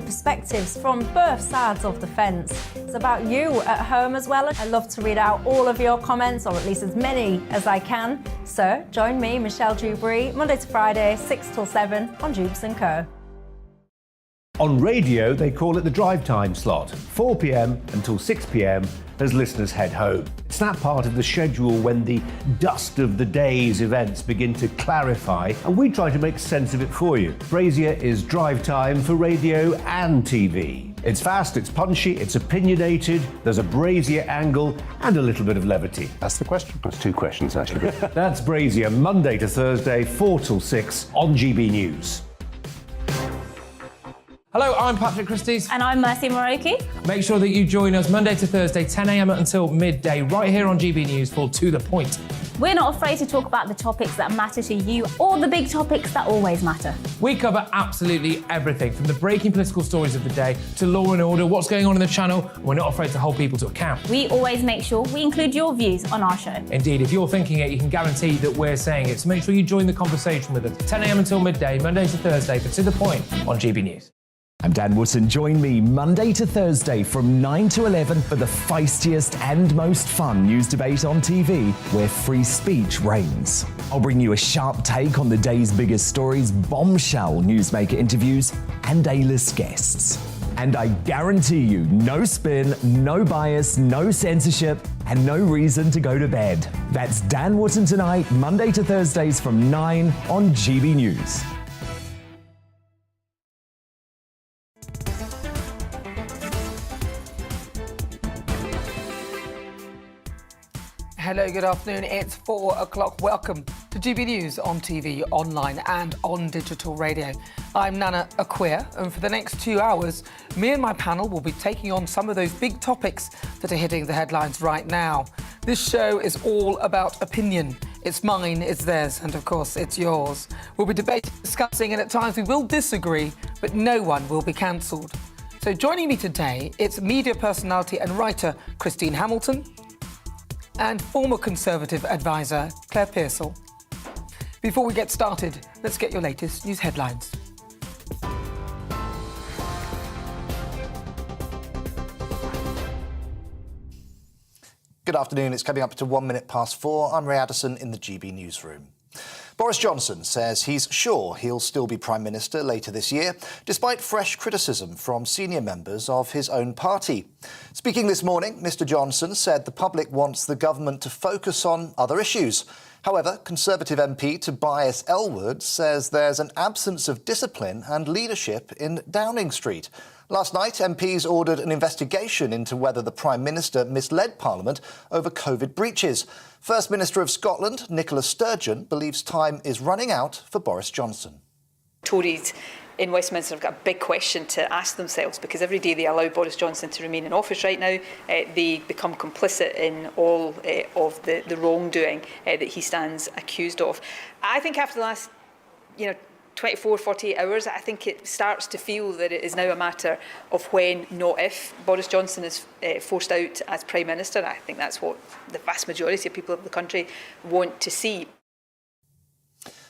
Perspectives from both sides of the fence. It's about you at home as well. I love to read out all of your comments, or at least as many as I can. So join me, Michelle Dewberry, Monday to Friday, 6 till 7 on Jubes & Co. On radio, they call it the drive time slot, 4 p.m. until 6 p.m. as listeners head home. It's that part of the schedule when the dust of the day's events begin to clarify, and we try to make sense of it for you. Brazier is drive time for radio and TV. It's fast, it's punchy, it's opinionated, there's a Brazier angle and a little bit of levity. That's the question. That's two questions, actually. That's Brazier, Monday to Thursday, 4 till 6 on GB News. Hello, I'm Patrick Christie's. And I'm Mercy Moroki. Make sure that you join us Monday to Thursday, 10 a.m. until midday, right here on GB News for To The Point. We're not afraid to talk about the topics that matter to you, or the big topics that always matter. We cover absolutely everything, from the breaking political stories of the day to law and order, what's going on in the channel. We're not afraid to hold people to account. We always make sure we include your views on our show. Indeed, if you're thinking it, you can guarantee that we're saying it. So make sure you join the conversation with us, 10 a.m. until midday, Monday to Thursday for To The Point on GB News. I'm Dan Wootton. Join me Monday to Thursday from 9 to 11 for the feistiest and most fun news debate on TV, where free speech reigns. I'll bring you a sharp take on the day's biggest stories, bombshell newsmaker interviews, and A-list guests. And I guarantee you, no spin, no bias, no censorship, and no reason to go to bed. That's Dan Wootton tonight, Monday to Thursdays from 9 on GB News. Hello, good afternoon. It's 4 o'clock. Welcome to GB News on TV, online and on digital radio. I'm Nana Akua, and for the next 2 hours, me and my panel will be taking on some of those big topics that are hitting the headlines right now. This show is all about opinion. It's mine, it's theirs, and of course, it's yours. We'll be debating, discussing, and at times we will disagree, but no one will be cancelled. So joining me today, it's media personality and writer Christine Hamilton, and former Conservative advisor Claire Pearsall. Before we get started, let's get your latest news headlines. Good afternoon. It's coming up to 1 minute past 4. I'm Ray Addison in the GB newsroom. Boris Johnson says he's sure he'll still be Prime Minister later this year, despite fresh criticism from senior members of his own party. Speaking this morning, Mr Johnson said the public wants the government to focus on other issues. However, Conservative MP Tobias Ellwood says there's an absence of discipline and leadership in Downing Street. Last night, MPs ordered an investigation into whether the Prime Minister misled Parliament over COVID breaches. First Minister of Scotland, Nicola Sturgeon, believes time is running out for Boris Johnson. Tories in Westminster have got a big question to ask themselves, because every day they allow Boris Johnson to remain in office right now, they become complicit in all of the wrongdoing that he stands accused of. I think after the last, 24, 48 hours, I think it starts to feel that it is now a matter of when, not if, Boris Johnson is forced out as Prime Minister. I think that's what the vast majority of people of the country want to see.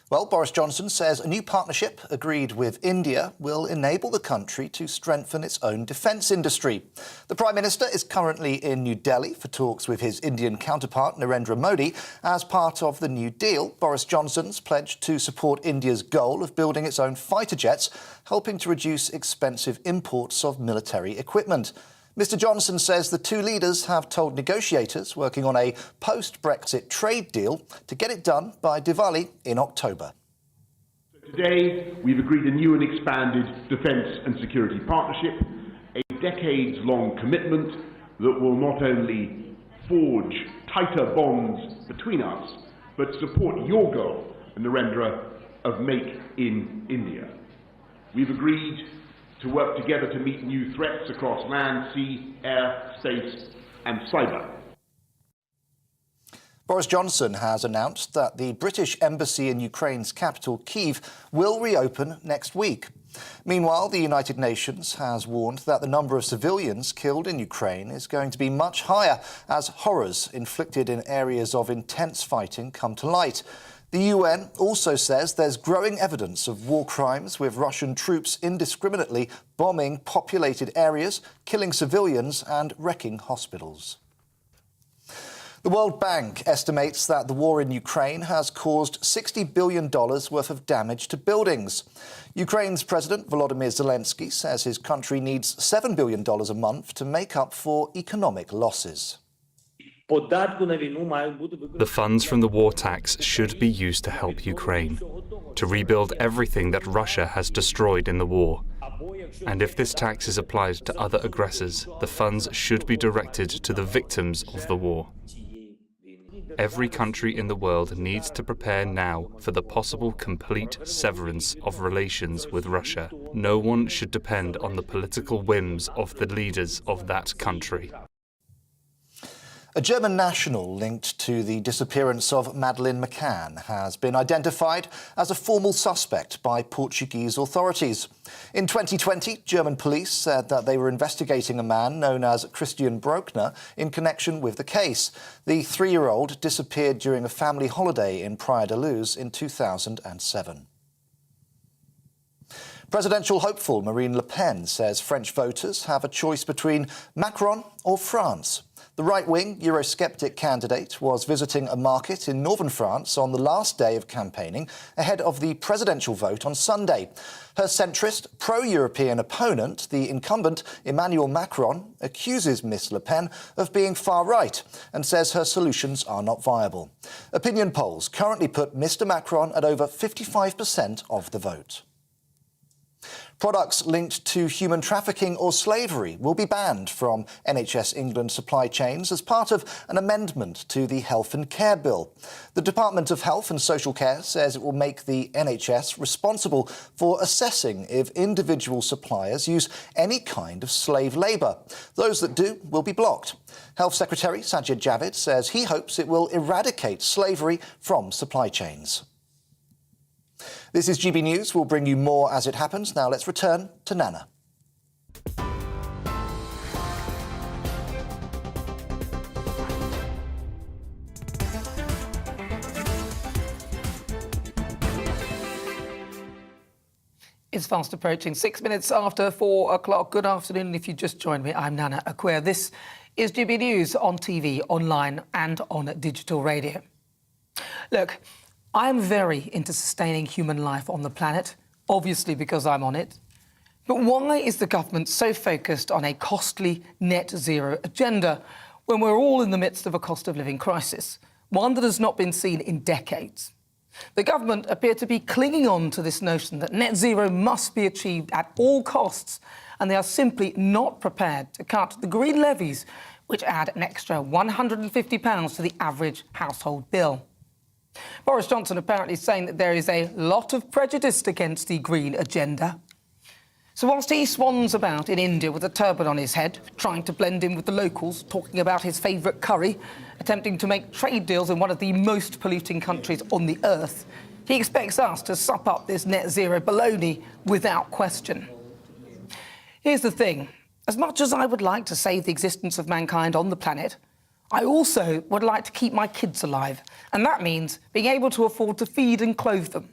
Well, Boris Johnson says a new partnership agreed with India will enable the country to strengthen its own defence industry. The Prime Minister is currently in New Delhi for talks with his Indian counterpart Narendra Modi. As part of the New Deal, Boris Johnson's pledged to support India's goal of building its own fighter jets, helping to reduce expensive imports of military equipment. Mr Johnson says the two leaders have told negotiators working on a post-Brexit trade deal to get it done by Diwali in October. Today, we've agreed a new and expanded defence and security partnership, a decades-long commitment that will not only forge tighter bonds between us, but support your goal, Narendra, of Make in India. We've agreed to work together to meet new threats across land, sea, air, space and cyber. Boris Johnson has announced that the British embassy in Ukraine's capital, Kyiv, will reopen next week. Meanwhile, the United Nations has warned that the number of civilians killed in Ukraine is going to be much higher as horrors inflicted in areas of intense fighting come to light. The The UN also says there's growing evidence of war crimes, with Russian troops indiscriminately bombing populated areas, killing civilians and wrecking hospitals. The World Bank estimates that the war in Ukraine has caused $60 billion worth of damage to buildings. Ukraine's President Volodymyr Zelensky says his country needs $7 billion a month to make up for economic losses. The funds from the war tax should be used to help Ukraine, to rebuild everything that Russia has destroyed in the war. And if this tax is applied to other aggressors, the funds should be directed to the victims of the war. Every country in the world needs to prepare now for the possible complete severance of relations with Russia. No one should depend on the political whims of the leaders of that country. A German national linked to the disappearance of Madeline McCann has been identified as a formal suspect by Portuguese authorities. In 2020, German police said that they were investigating a man known as Christian Brockner in connection with the case. The 3-year-old disappeared during a family holiday in Praia da Luz in 2007. Presidential hopeful Marine Le Pen says French voters have a choice between Macron or France. The right-wing Eurosceptic candidate was visiting a market in northern France on the last day of campaigning ahead of the presidential vote on Sunday. Her centrist, pro-European opponent, the incumbent Emmanuel Macron, accuses Miss Le Pen of being far-right and says her solutions are not viable. Opinion polls currently put Mr Macron at over 55% of the vote. Products linked to human trafficking or slavery will be banned from NHS England supply chains as part of an amendment to the Health and Care Bill. The Department of Health and Social Care says it will make the NHS responsible for assessing if individual suppliers use any kind of slave labour. Those that do will be blocked. Health Secretary Sajid Javid says he hopes it will eradicate slavery from supply chains. This is GB News. We'll bring you more as it happens. Now let's return to Nana. It's fast approaching 6 minutes after 4 o'clock. Good afternoon. If you just joined me, I'm Nana Akua. This is GB News on TV, online and on digital radio. Look, I'm very into sustaining human life on the planet, obviously because I'm on it. But why is the government so focused on a costly net zero agenda when we're all in the midst of a cost of living crisis, one that has not been seen in decades? The government appear to be clinging on to this notion that net zero must be achieved at all costs, and they are simply not prepared to cut the green levies, which add an extra £150 to the average household bill. Boris Johnson apparently saying that there is a lot of prejudice against the green agenda. So whilst he swans about in India with a turban on his head, trying to blend in with the locals, talking about his favourite curry, attempting to make trade deals in one of the most polluting countries on the earth, he expects us to sup up this net zero baloney without question. Here's the thing. As much as I would like to save the existence of mankind on the planet, I also would like to keep my kids alive, and that means being able to afford to feed and clothe them.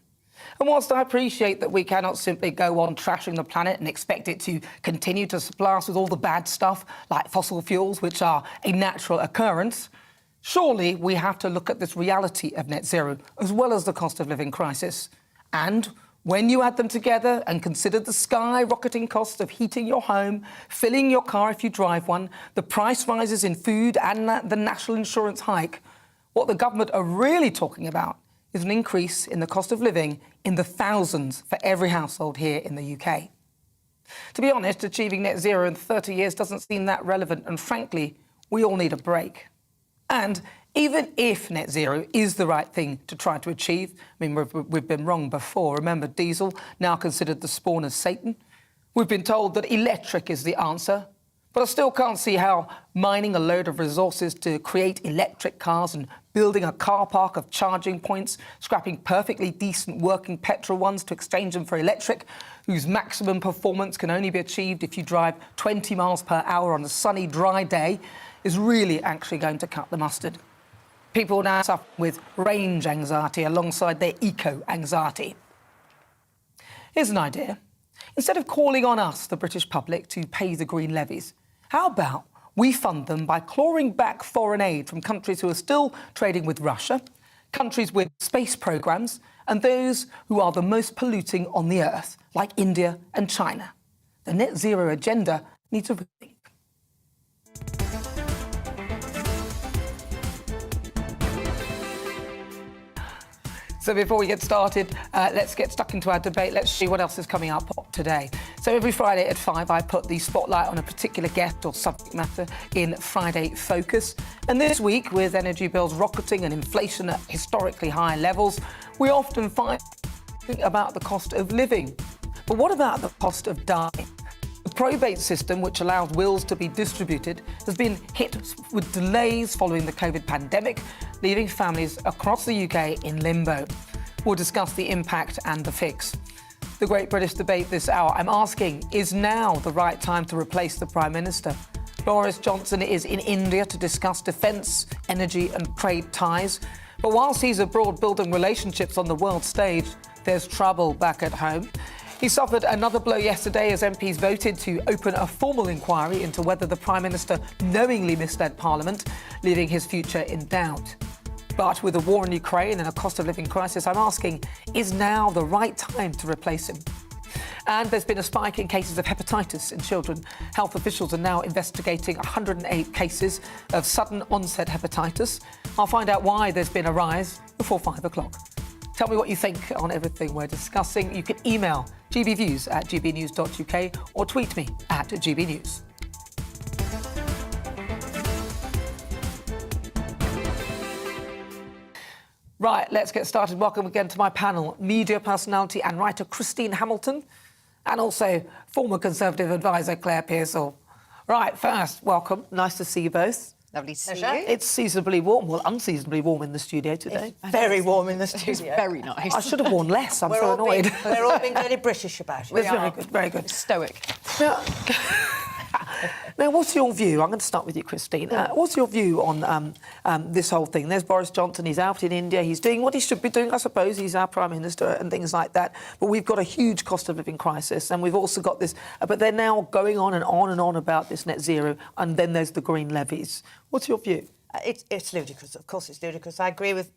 And whilst I appreciate that we cannot simply go on trashing the planet and expect it to continue to supply us with all the bad stuff, like fossil fuels, which are a natural occurrence, surely we have to look at this reality of net zero, as well as the cost of living crisis. And when you add them together and consider the skyrocketing costs of heating your home, filling your car if you drive one, the price rises in food and the national insurance hike, what the government are really talking about is an increase in the cost of living in the thousands for every household here in the UK. To be honest, achieving net zero in 30 years doesn't seem that relevant, and frankly, we all need a break. And even if net zero is the right thing to try to achieve, I mean, we've been wrong before. Remember diesel, now considered the spawn of Satan? We've been told that electric is the answer, but I still can't see how mining a load of resources to create electric cars and building a car park of charging points, scrapping perfectly decent working petrol ones to exchange them for electric, whose maximum performance can only be achieved if you drive 20 miles per hour on a sunny, dry day, is really actually going to cut the mustard. People now suffer with range anxiety alongside their eco-anxiety. Here's an idea. Instead of calling on us, the British public, to pay the green levies, how about we fund them by clawing back foreign aid from countries who are still trading with Russia, countries with space programmes, and those who are the most polluting on the earth, like India and China. The net zero agenda needs a rethink. So before we get started, let's get stuck into our debate. Let's see what else is coming up today. So every Friday at 5, I put the spotlight on a particular guest or subject matter in Friday Focus. And this week, with energy bills rocketing and inflation at historically high levels, we often find about the cost of living. But what about the cost of dying? The probate system, which allows wills to be distributed, has been hit with delays following the COVID pandemic, leaving families across the UK in limbo. We'll discuss the impact and the fix. The Great British Debate this hour, I'm asking, is now the right time to replace the Prime Minister? Boris Johnson is in India to discuss defence, energy and trade ties. But whilst he's abroad building relationships on the world stage, there's trouble back at home. He suffered another blow yesterday as MPs voted to open a formal inquiry into whether the Prime Minister knowingly misled Parliament, leaving his future in doubt. But with a war in Ukraine and a cost of living crisis, I'm asking, is now the right time to replace him? And there's been a spike in cases of hepatitis in children. Health officials are now investigating 108 cases of sudden onset hepatitis. I'll find out why there's been a rise before 5 o'clock. Tell me what you think on everything we're discussing. You can email gbviews@gbnews.uk or tweet me @gbnews. Right, let's get started. Welcome again to my panel, media personality and writer Christine Hamilton, and also former Conservative advisor Claire Pearsall. Right, first, welcome. Nice to see you both. Lovely to see you. It's seasonably warm, well, unseasonably warm in the studio today. It's very warm in the studio. It's very nice. I should have worn less. I'm so annoyed. We're all being very British about it. It's very good, very good. Stoic. Now, what's your view? I'm going to start with you, Christine. What's your view on this whole thing? There's Boris Johnson. He's out in India. He's doing what he should be doing, I suppose. He's our Prime Minister and things like that. But we've got a huge cost of living crisis, and we've also got this... but they're now going on and on and on about this net zero, and then there's the green levies. What's your view? It's ludicrous. Of course it's ludicrous. I agree with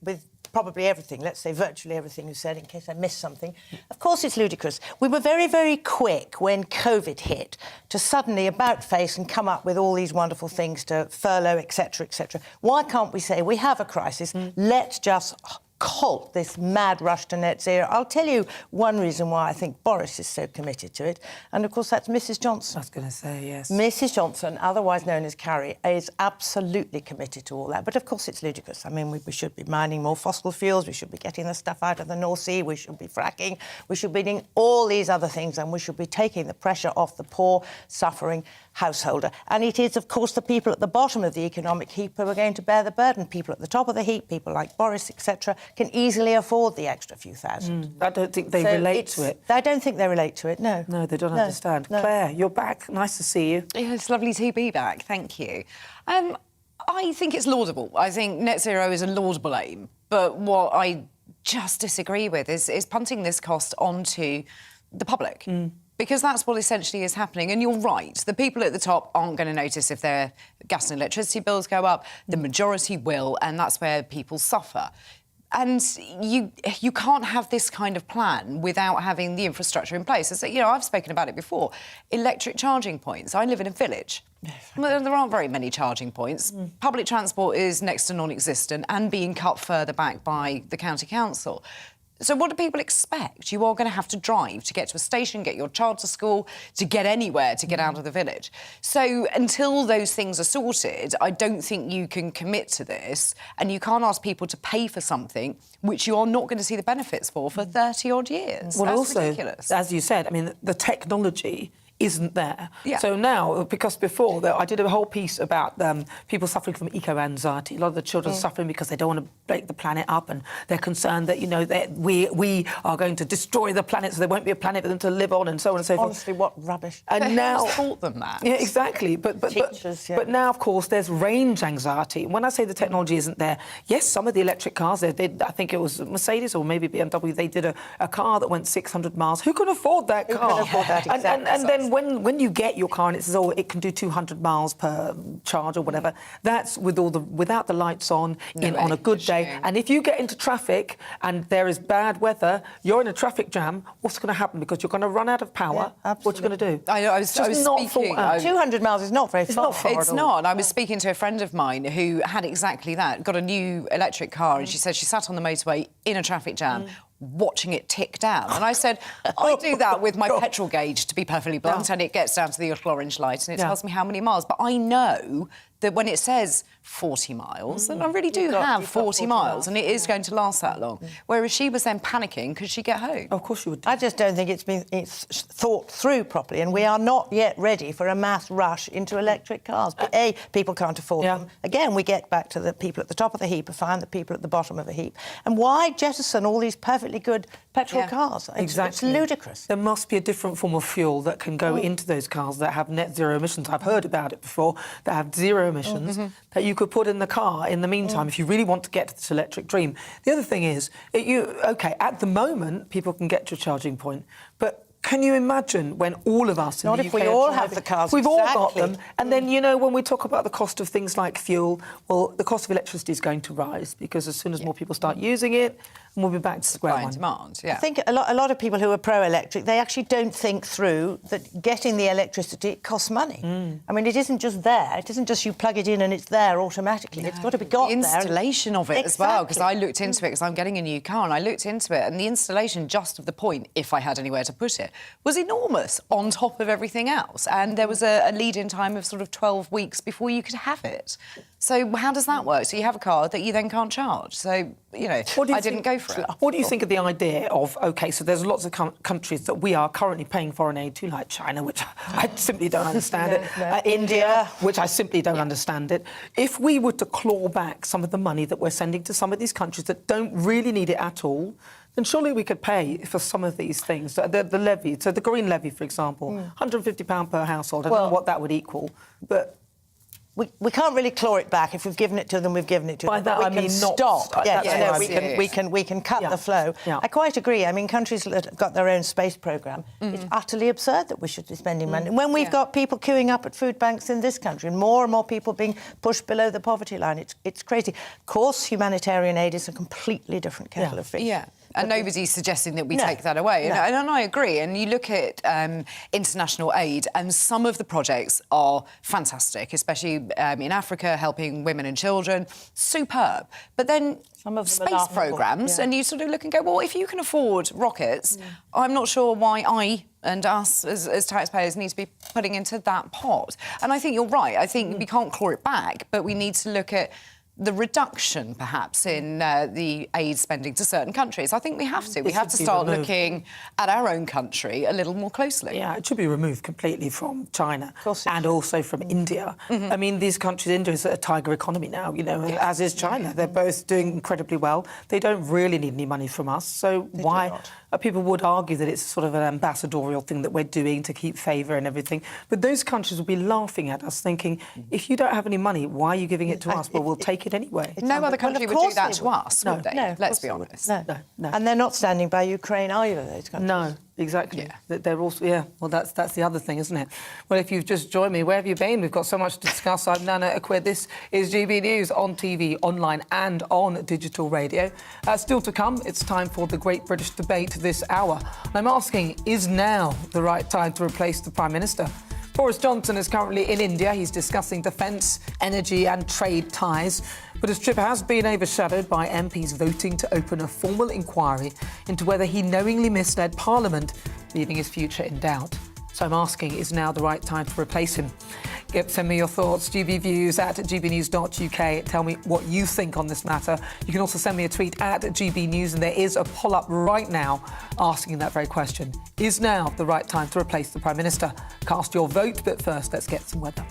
probably everything, let's say virtually everything you said, in case I missed something. Of course it's ludicrous. We were very, very quick when COVID hit to suddenly about-face and come up with all these wonderful things to furlough, etc., etc. Why can't we say we have a crisis, let's just colt this mad rush to net zero? I'll tell you one reason why I think Boris is so committed to it, and of course that's Mrs Johnson. I was going to say, yes. Mrs Johnson, otherwise known as Carrie, is absolutely committed to all that. But of course it's ludicrous. I mean, we should be mining more fossil fuels, we should be getting the stuff out of the North Sea, we should be fracking, we should be doing all these other things, and we should be taking the pressure off the poor, suffering householder. And it is, of course, the people at the bottom of the economic heap who are going to bear the burden. People at the top of the heap, people like Boris, etc., can easily afford the extra few thousand. I don't think they relate to it. I don't think they relate to it, no. No, they don't understand. No. Claire, you're back. Nice to see you. Yeah, it's lovely to be back. Thank you. I think it's laudable. I think net zero is a laudable aim. But what I just disagree with is punting this cost onto the public. Because that's what essentially is happening. And you're right, the people at the top aren't going to notice if their gas and electricity bills go up. The majority will, and that's where people suffer. And you can't have this kind of plan without having the infrastructure in place. As, you know, I've spoken about it before. Electric charging points. I live in a village. Well, there aren't very many charging points. Public transport is next to non-existent and being cut further back by the county council. So what do people expect? You are going to have to drive to get to a station, get your child to school, to get anywhere, to get out of the village. So until those things are sorted, I don't think you can commit to this, and you can't ask people to pay for something which you are not going to see the benefits for 30-odd years. Well, That's also, ridiculous. as you said, I mean, the technology isn't there. Yeah. So now, because before, I did a whole piece about people suffering from eco-anxiety. A lot of the children are suffering because they don't want to break the planet up, and they're concerned that, that we are going to destroy the planet, so there won't be a planet for them to live on, and so on and so forth. Honestly, what rubbish. And now... Who's taught them that? Yeah, exactly. But Teachers, yeah. But now, of course, there's range anxiety. When I say the technology isn't there, yes, some of the electric cars, I think it was Mercedes or maybe BMW, they did a car that went 600 miles. Who can afford that car? Who can afford that, exactly. And then when you get your car and it says, oh, it can do 200 miles per charge or whatever, that's without the lights on, on a good day. And if you get into traffic and there is bad weather, you're in a traffic jam, what's going to happen? Because you're going to run out of power. Yeah, what are you going to do? I was speaking... 200 miles is not very far. It's not. I was speaking to a friend of mine who had exactly that, got a new electric car, and she said she sat on the motorway in a traffic jam watching it tick down. And I said, I do that with my petrol gauge, to be perfectly blunt, and it gets down to the little orange light and it tells me how many miles. But I know that when it says 40 miles, then I really do have 40 miles, and it is going to last that long. Whereas she was then panicking because she'd get home. Of course you would. I just don't think it's thought through properly, and we are not yet ready for a mass rush into electric cars. But people can't afford them. Again, we get back to the people at the top of the heap are fine, the people at the bottom of the heap. And why jettison all these perfectly good petrol cars? It's ludicrous. There must be a different form of fuel that can go into those cars that have net zero emissions. I've heard about it before, that have zero emissions, that you could put in the car in the meantime if you really want to get to this electric dream. The other thing is, at the moment, people can get to a charging point, but can you imagine when all of us in Not the if UK we all have the cars. We've all got them. And then, when we talk about the cost of things like fuel, well, the cost of electricity is going to rise because as soon as more people start using it, we'll be back to square one. Demand, I think a lot of people who are pro-electric, they actually don't think through that getting the electricity costs money. I mean, it isn't just there. It isn't just you plug it in and it's there automatically. It's got to be got there. The installation of it as well, because I looked into it, because I'm getting a new car, and I looked into it, and the installation just of the point, if I had anywhere to put it, was enormous on top of everything else. And there was a lead-in time of sort of 12 weeks before you could have it. So how does that work? So you have a car that you then can't charge. So, I didn't go for it. What do you think of the idea of, so there's lots of countries that we are currently paying foreign aid to, like China, which I simply don't understand it, India, which I simply don't understand it. If we were to claw back some of the money that we're sending to some of these countries that don't really need it at all, then surely we could pay for some of these things. The levy, so the green levy, for example, £150 per household. I don't know what that would equal, but... We can't really claw it back. If we've given it to them, we've given it to them. By that, I mean not stop. We can cut Yeah. the flow. Yeah. I quite agree. I mean, countries that have got their own space programme, it's utterly absurd that we should be spending money. When we've got people queuing up at food banks in this country and more people being pushed below the poverty line, it's crazy. Of course, humanitarian aid is a completely different kettle of fish. Yeah. And nobody's suggesting that we take that away. And I agree. And you look at international aid, and some of the projects are fantastic, especially in Africa, helping women and children. Superb. But then some of them space programmes, and you sort of look and go, well, if you can afford rockets, I'm not sure why I and us as taxpayers need to be putting into that pot. And I think you're right. I think we can't claw it back, but we need to look at the reduction, perhaps, in the aid spending to certain countries. I think we have to. We have to start looking at our own country a little more closely. Yeah, it should be removed completely from China and also from India. I mean, these countries, India is a tiger economy now, as is China. They're both doing incredibly well. They don't really need any money from us. So why... People would argue that it's sort of an ambassadorial thing that we're doing to keep favour and everything. But those countries will be laughing at us, thinking, if you don't have any money, why are you giving it to us? Well, we'll take it anyway. No other country would do that to us, would they? No, let's be honest. No. And they're not standing by Ukraine either, those countries. No, exactly. They're also, well, that's the other thing, isn't it? Well, if you've just joined me, where have you been? We've got so much to discuss. I'm Nana Akua. This is GB News on TV, online and on digital radio. Still to come, it's time for the Great British Debate this hour. I'm asking, is now the right time to replace the Prime Minister? Boris Johnson is currently in India. He's discussing defence, energy and trade ties. But his trip has been overshadowed by MPs voting to open a formal inquiry into whether he knowingly misled Parliament, leaving his future in doubt. So I'm asking, is now the right time to replace him? Send me your thoughts, GBViews at gbnews.uk. Tell me what you think on this matter. You can also send me a tweet at GBNews, and there is a poll up right now asking that very question. Is now the right time to replace the Prime Minister? Cast your vote, but first, let's get some weather.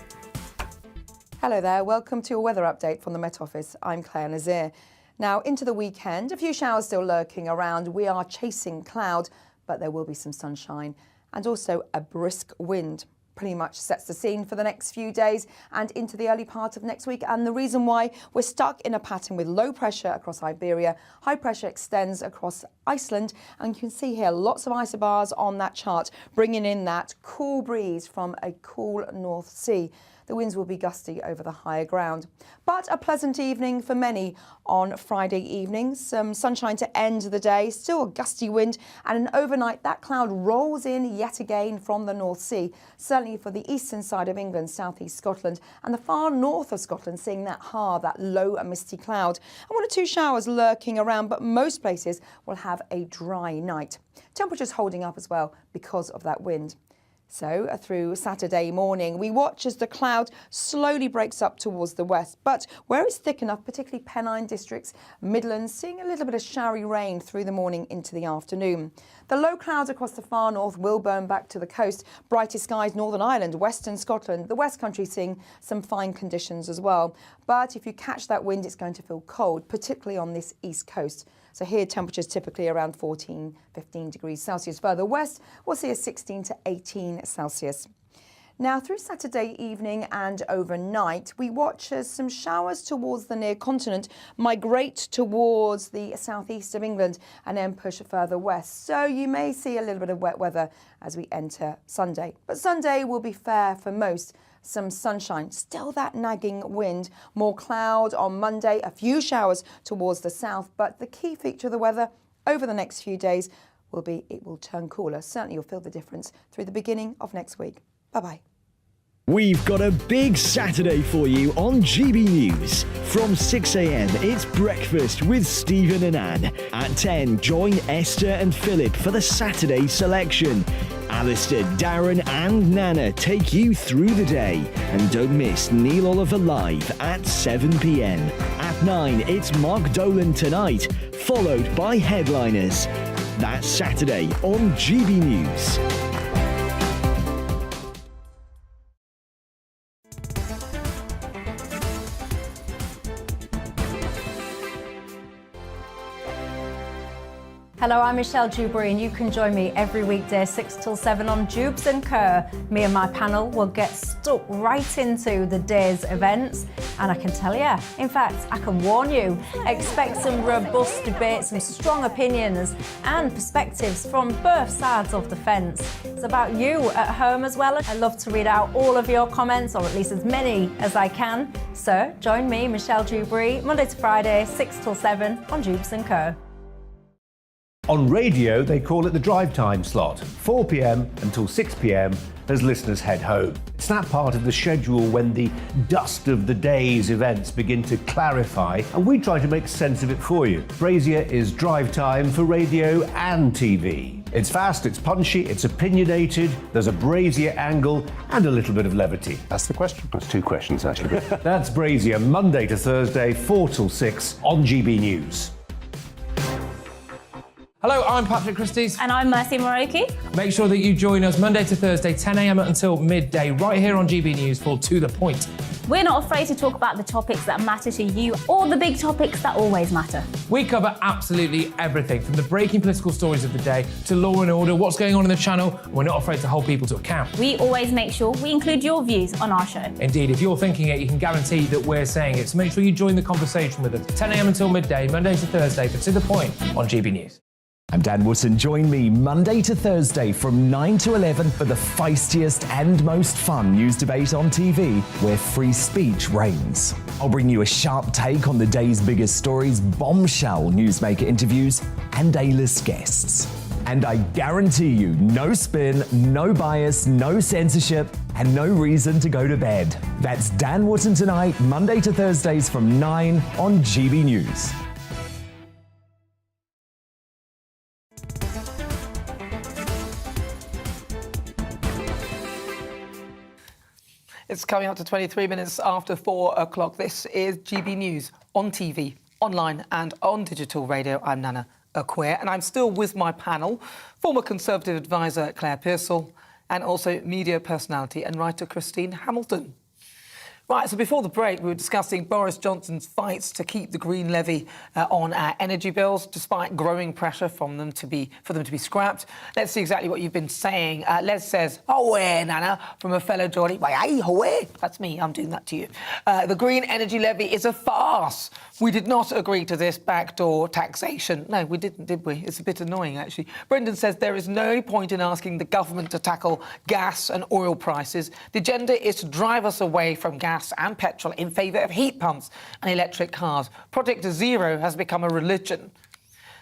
Hello there, welcome to a weather update from the Met Office. I'm Claire Nazir. Now, into the weekend, a few showers still lurking around. We are chasing cloud, but there will be some sunshine and also a brisk wind. Pretty much sets the scene for the next few days and into the early part of next week. And the reason why we're stuck in a pattern with low pressure across Iberia, high pressure extends across Iceland. And you can see here lots of isobars on that chart, bringing in that cool breeze from a cool North Sea. The winds will be gusty over the higher ground. But a pleasant evening for many on Friday evening. Some sunshine to end the day, still a gusty wind, and an overnight that cloud rolls in yet again from the North Sea, certainly for the eastern side of England, southeast Scotland, and the far north of Scotland, seeing that low misty cloud. And 1 or 2 showers lurking around, but most places will have a dry night. Temperatures holding up as well because of that wind. So through Saturday morning, we watch as the cloud slowly breaks up towards the west. But where it's thick enough, particularly Pennine districts, Midlands, seeing a little bit of showery rain through the morning into the afternoon. The low clouds across the far north will burn back to the coast. Brighter skies, Northern Ireland, Western Scotland, the West Country seeing some fine conditions as well. But if you catch that wind, it's going to feel cold, particularly on this east coast. So here, temperatures typically around 14, 15 degrees Celsius. Further west, we'll see a 16 to 18 Celsius. Now, through Saturday evening and overnight, we watch as some showers towards the near continent migrate towards the southeast of England and then push further west. So you may see a little bit of wet weather as we enter Sunday. But Sunday will be fair for most. Some sunshine, still that nagging wind, more cloud on Monday, a few showers towards the south. But the key feature of the weather over the next few days will be it will turn cooler. Certainly you'll feel the difference through the beginning of next week. Bye-bye. We've got a big Saturday for you on GB News. From 6 a.m, it's breakfast with Stephen and Anne. At 10, join Esther and Philip for the Saturday selection. Alistair, Darren and Nana take you through the day. And don't miss Neil Oliver Live at 7 p.m. At 9, it's Mark Dolan Tonight, followed by Headliners. That's Saturday on GB News. Hello, I'm Michelle Dewberry, and you can join me every weekday 6 till 7 on Jubes and Kerr. Me and my panel will get stuck right into the day's events, and I can tell you, in fact, I can warn you, expect some robust debates, some strong opinions and perspectives from both sides of the fence. It's about you at home as well. I love to read out all of your comments, or at least as many as I can. So join me, Michelle Dewberry, Monday to Friday, 6 till 7 on Jubes and Kerr. On radio, they call it the drive time slot, 4 p.m. until 6 p.m. as listeners head home. It's that part of the schedule when the dust of the day's events begin to clarify, and we try to make sense of it for you. Brazier is drive time for radio and TV. It's fast, it's punchy, it's opinionated, there's a Brazier angle and a little bit of levity. That's the question. That's 2 questions, actually. That's Brazier, Monday to Thursday, 4 till 6 on GB News. Hello, I'm Patrick Christie's. And I'm Mercy Moroki. Make sure that you join us Monday to Thursday, 10 a.m. until midday, right here on GB News for To The Point. We're not afraid to talk about the topics that matter to you, or the big topics that always matter. We cover absolutely everything, from the breaking political stories of the day to law and order, what's going on in the channel. We're not afraid to hold people to account. We always make sure we include your views on our show. Indeed, if you're thinking it, you can guarantee that we're saying it. So make sure you join the conversation with us, 10 a.m. until midday, Monday to Thursday, for To The Point on GB News. I'm Dan Wootton. Join me Monday to Thursday from 9 to 11 for the feistiest and most fun news debate on TV, where free speech reigns. I'll bring you a sharp take on the day's biggest stories, bombshell newsmaker interviews, and A-list guests. And I guarantee you, no spin, no bias, no censorship, and no reason to go to bed. That's Dan Wootton Tonight, Monday to Thursdays from 9 on GB News. It's coming up to 23 minutes after 4 o'clock. This is GB News on TV, online and on digital radio. I'm Nana Akua, and I'm still with my panel, former Conservative advisor Claire Pearsall and also media personality and writer Christine Hamilton. Right, so before the break, we were discussing Boris Johnson's fights to keep the green levy on our energy bills, despite growing pressure for them to be scrapped. Let's see exactly what you've been saying. Les says, Nana, from a fellow Geordie. That's me, I'm doing that to you. The green energy levy is a farce. We did not agree to this backdoor taxation. No, we didn't, did we? It's a bit annoying, actually. Brendan says there is no point in asking the government to tackle gas and oil prices. The agenda is to drive us away from gas and petrol in favour of heat pumps and electric cars. Project Zero has become a religion.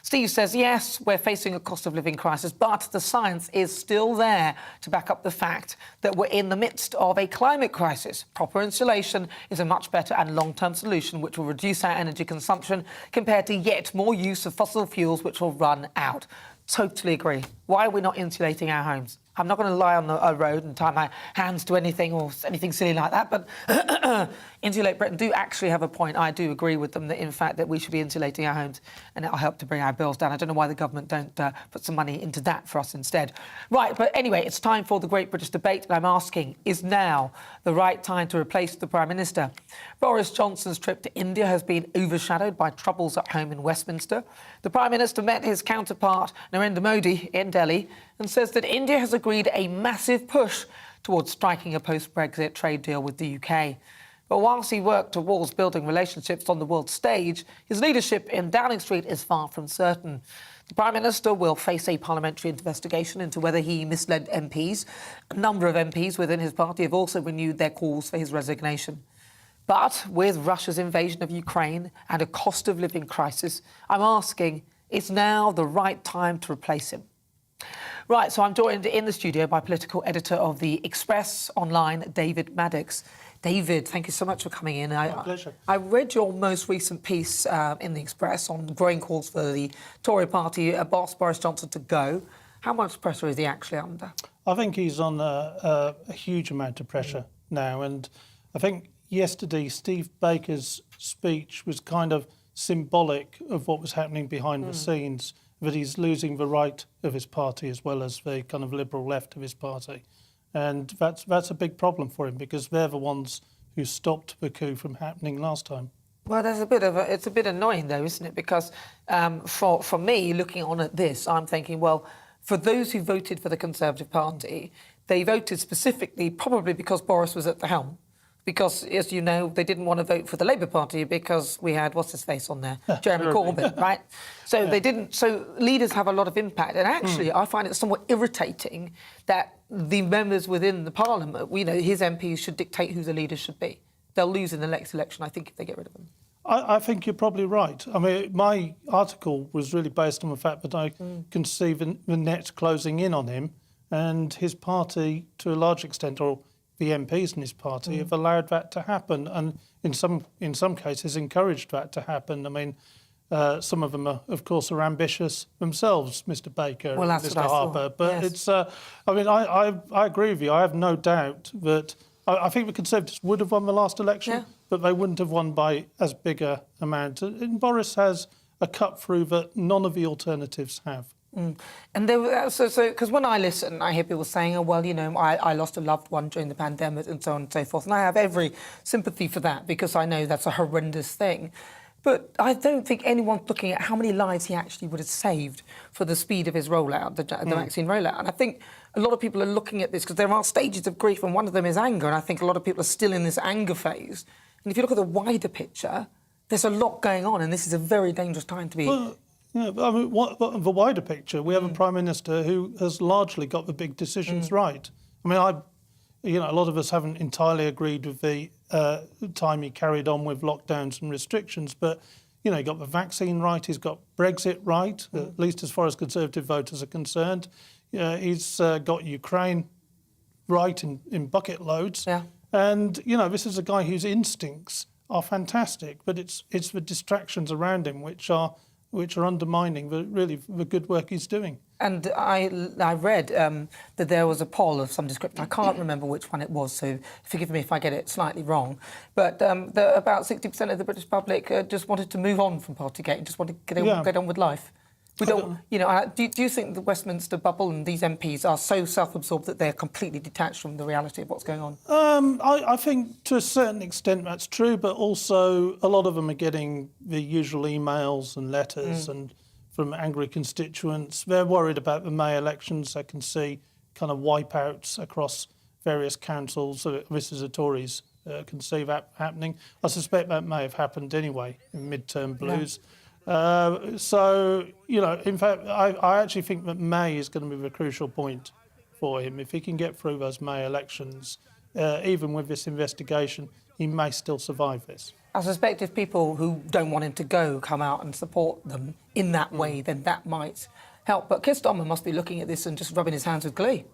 Steve says, yes, we're facing a cost of living crisis, but the science is still there to back up the fact that we're in the midst of a climate crisis. Proper insulation is a much better and long-term solution which will reduce our energy consumption compared to yet more use of fossil fuels which will run out. Totally agree. Why are we not insulating our homes? I'm not going to lie on a road and tie my hands to anything or anything silly like that, but Insulate Britain do actually have a point. I do agree with them that, in fact, that we should be insulating our homes and it'll help to bring our bills down. I don't know why the government don't put some money into that for us instead. Right, but anyway, it's time for the Great British Debate, and I'm asking, is now the right time to replace the Prime Minister? Boris Johnson's trip to India has been overshadowed by troubles at home in Westminster. The Prime Minister met his counterpart, Narendra Modi, in Delhi and says that India has agreed a massive push towards striking a post-Brexit trade deal with the UK. But whilst he worked towards building relationships on the world stage, his leadership in Downing Street is far from certain. The Prime Minister will face a parliamentary investigation into whether he misled MPs. A number of MPs within his party have also renewed their calls for his resignation. But with Russia's invasion of Ukraine and a cost of living crisis, I'm asking, is now the right time to replace him? Right, so I'm joined in the studio by political editor of The Express Online, David Maddox. David, thank you so much for coming in. My pleasure. I read your most recent piece in The Express on growing calls for the Tory party boss, Boris Johnson, to go. How much pressure is he actually under? I think he's on a huge amount of pressure now, and I think yesterday Steve Baker's speech was kind of symbolic of what was happening behind the scenes, that he's losing the right of his party as well as the kind of liberal left of his party. And that's a big problem for him, because they're the ones who stopped the coup from happening last time. Well, it's a bit annoying though, isn't it? Because for me, looking on at this, I'm thinking, well, for those who voted for the Conservative Party, they voted specifically probably because Boris was at the helm. Because, as you know, they didn't want to vote for the Labour Party because we had, what's his face on there? Jeremy Corbyn, right? So they didn't... So leaders have a lot of impact. And actually, I find it somewhat irritating that the members within the Parliament, his MPs should dictate who the leaders should be. They'll lose in the next election, I think, if they get rid of them. I think you're probably right. I mean, my article was really based on the fact that I can see the net closing in on him, and his party, to a large extent, or the MPs in his party have allowed that to happen, and in some cases encouraged that to happen. I mean, some of them, of course, are ambitious themselves, Mr. Baker, well, and Mr. Harper. But yes. I agree with you. I have no doubt that I think the Conservatives would have won the last election, but they wouldn't have won by as big a amount. And Boris has a cut through that none of the alternatives have. And because when I listen, I hear people saying, I lost a loved one during the pandemic and so on and so forth. And I have every sympathy for that, because I know that's a horrendous thing. But I don't think anyone's looking at how many lives he actually would have saved for the speed of his rollout, the vaccine rollout. And I think a lot of people are looking at this because there are stages of grief, and one of them is anger. And I think a lot of people are still in this anger phase. And if you look at the wider picture, there's a lot going on, and this is a very dangerous time to be... Yeah, but I mean, the wider picture, we have a Prime Minister who has largely got the big decisions right. I mean, a lot of us haven't entirely agreed with the time he carried on with lockdowns and restrictions, but, he got the vaccine right, he's got Brexit right, at least as far as Conservative voters are concerned. He's got Ukraine right in bucket loads. Yeah. And, this is a guy whose instincts are fantastic, but it's the distractions around him which are undermining the good work he's doing. And I read that there was a poll of some description. I can't remember which one it was, so forgive me if I get it slightly wrong. But about 60% of the British public just wanted to move on from Partygate and just wanted to get on with life. We don't, you know. Do you think the Westminster bubble and these MPs are so self-absorbed that they're completely detached from the reality of what's going on? I think to a certain extent that's true, but also a lot of them are getting the usual emails and letters and from angry constituents. They're worried about the May elections. They can see kind of wipeouts across various councils. This is the Tories can see that happening. I suspect that may have happened anyway in midterm blues. So, you know, in fact, I actually think that May is going to be the crucial point for him. If he can get through those May elections, even with this investigation, he may still survive this. I suspect if people who don't want him to go come out and support them in that way, then that might help. But Keir Starmer must be looking at this and just rubbing his hands with glee.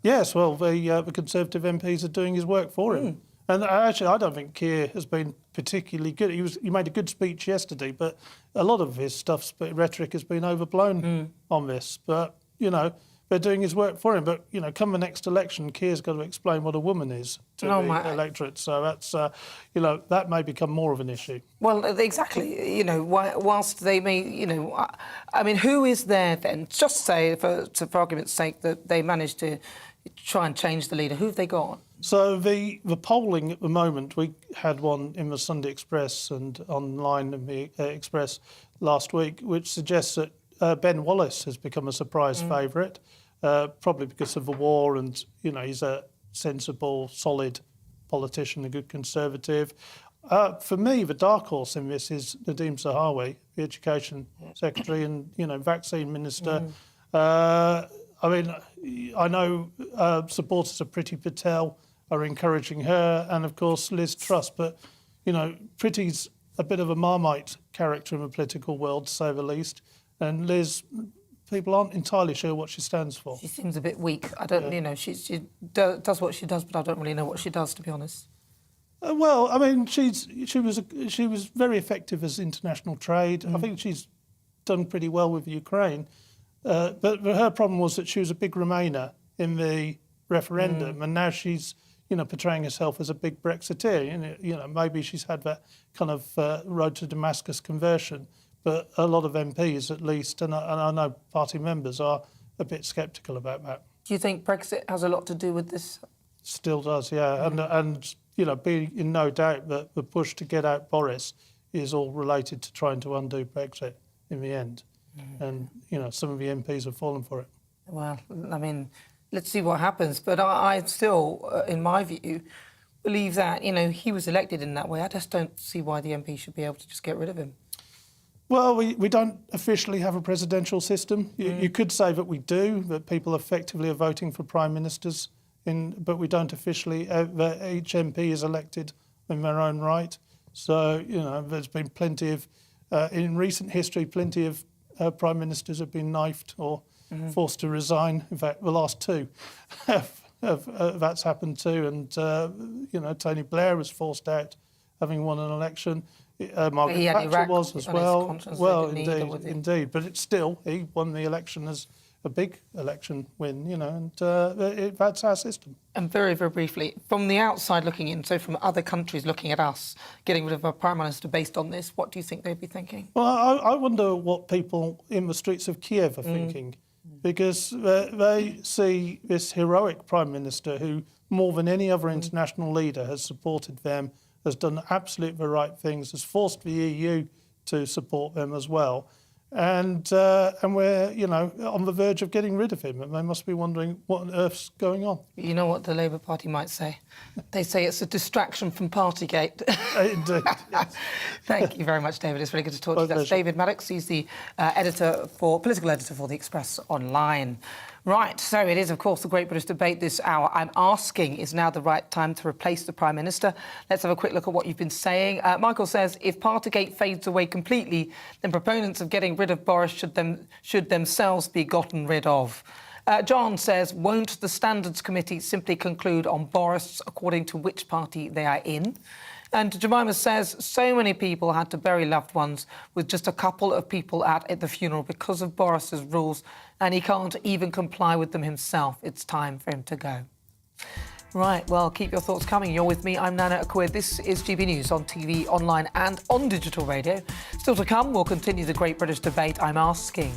Yes, well, the Conservative MPs are doing his work for him. And actually, I don't think Keir has been particularly good. He made a good speech yesterday, but a lot of his rhetoric has been overblown on this. But, you know, they're doing his work for him. But, you know, come the next election, Keir's got to explain what a woman is to the electorate. So that's, you know, that may become more of an issue. Well, exactly. You know, whilst they may, you know, I mean, who is there then? Just say, for argument's sake, that they managed to try and change the leader. Who have they got? So the polling at the moment, we had one in the Sunday Express and online in the Express last week, which suggests that Ben Wallace has become a surprise favourite, probably because of the war and, you know, he's a sensible, solid politician, a good Conservative. For me, the dark horse in this is Nadhim Zahawi, the Education Secretary and, you know, Vaccine Minister. I mean, I know supporters of Priti Patel are encouraging her, and of course Liz Truss. But, you know, Priti's a bit of a Marmite character in the political world, to say the least. And Liz, people aren't entirely sure what she stands for. She seems a bit weak. I don't, you know, she does what she does, but I don't really know what she does, to be honest. Well, I mean, she was very effective as international trade. I think she's done pretty well with Ukraine. But her problem was that she was a big Remainer in the referendum, and now she's, you know, portraying herself as a big Brexiteer. You know, maybe she's had that kind of road to Damascus conversion, but a lot of MPs, at least, and I know party members, are a bit sceptical about that. Do you think Brexit has a lot to do with this? Still does, yeah. And you know, being in no doubt that the push to get out Boris is all related to trying to undo Brexit in the end. And, you know, some of the MPs have fallen for it. Well, I mean, let's see what happens. But I still, in my view, believe that, you know, he was elected in that way. I just don't see why the MP should be able to just get rid of him. Well, we don't officially have a presidential system. You could say that we do, that people effectively are voting for prime ministers, but we don't officially. Each MP is elected in their own right. So, you know, there's been plenty of, in recent history, plenty of prime ministers have been knifed or forced to resign. In fact, the last two that's happened too. And, you know, Tony Blair was forced out having won an election. Margaret Thatcher was as well. Well, indeed. But it's still, he won the election as a big election win, you know, and that's our system. And very, very briefly, from the outside looking in, so from other countries looking at us, getting rid of our Prime Minister based on this, what do you think they'd be thinking? Well, I wonder what people in the streets of Kiev are thinking, because they see this heroic Prime Minister who, more than any other international leader, has supported them, has done absolutely the right things, has forced the EU to support them as well. And we're, you know, on the verge of getting rid of him, and they must be wondering what on earth's going on. You know what the Labour Party might say? They say it's a distraction from Partygate. Indeed. Yes. Thank you very much, David. It's really good to talk to you. That's David Maddox. He's the political editor for The Express Online. Right, so it is, of course, the Great British Debate this hour. I'm asking, is now the right time to replace the Prime Minister? Let's have a quick look at what you've been saying. Michael says, if Partygate fades away completely, then proponents of getting rid of Boris should themselves be gotten rid of. John says, won't the Standards Committee simply conclude on Boris according to which party they are in? And Jemima says, so many people had to bury loved ones with just a couple of people at the funeral because of Boris's rules, and he can't even comply with them himself. It's time for him to go. Right, well, keep your thoughts coming. You're with me, I'm Nana Akua. This is GB News on TV, online and on digital radio. Still to come, we'll continue the Great British Debate. I'm asking,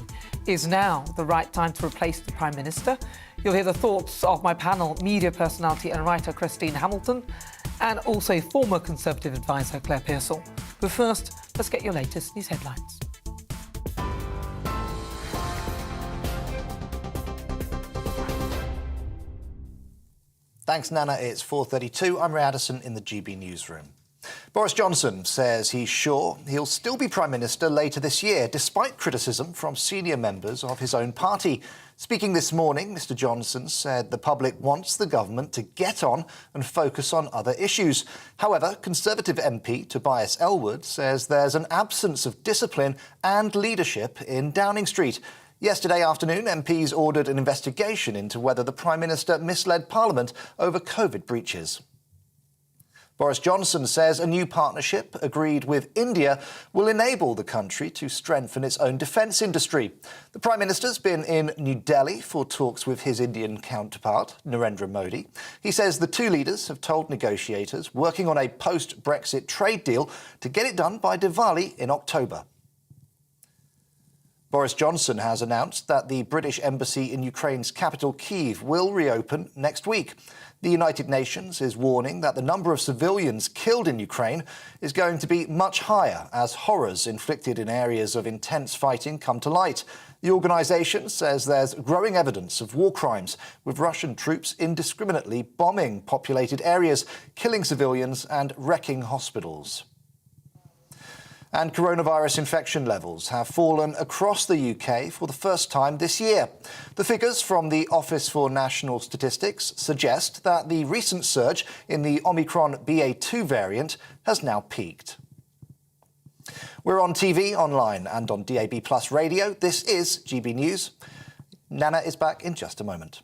is now the right time to replace the Prime Minister? You'll hear the thoughts of my panel, media personality and writer Christine Hamilton, and also former Conservative advisor Claire Pearsall. But first, let's get your latest news headlines. Thanks, Nana. It's 4:32. I'm Ray Addison in the GB newsroom. Boris Johnson says he's sure he'll still be Prime Minister later this year, despite criticism from senior members of his own party. Speaking this morning, Mr Johnson said the public wants the government to get on and focus on other issues. However, Conservative MP Tobias Ellwood says there's an absence of discipline and leadership in Downing Street. Yesterday afternoon, MPs ordered an investigation into whether the Prime Minister misled Parliament over COVID breaches. Boris Johnson says a new partnership agreed with India will enable the country to strengthen its own defence industry. The Prime Minister's been in New Delhi for talks with his Indian counterpart, Narendra Modi. He says the two leaders have told negotiators working on a post-Brexit trade deal to get it done by Diwali in October. Boris Johnson has announced that the British Embassy in Ukraine's capital, Kyiv, will reopen next week. The United Nations is warning that the number of civilians killed in Ukraine is going to be much higher as horrors inflicted in areas of intense fighting come to light. The organisation says there's growing evidence of war crimes, with Russian troops indiscriminately bombing populated areas, killing civilians and wrecking hospitals. And coronavirus infection levels have fallen across the UK for the first time this year. The figures from the Office for National Statistics suggest that the recent surge in the Omicron BA2 variant has now peaked. We're on TV, online and on DAB+ radio. This is GB News. Nana is back in just a moment.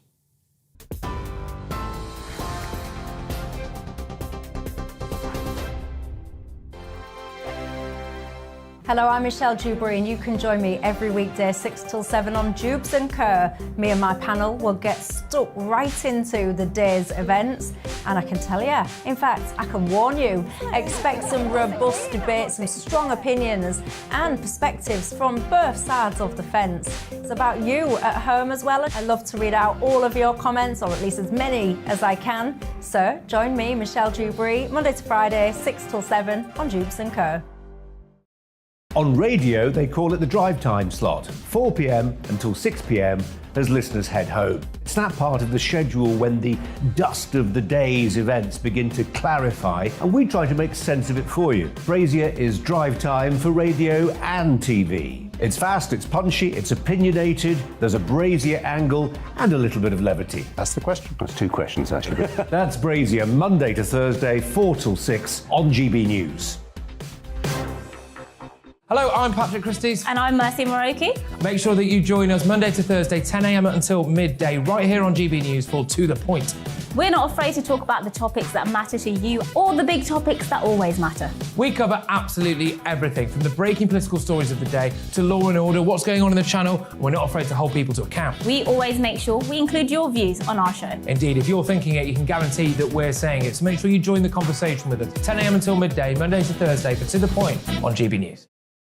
Hello, I'm Michelle Dewberry, and you can join me every weekday 6 till 7 on Jubes and Kerr. Me and my panel will get stuck right into the day's events, and I can tell you, in fact, I can warn you, expect some robust debates, some strong opinions and perspectives from both sides of the fence. It's about you at home as well. I love to read out all of your comments, or at least as many as I can. So join me, Michelle Dewberry, Monday to Friday, 6 till 7 on Jubes and Kerr. On radio, they call it the drive time slot, 4 p.m. until 6 p.m. as listeners head home. It's that part of the schedule when the dust of the day's events begin to clarify, and we try to make sense of it for you. Brazier is drive time for radio and TV. It's fast, it's punchy, it's opinionated, there's a Brazier angle and a little bit of levity. That's the question. That's two questions, actually. That's Brazier, Monday to Thursday, 4 till 6 on GB News. Hello, I'm Patrick Christie's. And I'm Mercy Moroki. Make sure that you join us Monday to Thursday, 10 a.m. until midday, right here on GB News for To The Point. We're not afraid to talk about the topics that matter to you, or the big topics that always matter. We cover absolutely everything, from the breaking political stories of the day to law and order, what's going on in the channel. We're not afraid to hold people to account. We always make sure we include your views on our show. Indeed, if you're thinking it, you can guarantee that we're saying it. So make sure you join the conversation with us, 10 a.m. until midday, Monday to Thursday, for To The Point on GB News.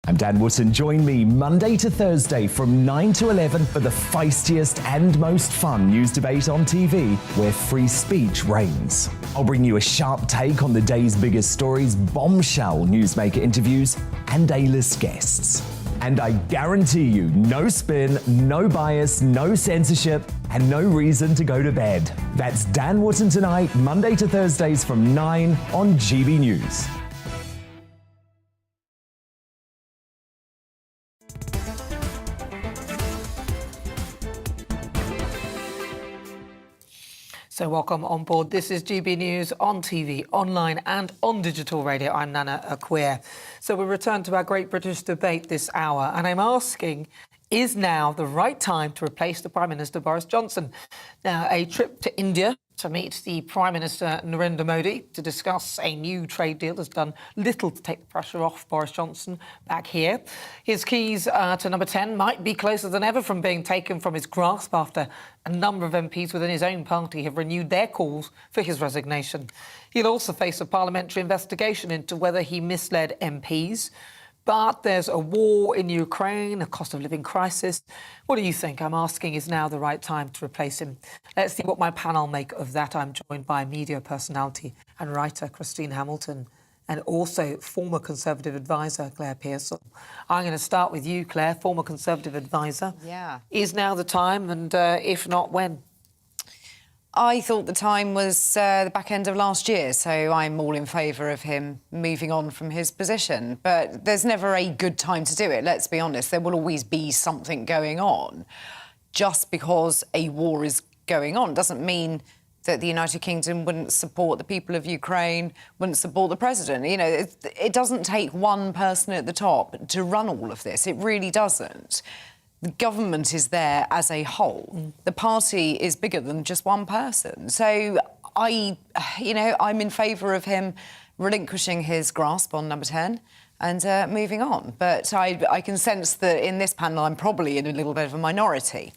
I'm Dan Wootton. Join me Monday to Thursday from 9 to 11 for the feistiest and most fun news debate on TV, where free speech reigns. I'll bring you a sharp take on the day's biggest stories, bombshell newsmaker interviews, and A-list guests. And I guarantee you, no spin, no bias, no censorship, and no reason to go to bed. That's Dan Wootton tonight, Monday to Thursdays from 9 on GB News. So welcome on board. This is GB News on TV, online and on digital radio. I'm Nana Akua. So we return to our Great British Debate this hour, and I'm asking, Is now the right time to replace the Prime Minister Boris Johnson? Now, a trip to India to meet the Prime Minister Narendra Modi to discuss a new trade deal has done little to take the pressure off Boris Johnson back here. His keys to number 10 might be closer than ever from being taken from his grasp after a number of MPs within his own party have renewed their calls for his resignation. He'll also face a parliamentary investigation into whether he misled MPs. But there's a war in Ukraine, a cost of living crisis. What do you think? I'm asking, is now the right time to replace him? Let's see what my panel make of that. I'm joined by media personality and writer Christine Hamilton and also former Conservative advisor Claire Pearsall. I'm going to start with you, Claire, former Conservative advisor. Yeah. Is now the time, and if not, when? I thought the time was the back end of last year, so I'm all in favour of him moving on from his position. But there's never a good time to do it, let's be honest. There will always be something going on. Just because a war is going on doesn't mean that the United Kingdom wouldn't support the people of Ukraine, wouldn't support the president. You know, it doesn't take one person at the top to run all of this. It really doesn't. The government is there as a whole. The party is bigger than just one person. So I'm in favour of him relinquishing his grasp on number 10 and moving on. But I can sense that in this panel I'm probably in a little bit of a minority.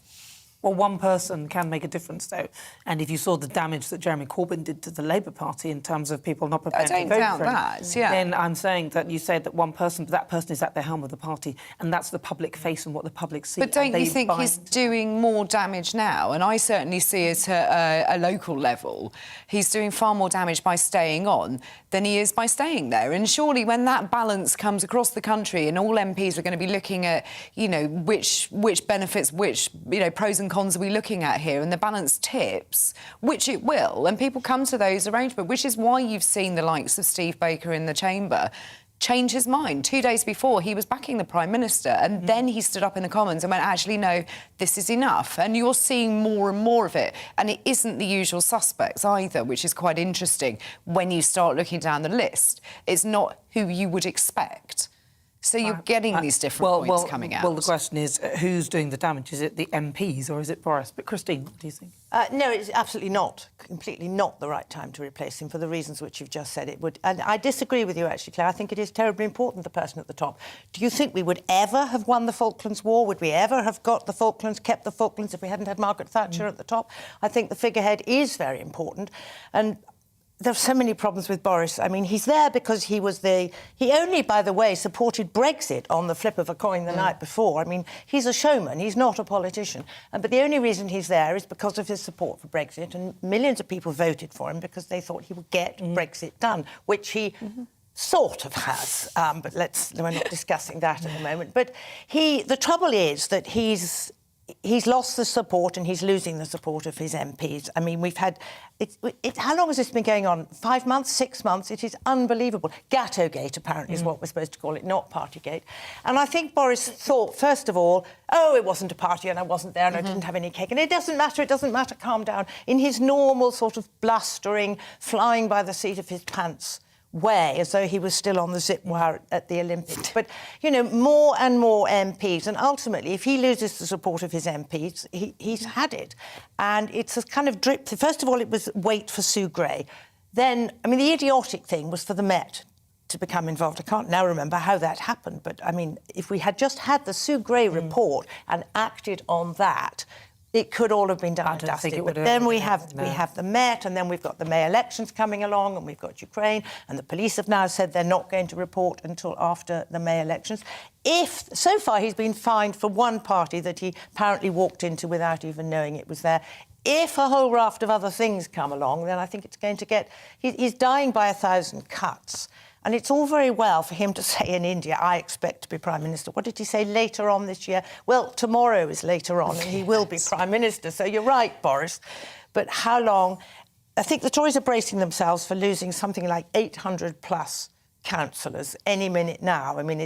Well, one person can make a difference, though. And if you saw the damage that Jeremy Corbyn did to the Labour Party in terms of people not prepared to vote for him, then I'm saying that you said that one person, but that person is at the helm of the party, and that's the public face and what the public see. But don't you think he's doing more damage now? And I certainly see it at a local level. He's doing far more damage by staying on than he is by staying there. And surely when that balance comes across the country and all MPs are going to be looking at, which benefits, which, pros and cons are we looking at here, and the balance tips, which it will, and people come to those arrangements, which is why you've seen the likes of Steve Baker in the chamber change his mind. 2 days before, he was backing the Prime Minister, and then he stood up in the Commons and went, actually, no, this is enough. And you're seeing more and more of it. And it isn't the usual suspects either, which is quite interesting when you start looking down the list. It's not who you would expect. So you're getting these different points coming out. Well, the question is, who's doing the damage? Is it the MPs or is it Boris? But Christine, what do you think? No, it's absolutely not, completely not the right time to replace him for the reasons which you've just said it would. And I disagree with you, actually, Claire. I think it is terribly important, the person at the top. Do you think we would ever have won the Falklands War? Would we ever have got the Falklands, kept the Falklands, if we hadn't had Margaret Thatcher at the top? I think the figurehead is very important. And there's so many problems with Boris. I mean, he's there because he only, by the way, supported Brexit on the flip of a coin the night before. I mean, he's a showman, he's not a politician. But the only reason he's there is because of his support for Brexit, and millions of people voted for him because they thought he would get Brexit done, which he sort of has. But we're not discussing that at the moment. But the trouble is that he's lost the support and he's losing the support of his MPs. I mean, we've had... how long has this been going on? 5 months, 6 months? It is unbelievable. Gattogate, apparently, is what we're supposed to call it, not Partygate. And I think Boris thought, first of all, it wasn't a party and I wasn't there and I didn't have any cake. And it doesn't matter, calm down. In his normal sort of blustering, flying by the seat of his pants way, as though he was still on the zip wire at the Olympics. But, more and more MPs, and ultimately, if he loses the support of his MPs, he's had it. And it's a kind of drip. First of all, it was wait for Sue Gray. Then, the idiotic thing was for the Met to become involved. I can't now remember how that happened, but, if we had just had the Sue Gray report and acted on that, it could all have been done and dusted. But then we have the Met, and then we've got the May elections coming along, and we've got Ukraine, and the police have now said they're not going to report until after the May elections. So far he's been fined for one party that he apparently walked into without even knowing it was there. If a whole raft of other things come along, then I think it's going to get... He's dying by 1,000 cuts. And it's all very well for him to say in India, I expect to be Prime Minister. What did he say later on this year? Well, tomorrow is later on and he will be Prime Minister. So you're right, Boris. But how long? I think the Tories are bracing themselves for losing something like 800 plus councillors any minute now. I mean,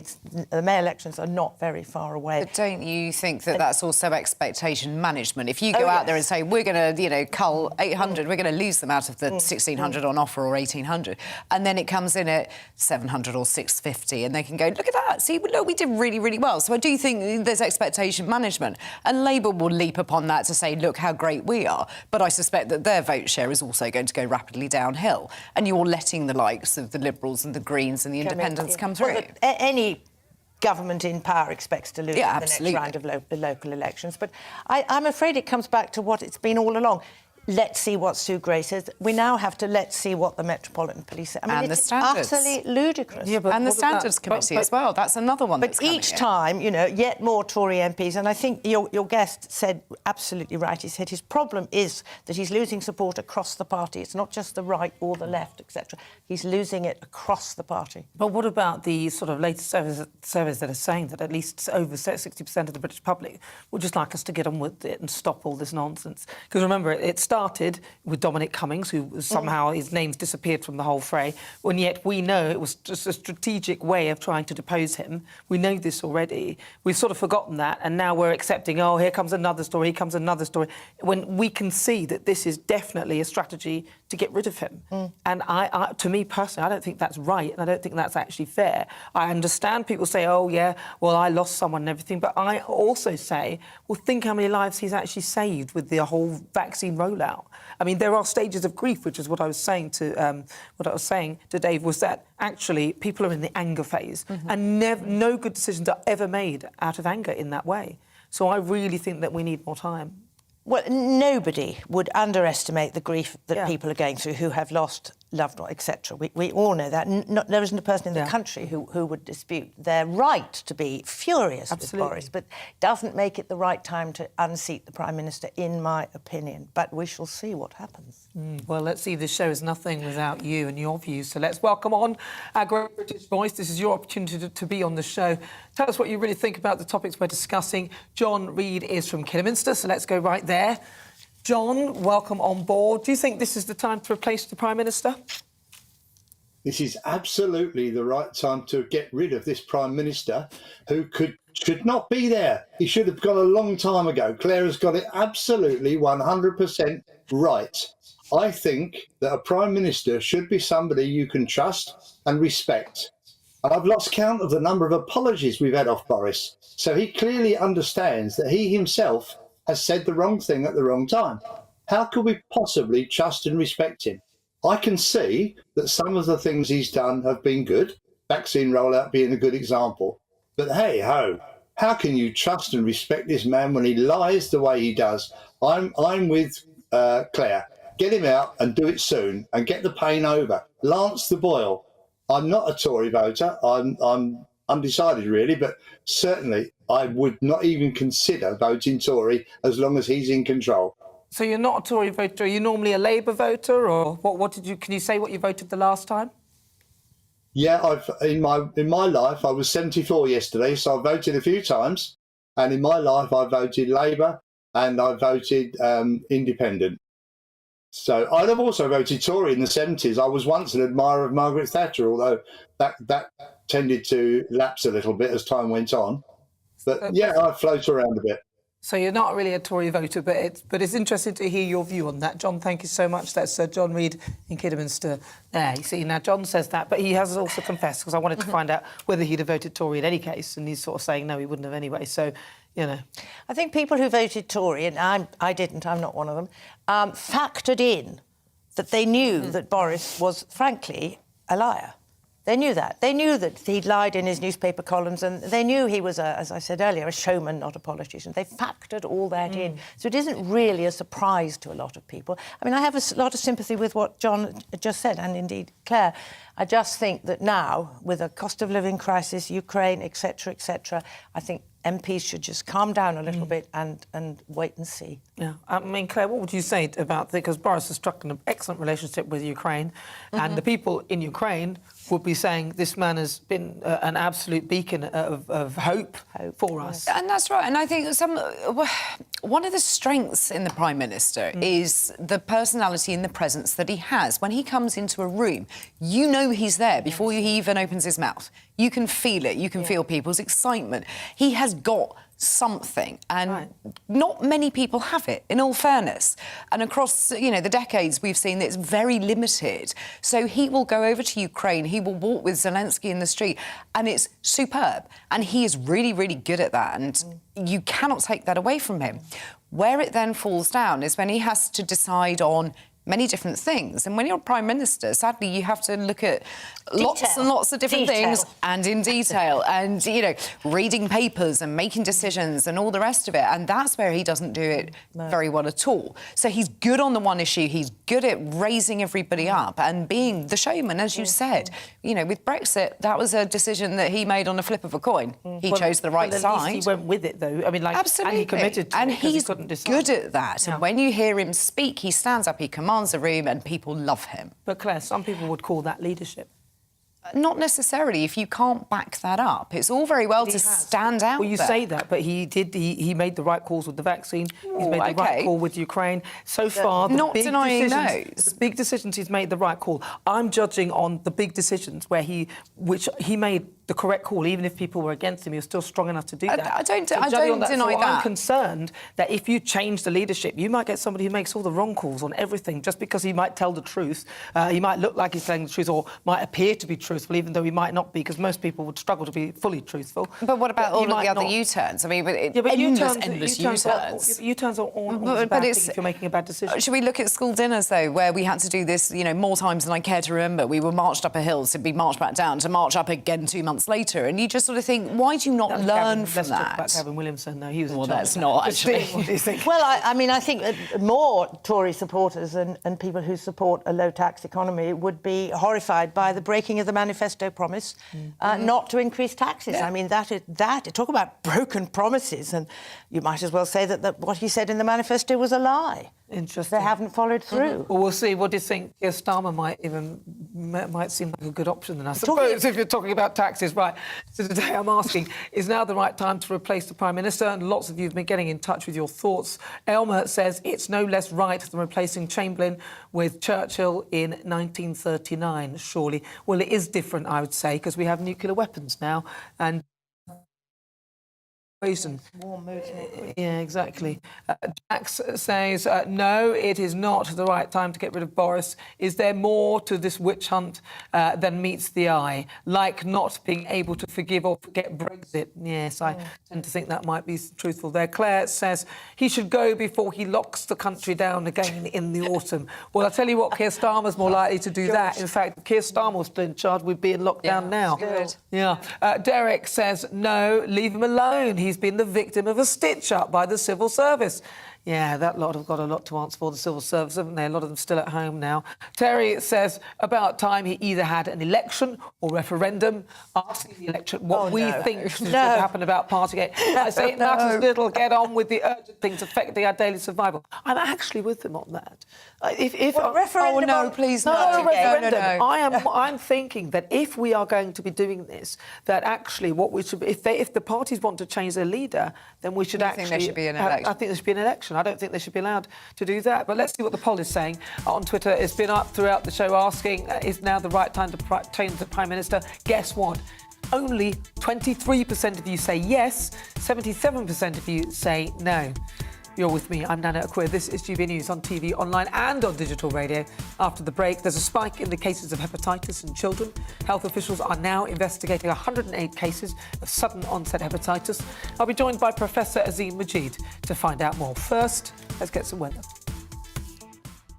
the mayor elections are not very far away. But don't you think that that's also expectation management? If you go out there and say, we're going to, you know, cull 800, we're going to lose them out of the 1,600 on offer or 1,800, and then it comes in at 700 or 650, and they can go, look at that, see, look, we did really, really well. So I do think there's expectation management, and Labour will leap upon that to say, look how great we are. But I suspect that their vote share is also going to go rapidly downhill, and you're letting the likes of the Liberals and the Greens and the independents come through. Well, any government in power expects to lose in the next round of local elections. But I'm afraid it comes back to what it's been all along. Let's see what Sue Gray says. We now have to let's see what the Metropolitan Police say. I mean, and the it's standards. Utterly ludicrous. Yeah, but and the Standards Committee as well. That's another one. But each time, you know, yet more Tory MPs, and I think your guest said absolutely right. He said his problem is that he's losing support across the party. It's not just the right or the left, etc. He's losing it across the party. But what about the sort of latest surveys that are saying that at least over 60% of the British public would just like us to get on with it and stop all this nonsense? Because remember, it started with Dominic Cummings, who somehow his name's disappeared from the whole fray, and yet we know it was just a strategic way of trying to depose him. We know this already. We've sort of forgotten that, and now we're accepting, oh, here comes another story, here comes another story, when we can see that this is definitely a strategy to get rid of him. And to me personally, I don't think that's right, and I don't think that's actually fair. I understand people say, oh, yeah, well, I lost someone and everything, but I also say, well, think how many lives he's actually saved with the whole vaccine rollout. I mean, there are stages of grief, which is what I was saying to Dave, was that actually people are in the anger phase, and no good decisions are ever made out of anger in that way. So I really think that we need more time. Well, nobody would underestimate the grief that people are going through who have lost loved ones, etc. We all know that. There isn't a person in the country who would dispute their right to be furious with Boris, but doesn't make it the right time to unseat the Prime Minister, in my opinion. But we shall see what happens. Well, let's see. This show is nothing without you and your views. So let's welcome on our great British voice. This is your opportunity to be on the show. Tell us what you really think about the topics we're discussing. John Reid is from Kidderminster, so let's go right there. John, welcome on board. Do you think this is the time to replace the Prime Minister? This is absolutely the right time to get rid of this Prime Minister who should not be there. He should have gone a long time ago. Claire has got it absolutely 100% right. I think that a Prime Minister should be somebody you can trust and respect. And I've lost count of the number of apologies we've had off Boris. So he clearly understands that he himself has said the wrong thing at the wrong time. How could we possibly trust and respect him? I can see that some of the things he's done have been good, vaccine rollout being a good example. But hey-ho, how can you trust and respect this man when he lies the way he does? I'm with Claire. Get him out and do it soon and get the pain over. Lance the boil. I'm not a Tory voter. I'm undecided, really, but certainly I would not even consider voting Tory as long as he's in control. So you're not a Tory voter. Are you normally a Labour voter, or what did you? Can you say what you voted the last time? Yeah, in my life I was 74 yesterday, so I voted a few times, and in my life I voted Labour and I voted Independent. So I'd have also voted Tory in the 70s. I was once an admirer of Margaret Thatcher, although that tended to lapse a little bit as time went on. But yeah, I float around a bit. So you're not really a Tory voter, but it's interesting to hear your view on that. John, thank you so much. That's John Reid in Kidderminster there. You see, now John says that, but he has also confessed, because I wanted to find out whether he'd have voted Tory in any case, and he's sort of saying no, he wouldn't have anyway. So, you know. I think people who voted Tory, and I didn't, I'm not one of them, factored in that they knew that Boris was, frankly, a liar. They knew that. They knew that he'd lied in his newspaper columns, and they knew he was, as I said earlier, a showman, not a politician. They factored all that in. So it isn't really a surprise to a lot of people. I mean, I have a lot of sympathy with what John just said, and indeed Claire. I just think that now, with a cost of living crisis, Ukraine, etc., I think MPs should just calm down a little bit and wait and see. Yeah, I mean, Claire, what would you say about this? Because Boris has struck an excellent relationship with Ukraine, and the people in Ukraine would be saying this man has been an absolute beacon of hope for us. And that's right. And I think one of the strengths in the Prime Minister is the personality and the presence that he has. When he comes into a room, you know he's there before he even opens his mouth. You can feel it. You can feel people's excitement. He has got something, and not many people have it, in all fairness. And across, you know, the decades, we've seen that it's very limited. So he will go over to Ukraine, he will walk with Zelensky in the street, and it's superb. And he is really, really good at that, and you cannot take that away from him. Where it then falls down is when he has to decide on many different things. And when you're Prime Minister, sadly, you have to look at lots and lots of different things and in detail and, you know, reading papers and making decisions and all the rest of it. And that's where he doesn't do it very well at all. So he's good on the one issue. He's good at raising everybody up and being the showman, as you said. You know, with Brexit, that was a decision that he made on a flip of a coin. He chose the right side. At least he went with it, though. I mean, like, absolutely. And he committed to and it because he's he couldn't decide. Good at that. And when you hear him speak, he stands up, he commands the room, and people love him. But Claire, some people would call that leadership. Not necessarily, if you can't back that up. It's all very well to stand out. Well, you say that, but he did. He made the right calls with the vaccine. He's made the right call with Ukraine. So far, not denying those. The big decisions, he's made the right call. I'm judging on the big decisions which he made the correct call, even if people were against him. He was still strong enough to do that. I don't deny that. I'm concerned that if you change the leadership, you might get somebody who makes all the wrong calls on everything, just because he might tell the truth. He might look like he's telling the truth, or might appear to be truthful, even though he might not be, because most people would struggle to be fully truthful. But what about all of the other U-turns? I mean, endless U-turns. U-turns are always a bad thing if you're making a bad decision. Should we look at school dinners, though, where we had to do this, you know, more times than I care to remember? We were marched up a hill to be marched back down, to march up again 2 months later, and you just sort of think, why do you not learn from let's that? Talk about Gavin Williamson, though. He was that's not actually. What do you think? Well, I mean, I think more Tory supporters and people who support a low-tax economy would be horrified by the breaking of the manifesto promise not to increase taxes. I mean, talk about broken promises, and you might as well say that what he said in the manifesto was a lie. Interesting. They haven't followed through. Well, we'll see. What do you think? Keir Starmer might seem like a good option then, I suppose, if you're talking about taxes. Right. So today I'm asking, is now the right time to replace the Prime Minister? And lots of you have been getting in touch with your thoughts. Elmer says it's no less right than replacing Chamberlain with Churchill in 1939, surely. Well, it is different, I would say, because we have nuclear weapons now, and yeah, exactly. Jax says, no, it is not the right time to get rid of Boris. Is there more to this witch hunt than meets the eye? Like not being able to forgive or forget Brexit? Yes, I tend to think that might be truthful there. Claire says he should go before he locks the country down again in the autumn. Well, I'll tell you what, Keir Starmer's more likely to do that. In fact, Keir Starmer was still in charge. We'd be in lockdown now. Good. Yeah. Derek says, no, leave him alone. He's been the victim of a stitch-up by the civil service. Yeah, that lot have got a lot to answer for, the civil service, haven't they? A lot of them still at home now. Terry says, about time he either had an election or referendum asking the electorate what we think should happen about Partygate. I say it matters little. Get on with the urgent things affecting our daily survival. I'm actually with them on that. Referendum? No, please no. No. I'm thinking that if we are going to be doing this, that actually what we should be, if the parties want to change their leader, then we should actually. I think there should be an election. I think there should be an election. I don't think they should be allowed to do that. But let's see what the poll is saying on Twitter. It's been up throughout the show asking, is now the right time to change the Prime Minister? Guess what? Only 23% of you say yes, 77% of you say no. You're with me, I'm Nana Akua. This is GBNews on TV, online and on digital radio. After the break, there's a spike in the cases of hepatitis in children. Health officials are now investigating 108 cases of sudden onset hepatitis. I'll be joined by Professor Azim Majid to find out more. First, let's get some weather.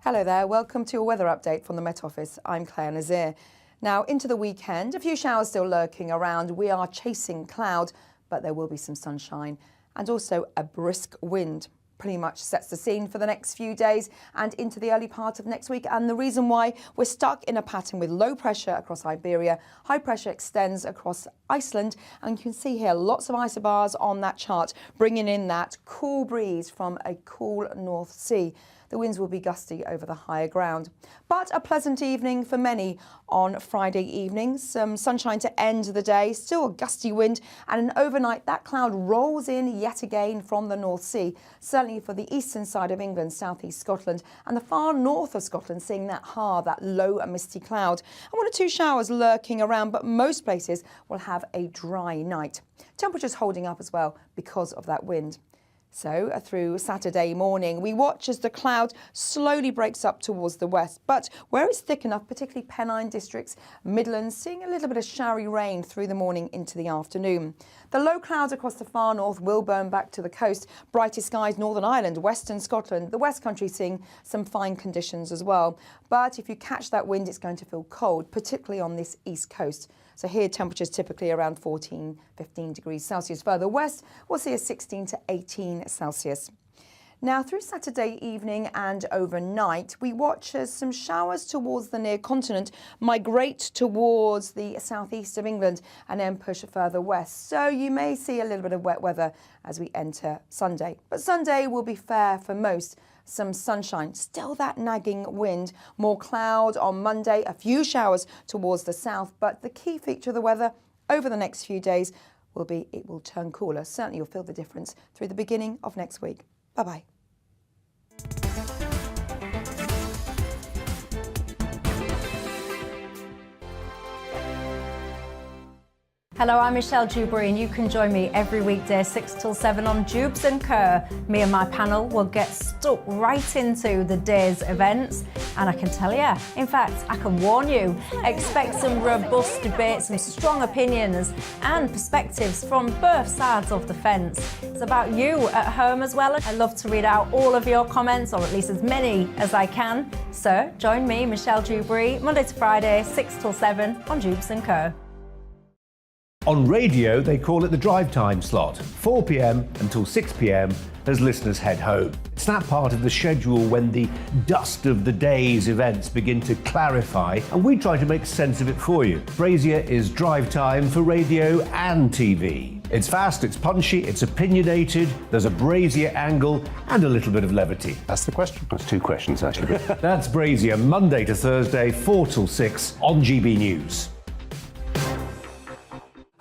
Hello there, welcome to your weather update from the Met Office. I'm Claire Nazir. Now, into the weekend, a few showers still lurking around. We are chasing cloud, but there will be some sunshine and also a brisk wind. Pretty much sets the scene for the next few days and into the early part of next week. And the reason why we're stuck in a pattern with low pressure across Iberia, high pressure extends across Iceland. And you can see here lots of isobars on that chart, bringing in that cool breeze from a cool North Sea. The winds will be gusty over the higher ground. But a pleasant evening for many on Friday evening. Some sunshine to end the day, still a gusty wind, and overnight that cloud rolls in yet again from the North Sea, certainly for the eastern side of England, southeast Scotland, and the far north of Scotland, seeing that low misty cloud. And 1 or 2 showers lurking around, but most places will have a dry night. Temperatures holding up as well because of that wind. So through Saturday morning, we watch as the cloud slowly breaks up towards the west, but where it's thick enough, particularly Pennine districts, Midlands, seeing a little bit of showery rain through the morning into the afternoon. The low clouds across the far north will burn back to the coast. Brighter skies, Northern Ireland, Western Scotland, the West Country seeing some fine conditions as well. But if you catch that wind, it's going to feel cold, particularly on this east coast. So here, temperatures typically around 14, 15 degrees Celsius. Further west, we'll see a 16 to 18 Celsius. Now, through Saturday evening and overnight, we watch as some showers towards the near continent migrate towards the southeast of England and then push further west. So you may see a little bit of wet weather as we enter Sunday. But Sunday will be fair for most. Some sunshine, still that nagging wind, more cloud on Monday, a few showers towards the south. But the key feature of the weather over the next few days will be it will turn cooler. Certainly you'll feel the difference through the beginning of next week. Bye-bye. Hello, I'm Michelle Dewberry, and you can join me every weekday 6 till 7 on Jubes & Kerr. Me and my panel will get stuck right into the day's events, and I can tell you, in fact, I can warn you, expect some robust debate, some strong opinions and perspectives from both sides of the fence. It's about you at home as well. I love to read out all of your comments, or at least as many as I can. So join me, Michelle Dewberry, Monday to Friday, 6 till 7 on Jubes & Kerr. On radio, they call it the drive time slot, 4 p.m. until 6 p.m. as listeners head home. It's that part of the schedule when the dust of the day's events begin to clarify, and we try to make sense of it for you. Brazier is drive time for radio and TV. It's fast, it's punchy, it's opinionated, there's a Brazier angle and a little bit of levity. That's the question. That's 2 questions, actually. That's Brazier, Monday to Thursday, 4 till 6 on GB News.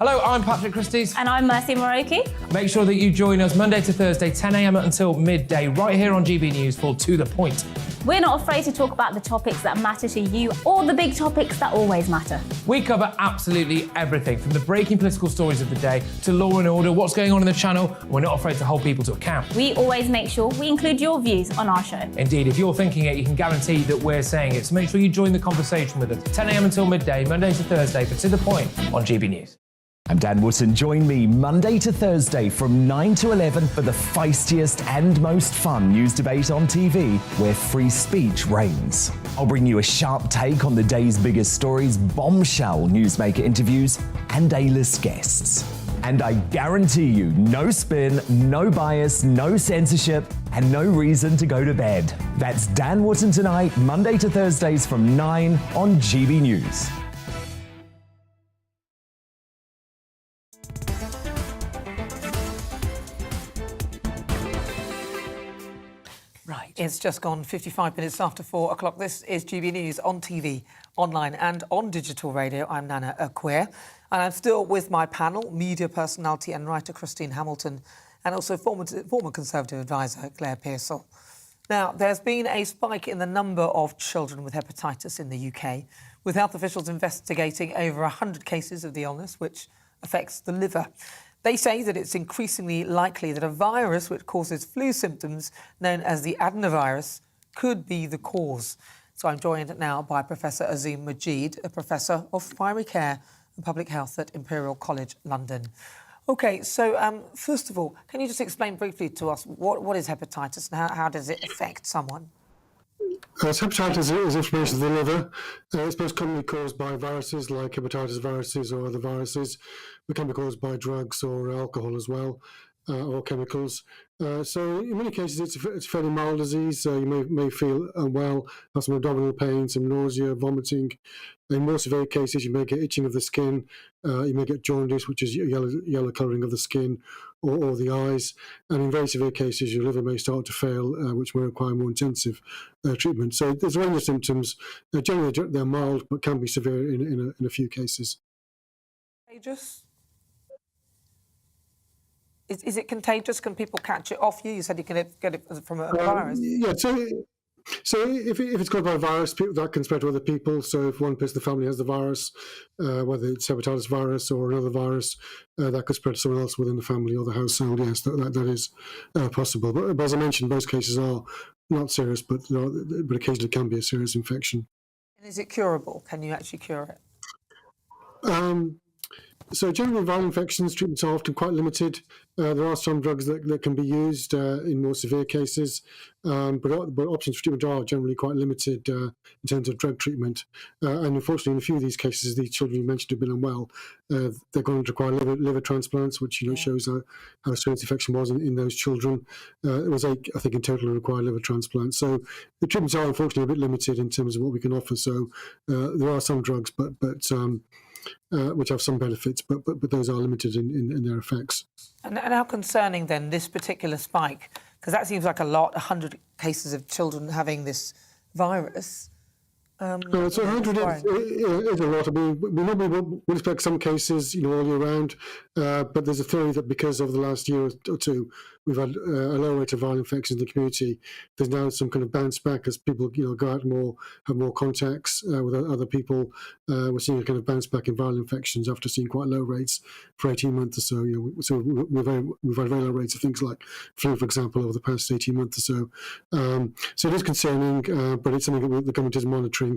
Hello, I'm Patrick Christie's. And I'm Mercy Moroki. Make sure that you join us Monday to Thursday, 10 a.m. until midday, right here on GB News for To The Point. We're not afraid to talk about the topics that matter to you or the big topics that always matter. We cover absolutely everything, from the breaking political stories of the day to law and order, what's going on in the channel. We're not afraid to hold people to account. We always make sure we include your views on our show. Indeed, if you're thinking it, you can guarantee that we're saying it. So make sure you join the conversation with us, 10 a.m. until midday, Monday to Thursday, for To The Point on GB News. I'm Dan Wootton. Join me Monday to Thursday from 9 to 11 for the feistiest and most fun news debate on TV, where free speech reigns. I'll bring you a sharp take on the day's biggest stories, bombshell newsmaker interviews, and A-list guests. And I guarantee you, no spin, no bias, no censorship, and no reason to go to bed. That's Dan Wootton tonight, Monday to Thursdays from 9 on GB News. Right, it's just gone 55 minutes after 4 o'clock. This is GB News on TV, online and on digital radio. I'm Nana Akua, and I'm still with my panel, media personality and writer Christine Hamilton, and also former Conservative advisor Claire Pearsall. Now, there's been a spike in the number of children with hepatitis in the UK, with health officials investigating over 100 cases of the illness, which affects the liver. They say that it's increasingly likely that a virus which causes flu symptoms, known as the adenovirus, could be the cause. So I'm joined now by Professor Azim Majid, a professor of primary care and public health at Imperial College London. OK, so first of all, can you just explain briefly to us what is hepatitis and how does it affect someone? Hepatitis is inflammation of the liver. It's most commonly caused by viruses like hepatitis viruses or other viruses. It can be caused by drugs or alcohol as well. or chemicals. So in many cases, it's a fairly mild disease. You may feel unwell, have some abdominal pain, some nausea, vomiting. In more severe cases, you may get itching of the skin. You may get jaundice, which is yellow colouring of the skin or the eyes. And in very severe cases, your liver may start to fail, which may require more intensive treatment. So there's a range of symptoms. Generally, they're mild, but can be severe in a few cases. Contagious? Is it contagious? Can people catch it off you? You said you can get it from a virus. Yeah, so if it's caused by a virus, that can spread to other people. So if one person in the family has the virus, whether it's hepatitis virus or another virus, that could spread to someone else within the family or the household. Yes, that is possible. But as I mentioned, most cases are not serious, but occasionally can be a serious infection. And is it curable? Can you actually cure it? So generally, viral infections treatments are often quite limited. There are some drugs that can be used in more severe cases, but options for treatment are generally quite limited in terms of drug treatment. And unfortunately, in a few of these cases, these children you mentioned have been unwell. They're going to require liver transplants, which shows how serious the infection was in those children. It was 8, I think, in total required liver transplants. So the treatments are unfortunately a bit limited in terms of what we can offer. So there are some drugs, but which have some benefits, but those are limited in their effects. And how concerning then this particular spike? Because that seems like a lot, 100 cases of children having this virus. So 100 is a lot. I mean, we normally would expect some cases, all year round, but there's a theory that because of the last year or two, we've had a low rate of viral infections in the community. There's now some kind of bounce back as people, go out more, have more contacts with other people. We're seeing a kind of bounce back in viral infections after seeing quite low rates for 18 months or so. So we've had very low rates of things like flu, for example, over the past 18 months or so. So it is concerning, but it's something that the government is monitoring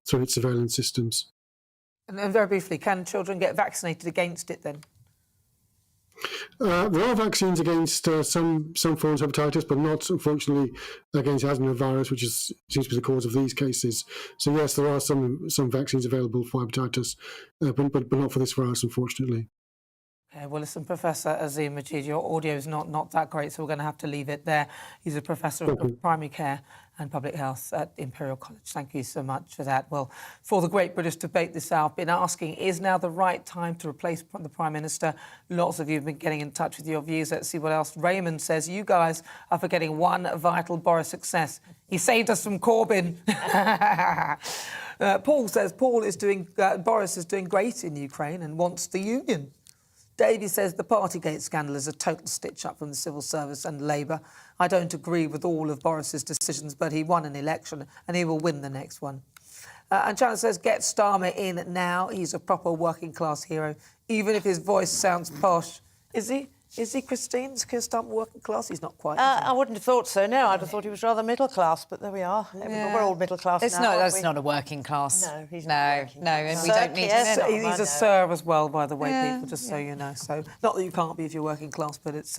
through its surveillance systems. And very briefly, can children get vaccinated against it then? There are vaccines against some forms of hepatitis, but not, unfortunately, against adenovirus, which seems to be the cause of these cases. So yes, there are some vaccines available for hepatitis, but not for this virus, unfortunately. Okay, well, listen, Professor Azim Majid, your audio is not that great, so we're going to have to leave it there. He's a professor of primary care and public health at Imperial College. Thank you so much for that. Well, for the Great British Debate this hour, I've been asking, is now the right time to replace the Prime Minister? Lots of you have been getting in touch with your views. Let's see what else. Raymond says, you guys are forgetting one vital Boris success. He saved us from Corbyn. Paul says, Boris is doing great in Ukraine and wants the union. Davey says the Partygate scandal is a total stitch-up from the civil service and Labour. I don't agree with all of Boris's decisions, but he won an election and he will win the next one. And China says, get Starmer in now. He's a proper working-class hero, even if his voice sounds posh. Is he? Is he, Christine? Is Keir Starmer working class? He's not quite. I wouldn't have thought so, no. I'd have thought he was rather middle class, but there we are. Yeah. We're all middle class now. That's not a working class. No, he's not working class. And we don't need him. He's a sir as well, by the way, people, just so you know. So, not that you can't be if you're working class, but it's,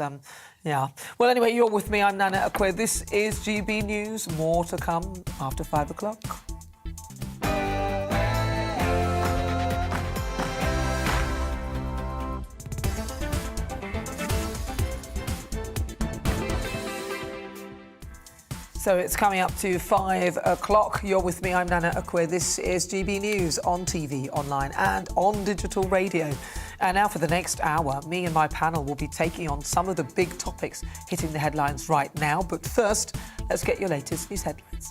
yeah. Well, anyway, you're with me. I'm Nana Akua. This is GB News. More to come after 5 o'clock. So it's coming up to 5 o'clock. You're with me, I'm Nana Akua. This is GB News on TV, online and on digital radio. And now for the next hour, me and my panel will be taking on some of the big topics hitting the headlines right now. But first, let's get your latest news headlines.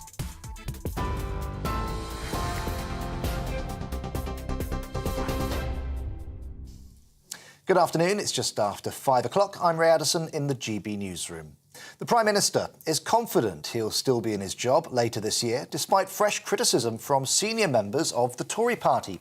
Good afternoon, it's just after 5 o'clock. I'm Ray Addison in the GB Newsroom. The Prime Minister is confident he'll still be in his job later this year, despite fresh criticism from senior members of the Tory party.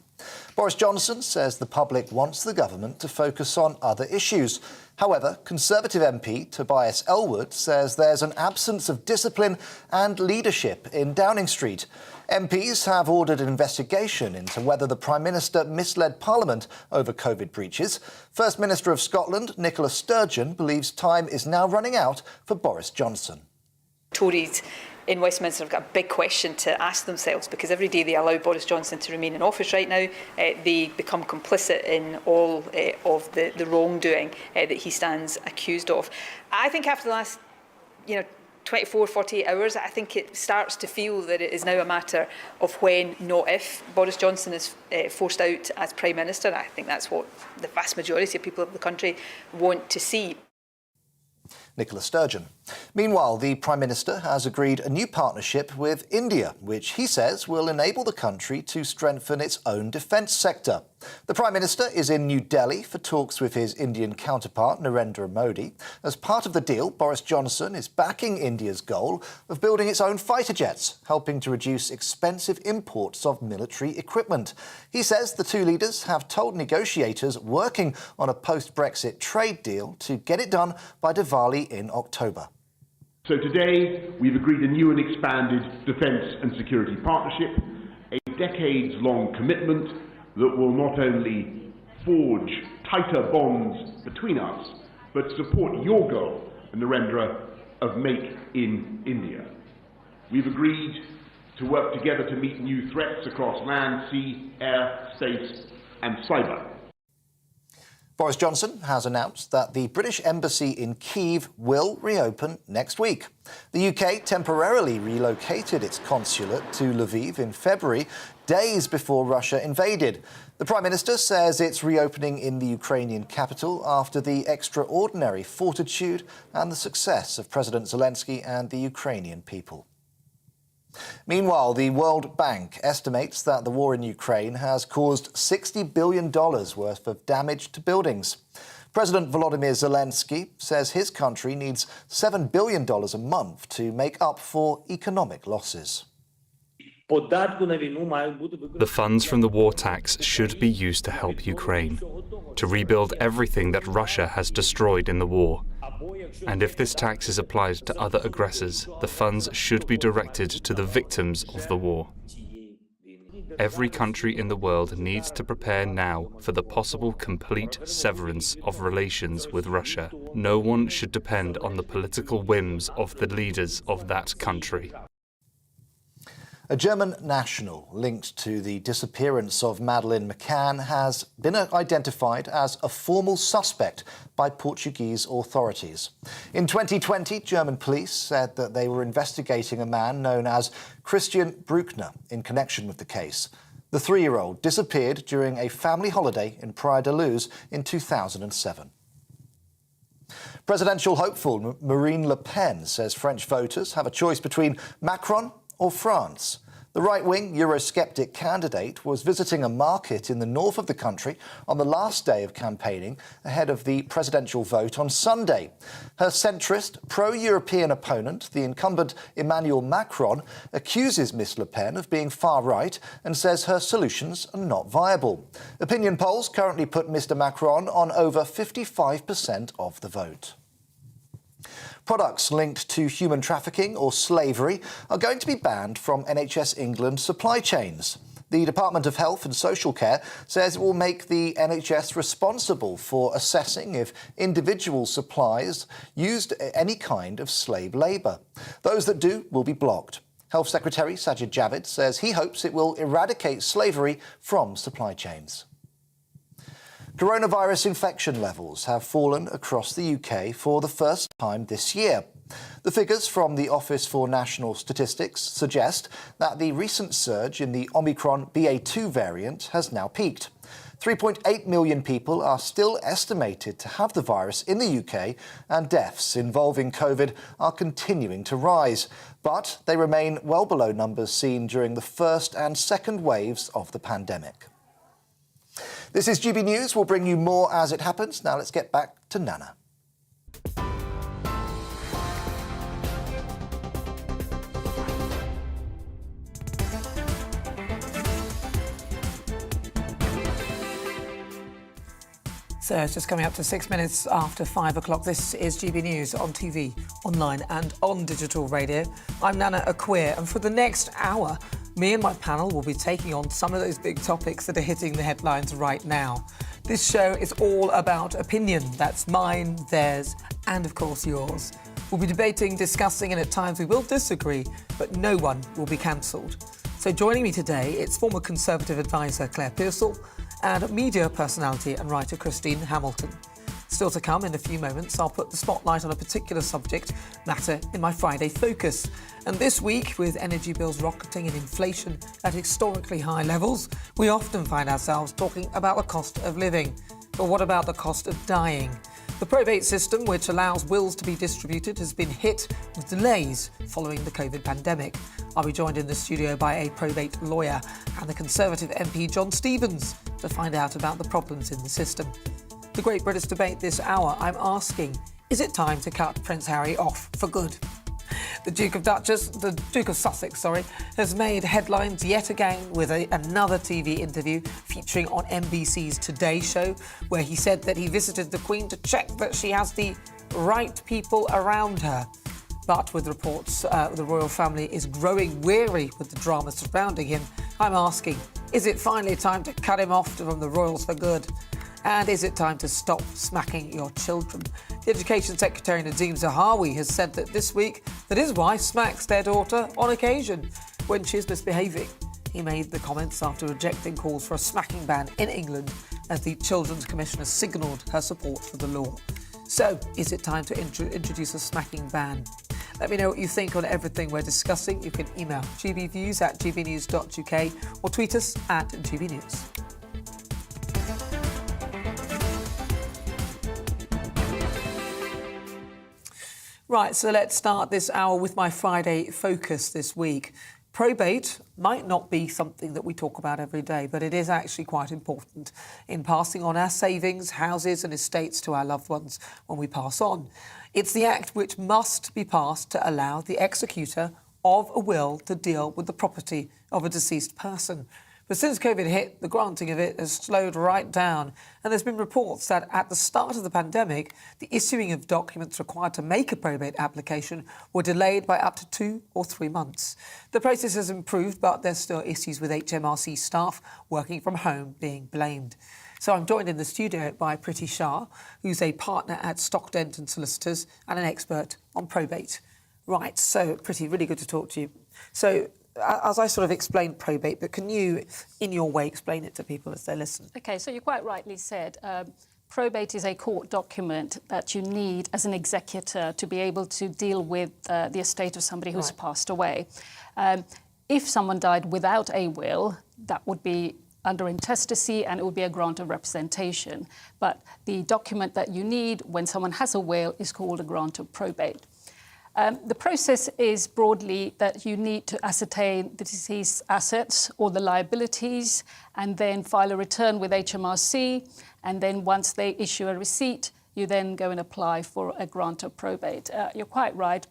Boris Johnson says the public wants the government to focus on other issues. However, Conservative MP Tobias Ellwood says there's an absence of discipline and leadership in Downing Street. MPs have ordered an investigation into whether the Prime Minister misled Parliament over COVID breaches. First Minister of Scotland, Nicola Sturgeon, believes time is now running out for Boris Johnson. Tories in Westminster have got a big question to ask themselves, because every day they allow Boris Johnson to remain in office right now, they become complicit in all of the wrongdoing that he stands accused of. I think after the last, 24, 48 hours, I think it starts to feel that it is now a matter of when, not if, Boris Johnson is forced out as Prime Minister. I think that's what the vast majority of people of the country want to see. Nicola Sturgeon. Meanwhile, the Prime Minister has agreed a new partnership with India, which he says will enable the country to strengthen its own defence sector. The Prime Minister is in New Delhi for talks with his Indian counterpart, Narendra Modi. As part of the deal, Boris Johnson is backing India's goal of building its own fighter jets, helping to reduce expensive imports of military equipment. He says the two leaders have told negotiators working on a post-Brexit trade deal to get it done by Diwali in October. So today, we've agreed a new and expanded defence and security partnership, a decades-long commitment that will not only forge tighter bonds between us, but support your goal, Narendra, of Make in India. We've agreed to work together to meet new threats across land, sea, air, space and cyber. Boris Johnson has announced that the British Embassy in Kyiv will reopen next week. The UK temporarily relocated its consulate to Lviv in February, days before Russia invaded. The Prime Minister says it's reopening in the Ukrainian capital after the extraordinary fortitude and the success of President Zelensky and the Ukrainian people. Meanwhile, the World Bank estimates that the war in Ukraine has caused $60 billion worth of damage to buildings. President Volodymyr Zelensky says his country needs $7 billion a month to make up for economic losses. The funds from the war tax should be used to help Ukraine, to rebuild everything that Russia has destroyed in the war. And if this tax is applied to other aggressors, the funds should be directed to the victims of the war. Every country in the world needs to prepare now for the possible complete severance of relations with Russia. No one should depend on the political whims of the leaders of that country. A German national linked to the disappearance of Madeline McCann has been identified as a formal suspect by Portuguese authorities. In 2020, German police said that they were investigating a man known as Christian Bruckner in connection with the case. The 3-year-old disappeared during a family holiday in Praia da Luz in 2007. Presidential hopeful Marine Le Pen says French voters have a choice between Macron or France. The right-wing Eurosceptic candidate was visiting a market in the north of the country on the last day of campaigning ahead of the presidential vote on Sunday. Her centrist, pro-European opponent, the incumbent Emmanuel Macron, accuses Ms Le Pen of being far-right and says her solutions are not viable. Opinion polls currently put Mr Macron on over 55% of the vote. Products linked to human trafficking or slavery are going to be banned from NHS England supply chains. The Department of Health and Social Care says it will make the NHS responsible for assessing if individual supplies used any kind of slave labour. Those that do will be blocked. Health Secretary Sajid Javid says he hopes it will eradicate slavery from supply chains. Coronavirus infection levels have fallen across the UK for the first time this year. The figures from the Office for National Statistics suggest that the recent surge in the Omicron BA2 variant has now peaked. 3.8 million people are still estimated to have the virus in the UK, and deaths involving COVID are continuing to rise. But they remain well below numbers seen during the first and second waves of the pandemic. This is GB News. We'll bring you more as it happens. Now let's get back to Nana. So it's just coming up to 6 minutes after 5 o'clock. This is GB News on TV, online and on digital radio. I'm Nana Akua, and for the next hour, me and my panel will be taking on some of those big topics that are hitting the headlines right now. This show is all about opinion. That's mine, theirs, and of course yours. We'll be debating, discussing, and at times we will disagree, but no one will be cancelled. So joining me today, it's former Conservative advisor Claire Pearsall and media personality and writer Christine Hamilton. Still to come in a few moments, I'll put the spotlight on a particular subject matter in my Friday focus. And this week, with energy bills rocketing and inflation at historically high levels, we often find ourselves talking about the cost of living. But what about the cost of dying? The probate system, which allows wills to be distributed, has been hit with delays following the COVID pandemic. I'll be joined in the studio by a probate lawyer and the Conservative MP John Stevens to find out about the problems in the system. The Great British Debate this hour, I'm asking, is it time to cut Prince Harry off for good? The Duke of Sussex, has made headlines yet again with another TV interview featuring on NBC's Today Show, where he said that he visited the Queen to check that she has the right people around her. But with reports the royal family is growing weary with the drama surrounding him, I'm asking, is it finally time to cut him off from the royals for good? And is it time to stop smacking your children? The Education Secretary Nadeem Zahawi has said that this week that his wife smacks their daughter on occasion when she is misbehaving. He made the comments after rejecting calls for a smacking ban in England as the Children's Commissioner signalled her support for the law. So, is it time to introduce a smacking ban? Let me know what you think on everything we're discussing. You can email gbviews@gbnews.uk or tweet us at GBNews. Right, so let's start this hour with my Friday focus this week. Probate might not be something that we talk about every day, but it is actually quite important in passing on our savings, houses and estates to our loved ones when we pass on. It's the act which must be passed to allow the executor of a will to deal with the property of a deceased person. But since COVID hit, the granting of it has slowed right down. And there's been reports that at the start of the pandemic, the issuing of documents required to make a probate application were delayed by up to 2 or 3 months. The process has improved, but there's still issues with HMRC staff working from home being blamed. So I'm joined in the studio by Priti Shah, who's a partner at Stockdent & Solicitors and an expert on probate. Right, so Priti, really good to talk to you. So, as I sort of explained probate, but can you, in your way, explain it to people as they listen? OK, so you quite rightly said probate is a court document that you need as an executor to be able to deal with the estate of somebody who's passed away. If someone died without a will, that would be under intestacy and it would be a grant of representation. But the document that you need when someone has a will is called a grant of probate. The process is broadly that you need to ascertain the deceased's assets or the liabilities and then file a return with HMRC. And then once they issue a receipt, you then go and apply for a grant of probate. You're quite right.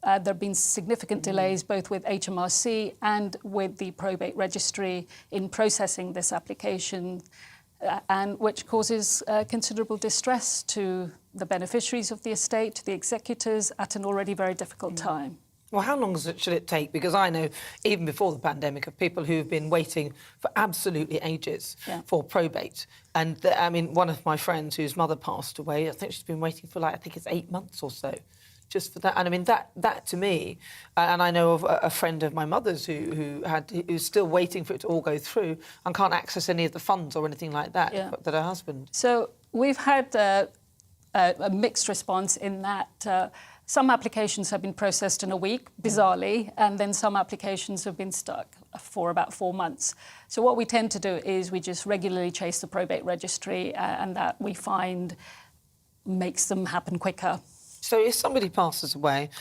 There have been significant delays both with HMRC and with the probate registry in processing this application, and which causes considerable distress to the beneficiaries of the estate, to the executors, at an already very difficult time. Well, how long should it take? Because I know, even before the pandemic, of people who've been waiting for absolutely ages for probate. And, I mean, one of my friends whose mother passed away, I think she's been waiting for, I think it's 8 months or so, just for that. And, I mean, that to me, and I know of a friend of my mother's who's still waiting for it to all go through and can't access any of the funds or anything like that, that her husband. So we've had a mixed response in that some applications have been processed in a week, bizarrely, and then some applications have been stuck for about 4 months. So what we tend to do is we just regularly chase the probate registry, and that we find makes them happen quicker. So if somebody passes away,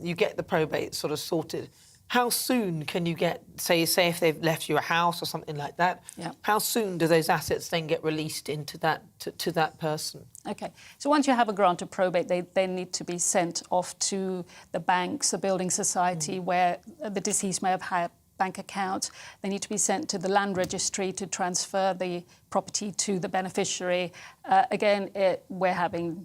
you get the probate sort of sorted. How soon can you get, say if they've left you a house or something like that, how soon do those assets then get released into that to that person? OK. So once you have a grant of probate, they then need to be sent off to the banks, the building society, where the deceased may have had bank accounts. They need to be sent to the land registry to transfer the property to the beneficiary. Again, we're having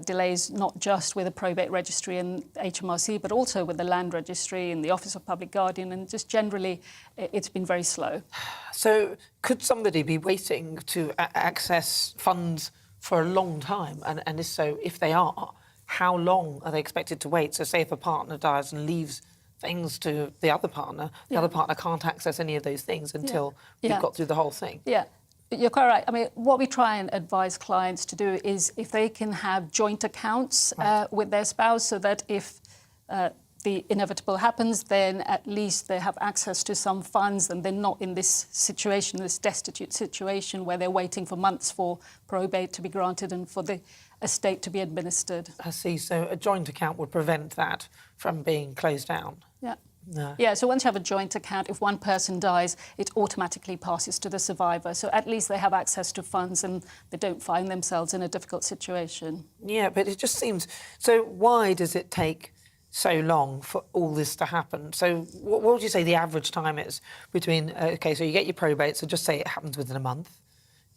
delays not just with the probate registry and HMRC, but also with the land registry and the Office of Public Guardian, and just generally it's been very slow. So could somebody be waiting to access funds for a long time? And if so, if they are, how long are they expected to wait? So say if a partner dies and leaves things to the other partner, the other partner can't access any of those things until you've got through the whole thing. Yeah. You're quite right. I mean, what we try and advise clients to do is if they can have joint accounts with their spouse, so that if the inevitable happens, then at least they have access to some funds and they're not in this situation, this destitute situation where they're waiting for months for probate to be granted and for the estate to be administered. I see. So a joint account would prevent that from being closed down. Yeah. No. Yeah, so once you have a joint account, if one person dies, it automatically passes to the survivor. So at least they have access to funds and they don't find themselves in a difficult situation. Yeah, but it just seems... So why does it take so long for all this to happen? So what would you say the average time is between... OK, so you get your probate, so just say it happens within a month.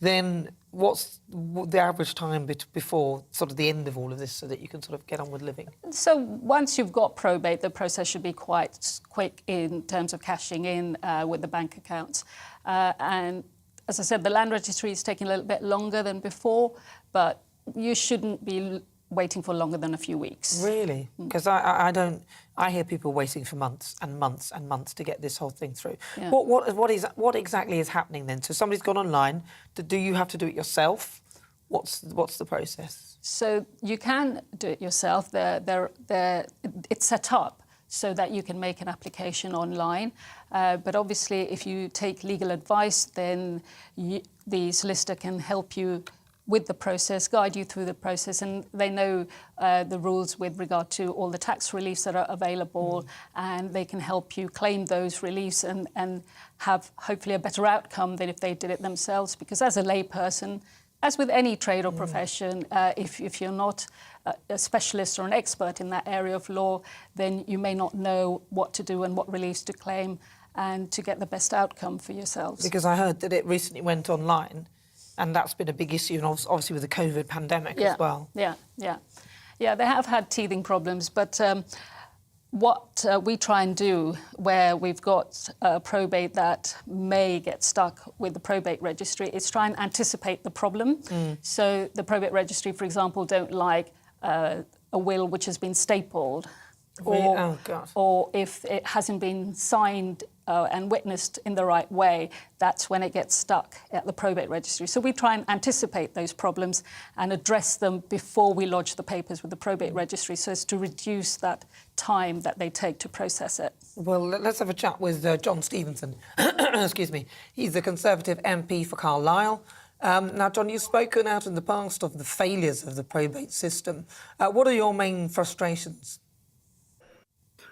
Then what's the average time before sort of the end of all of this so that you can sort of get on with living? So once you've got probate, the process should be quite quick in terms of cashing in with the bank accounts. And as I said, the land registry is taking a little bit longer than before, but you shouldn't be waiting for longer than a few weeks. Really? Because I hear people waiting for months and months and months to get this whole thing through. Yeah. What exactly is happening then? So somebody's gone online. Do you have to do it yourself? What's the process? So you can do it yourself. It's set up so that you can make an application online. But obviously, if you take legal advice, then the solicitor can help you with the process, guide you through the process, and they know the rules with regard to all the tax reliefs that are available, and they can help you claim those reliefs and have hopefully a better outcome than if they did it themselves. Because as a layperson, as with any trade or profession, if you're not a specialist or an expert in that area of law, then you may not know what to do and what reliefs to claim and to get the best outcome for yourselves. Because I heard that it recently went online, and that's been a big issue, and obviously with the COVID pandemic as well. Yeah, they have had teething problems, but what we try and do where we've got probate that may get stuck with the probate registry is try and anticipate the problem. So the probate registry, for example, don't like a will which has been stapled, or if it hasn't been signed and witnessed in the right way, that's when it gets stuck at the probate registry. So we try and anticipate those problems and address them before we lodge the papers with the probate registry, so as to reduce that time that they take to process it. Well, let's have a chat with John Stevenson. Excuse me. He's the Conservative MP for Carlisle. Now, John, you've spoken out in the past of the failures of the probate system. What are your main frustrations?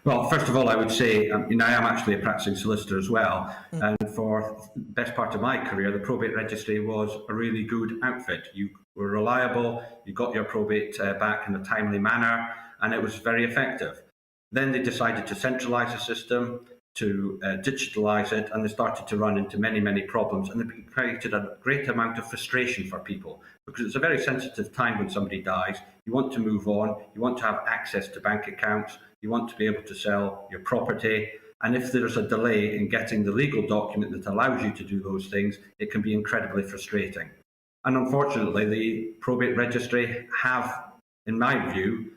Well, first of all, I would say, I am actually a practicing solicitor as well, and for the best part of my career, the probate registry was a really good outfit. You were reliable, you got your probate back in a timely manner, and it was very effective. Then they decided to centralise the system, to digitalise it, and they started to run into many, many problems, and they created a great amount of frustration for people, because it's a very sensitive time when somebody dies. You want to move on, you want to have access to bank accounts, you want to be able to sell your property, and if there's a delay in getting the legal document that allows you to do those things, it can be incredibly frustrating. And unfortunately, the probate registry have, in my view,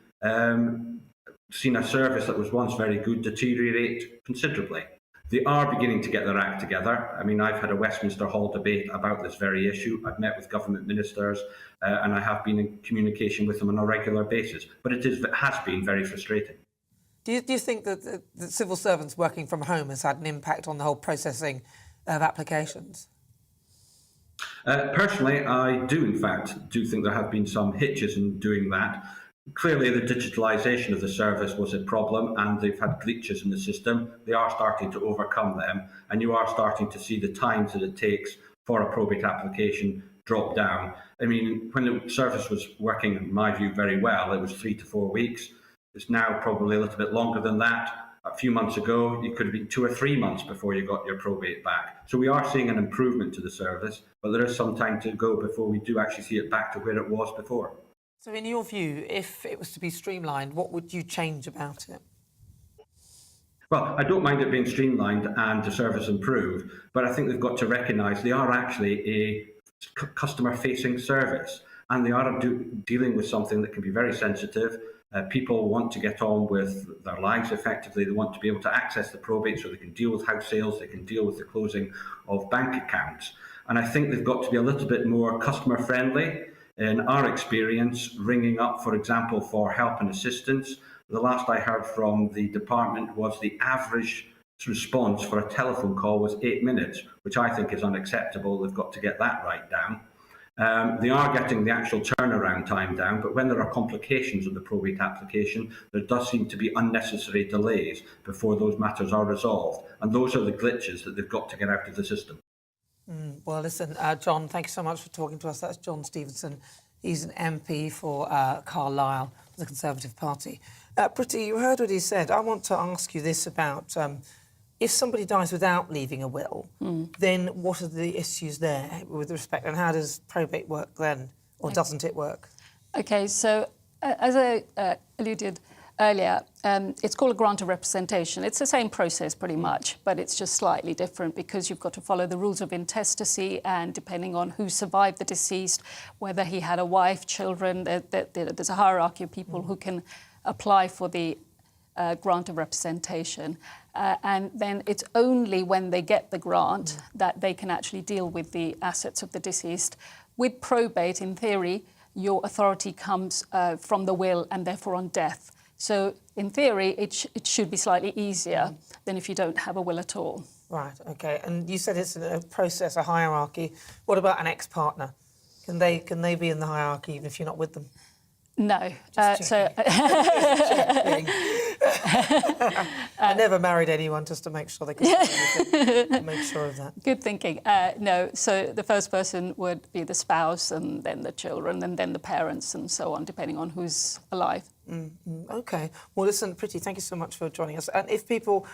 seen a service that was once very good deteriorate considerably. They are beginning to get their act together. I mean, I've had a Westminster Hall debate about this very issue. I've met with government ministers and I have been in communication with them on a regular basis. But it has been very frustrating. Do you think that the civil servants working from home has had an impact on the whole processing of applications? Personally, I do, in fact, think there have been some hitches in doing that. Clearly, the digitalisation of the service was a problem, and they've had glitches in the system. They are starting to overcome them, and you are starting to see the times that it takes for a probate application drop down. I mean, when the service was working, in my view, very well, it was 3 to 4 weeks. It's now probably a little bit longer than that. A few months ago, it could have been 2 or 3 months before you got your probate back. So we are seeing an improvement to the service, but there is some time to go before we do actually see it back to where it was before. So in your view, if it was to be streamlined, what would you change about it? Well, I don't mind it being streamlined and the service improved, but I think they've got to recognise they are actually a customer-facing service. and they are dealing with something that can be very sensitive. People want to get on with their lives effectively. They want to be able to access the probate so they can deal with house sales, they can deal with the closing of bank accounts. And I think they've got to be a little bit more customer friendly. In our experience, ringing up, for example, for help and assistance, the last I heard from the department was the average response for a telephone call was 8 minutes, which I think is unacceptable. They've got to get that right down. They are getting the actual turnaround time down, but when there are complications of the probate application, there does seem to be unnecessary delays before those matters are resolved. And those are the glitches that they've got to get out of the system. Well, listen, John, thank you so much for talking to us. That's John Stevenson. He's an MP for Carlisle, the Conservative Party. Pretty, you heard what he said. I want to ask you this about if somebody dies without leaving a will, then what are the issues there with respect, and how does probate work then, or doesn't it work? OK, so as I alluded earlier, it's called a grant of representation. It's the same process pretty much, but it's just slightly different because you've got to follow the rules of intestacy, and depending on who survived the deceased, whether he had a wife, children, there's a hierarchy of people who can apply for the grant of representation. And then it's only when they get the grant that they can actually deal with the assets of the deceased. With probate, in theory, your authority comes from the will and therefore on death. So in theory, it should be slightly easier than if you don't have a will at all. Right, OK. And you said it's a process, a hierarchy. What about an ex-partner? Can they be in the hierarchy even if you're not with them? No. I never married anyone just to make sure they can make sure of that. Good thinking. No, so the first person would be the spouse, and then the children, and then the parents, and so on, depending on who's alive. OK. Well, listen, Pretty, thank you so much for joining us. And if people,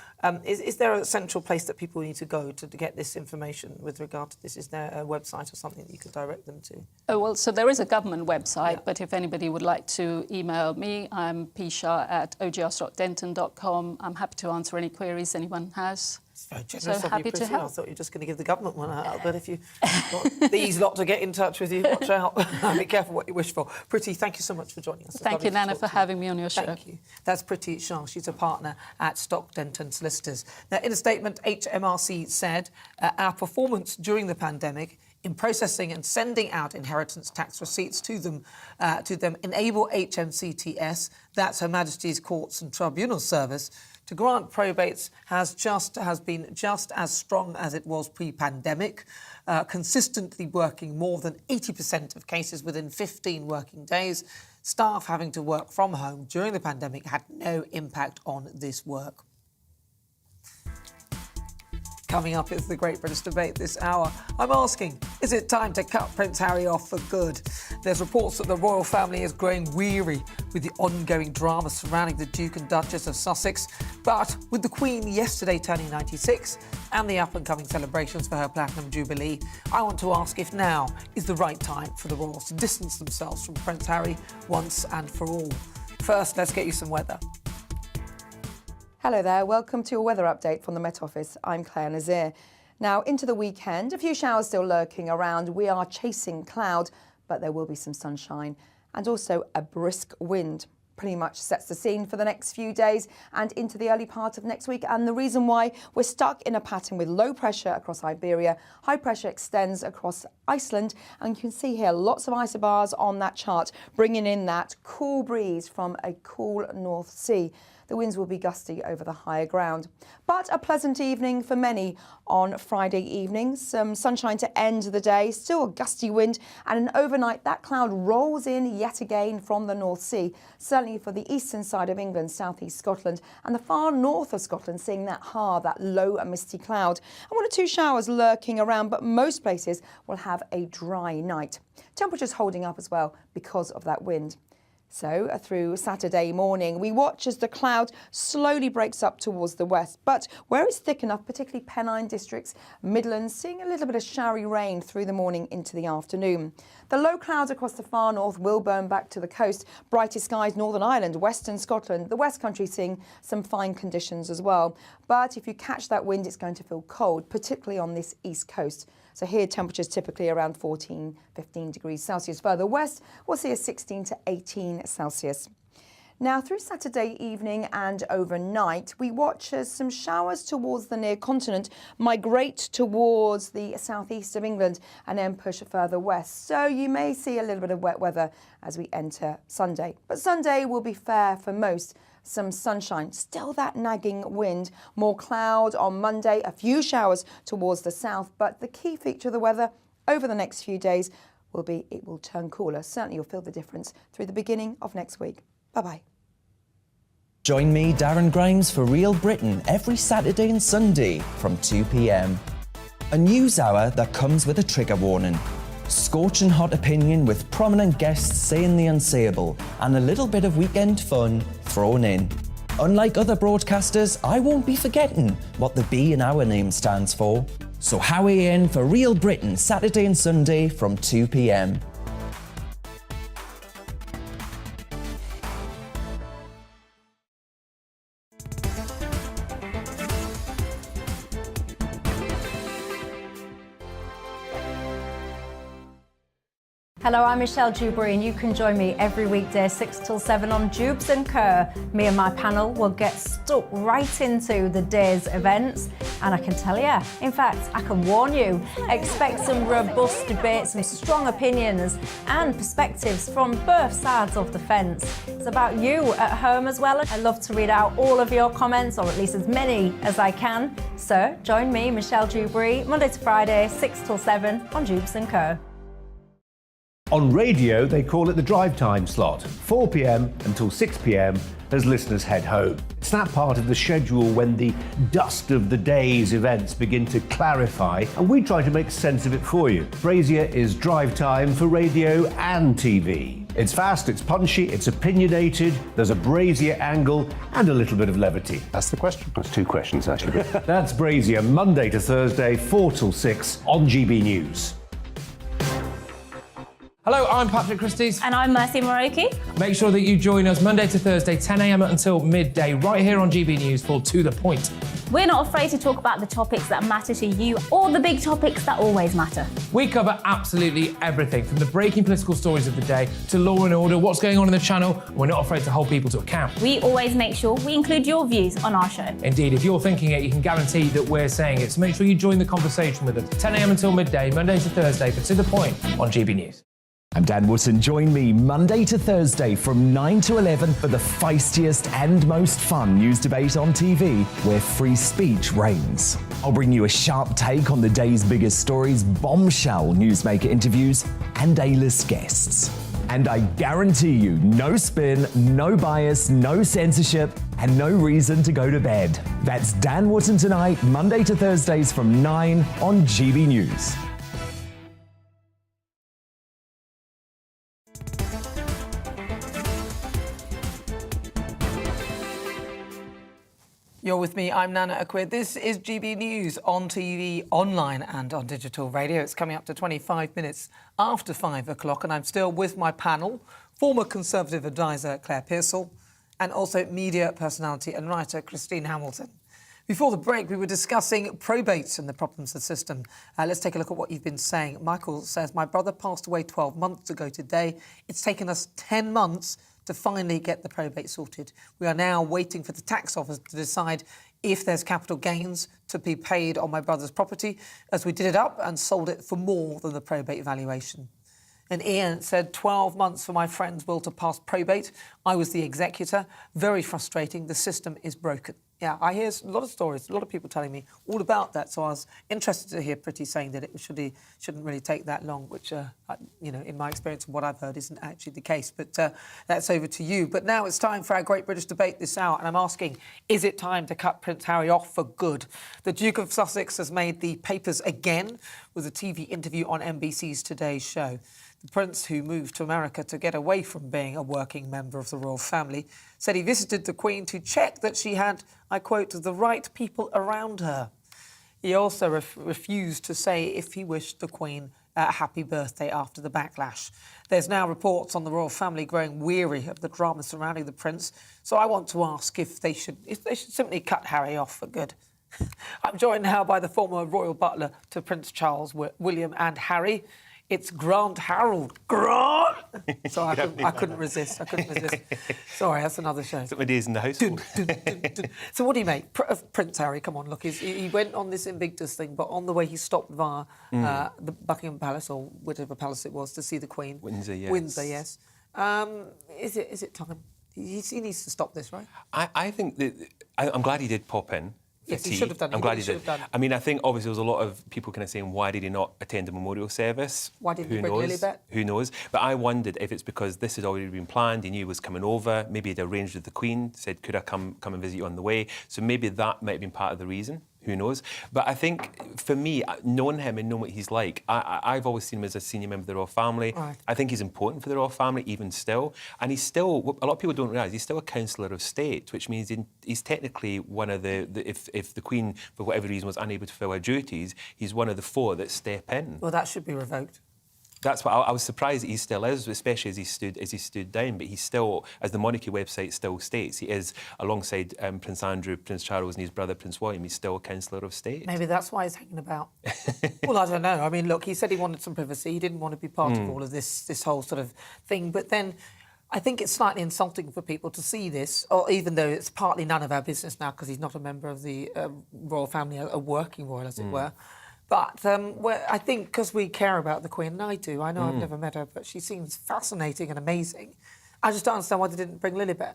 is there a central place that people need to go to get this information with regard to this? Is there a website or something that you could direct them to? Oh, well, so there is a government website, but if anybody would like to email me, I'm pshah@ogr.denton.com. I'm happy to answer any queries anyone has. It's very generous So of happy you, to Pretty. help. I thought you were just going to give the government one out, but if you want these lot to get in touch with you, watch out. Be careful what you wish for. Pretty, thank you so much for joining us. Thank you, Nana, for having me on your show. Thank you. That's Pretty Shah. She's a partner at Stock Denton Solicitors. Now, in a statement, HMRC said our performance during the pandemic in processing and sending out inheritance tax receipts to them enable HMCTS, that's Her Majesty's Courts and Tribunals Service, to grant probates has been just as strong as it was pre-pandemic, consistently working more than 80% of cases within 15 working days. Staff having to work from home during the pandemic had no impact on this work. Coming up is the Great British Debate this hour. I'm asking, is it time to cut Prince Harry off for good? There's reports that the royal family is growing weary with the ongoing drama surrounding the Duke and Duchess of Sussex. But with the Queen yesterday turning 96 and the up-and-coming celebrations for her Platinum Jubilee, I want to ask if now is the right time for the royals to distance themselves from Prince Harry once and for all. First, let's get you some weather. Hello there, welcome to a weather update from the Met Office. I'm Claire Nazir. Now, into the weekend, a few showers still lurking around. We are chasing cloud, but there will be some sunshine and also a brisk wind. Pretty much sets the scene for the next few days and into the early part of next week. And the reason why we're stuck in a pattern with low pressure across Iberia, high pressure extends across Iceland. And you can see here lots of isobars on that chart, bringing in that cool breeze from a cool North Sea. The winds will be gusty over the higher ground. But a pleasant evening for many on Friday evening. Some sunshine to end the day, still a gusty wind, and an overnight that cloud rolls in yet again from the North Sea, certainly for the eastern side of England, southeast Scotland, and the far north of Scotland, seeing that low and misty cloud. And 1 or 2 showers lurking around, but most places will have a dry night. Temperatures holding up as well because of that wind. So through Saturday morning, we watch as the cloud slowly breaks up towards the west. But where it's thick enough, particularly Pennine districts, Midlands, seeing a little bit of showery rain through the morning into the afternoon. The low clouds across the far north will burn back to the coast. Brightest skies, Northern Ireland, Western Scotland, the West Country seeing some fine conditions as well. But if you catch that wind, it's going to feel cold, particularly on this east coast. So here, temperatures typically around 14, 15 degrees Celsius. Further west, we'll see a 16 to 18 Celsius. Now, through Saturday evening and overnight, we watch as some showers towards the near continent migrate towards the southeast of England and then push further west. So you may see a little bit of wet weather as we enter Sunday. But Sunday will be fair for most. Some sunshine, still that nagging wind, more cloud on Monday, a few showers towards the south. But the key feature of the weather over the next few days will be it will turn cooler. Certainly you'll feel the difference through the beginning of next week. Bye-bye. Join me, Darren Grimes, for Real Britain every Saturday and Sunday from 2 p.m. A news hour that comes with a trigger warning. Scorching hot opinion with prominent guests saying the unsayable and a little bit of weekend fun thrown in. Unlike other broadcasters, I won't be forgetting what the B in our name stands for. So Howie in for Real Britain Saturday and Sunday from 2 p.m. Hello, I'm Michelle Dewberry and you can join me every weekday 6 till 7 on Jubes and Kerr. Me and my panel will get stuck right into the day's events and I can tell you, in fact, I can warn you, expect some robust debates, some strong opinions and perspectives from both sides of the fence. It's about you at home as well. I love to read out all of your comments, or at least as many as I can. So join me, Michelle Dewberry, Monday to Friday, 6 till 7 on Jubes and Kerr. On radio, they call it the drive time slot, 4 p.m. until 6 p.m. as listeners head home. It's that part of the schedule when the dust of the day's events begin to clarify, and we try to make sense of it for you. Brazier is drive time for radio and TV. It's fast, it's punchy, it's opinionated, there's a Brazier angle and a little bit of levity. That's the question. That's two questions, actually. That's Brazier, Monday to Thursday, 4 till 6 on GB News. Hello, I'm Patrick Christie's. And I'm Mercy Moroki. Make sure that you join us Monday to Thursday, 10 a.m. until midday, right here on GB News for To The Point. We're not afraid to talk about the topics that matter to you or the big topics that always matter. We cover absolutely everything, from the breaking political stories of the day to law and order, what's going on in the channel. We're not afraid to hold people to account. We always make sure we include your views on our show. Indeed, if you're thinking it, you can guarantee that we're saying it. So make sure you join the conversation with us, 10 a.m. until midday, Monday to Thursday, for To The Point on GB News. I'm Dan Wootton. Join me Monday to Thursday from 9 to 11 for the feistiest and most fun news debate on TV, where free speech reigns. I'll bring you a sharp take on the day's biggest stories, bombshell newsmaker interviews, and A-list guests. And I guarantee you, no spin, no bias, no censorship, and no reason to go to bed. That's Dan Wootton tonight, Monday to Thursdays from 9 on GB News. You're with me, I'm Nana Akua. This is GB News on TV, online and on digital radio. It's coming up to 25 minutes after 5 o'clock and I'm still with my panel, former Conservative advisor Claire Pearsall and also media personality and writer Christine Hamilton. Before the break, we were discussing probates and the problems of the system. Let's take a look at what you've been saying. Michael says, my brother passed away 12 months ago today. It's taken us 10 months to finally get the probate sorted. We are now waiting for the tax office to decide if there's capital gains to be paid on my brother's property, as we did it up and sold it for more than the probate valuation. And Ian said, 12 months for my friend's will to pass probate. I was the executor. Very frustrating. The system is broken. Yeah, I hear a lot of stories, a lot of people telling me all about that. So I was interested to hear Pretty saying that it shouldn't really take that long, which, in my experience and what I've heard, isn't actually the case. But that's over to you. But now it's time for our Great British Debate this hour. And I'm asking, is it time to cut Prince Harry off for good? The Duke of Sussex has made the papers again with a TV interview on NBC's Today Show. The Prince, who moved to America to get away from being a working member of the royal family, said he visited the Queen to check that she had, I quote, the right people around her. He also refused to say if he wished the Queen a happy birthday after the backlash. There's now reports on the royal family growing weary of the drama surrounding the Prince. So I want to ask if they should simply cut Harry off for good. I'm joined now by the former royal butler to Prince Charles, William and Harry. It's Grant Harold. Grant! Sorry, I couldn't resist. Sorry, that's another show. It's my days in the household. So what do you make of Prince Harry? Come on, look, he went on this Invictus thing, but on the way he stopped via the Buckingham Palace, or whatever palace it was, to see the Queen. Windsor, yes. Windsor, yes. Is it time? He needs to stop this, right? I think that... I'm glad he did pop in. Yes, he should have done it. I'm glad he should did. have done it. I mean, I think obviously there was a lot of people kind of saying, why did he not attend a memorial service? Why didn't he Who bring knows? Lilibet? Who knows? But I wondered if it's because this had already been planned, he knew he was coming over, maybe he'd arranged with the Queen, said, could I come and visit you on the way? So maybe that might have been part of the reason. Who knows? But I think, for me, knowing him and knowing what he's like, I've always seen him as a senior member of the royal family. Right. I think he's important for the royal family, even still. And he's still, a lot of people don't realise, he's still a councillor of state, which means he's technically one of if the Queen, for whatever reason, was unable to fulfil her duties, he's one of the 4 that step in. Well, that should be revoked. That's what I was surprised that he still is, especially as he stood down. But he's still, as the monarchy website still states, he is alongside Prince Andrew, Prince Charles, and his brother Prince William. He's still a councillor of state. Maybe that's why he's hanging about. Well, I don't know. I mean, look, he said he wanted some privacy. He didn't want to be part of all of this whole sort of thing. But then, I think it's slightly insulting for people to see this, or even though it's partly none of our business now because he's not a member of the royal family, a working royal, as it were. But I think because we care about the Queen, and I do, I know I've never met her, but she seems fascinating and amazing. I just don't understand why they didn't bring Lilibet.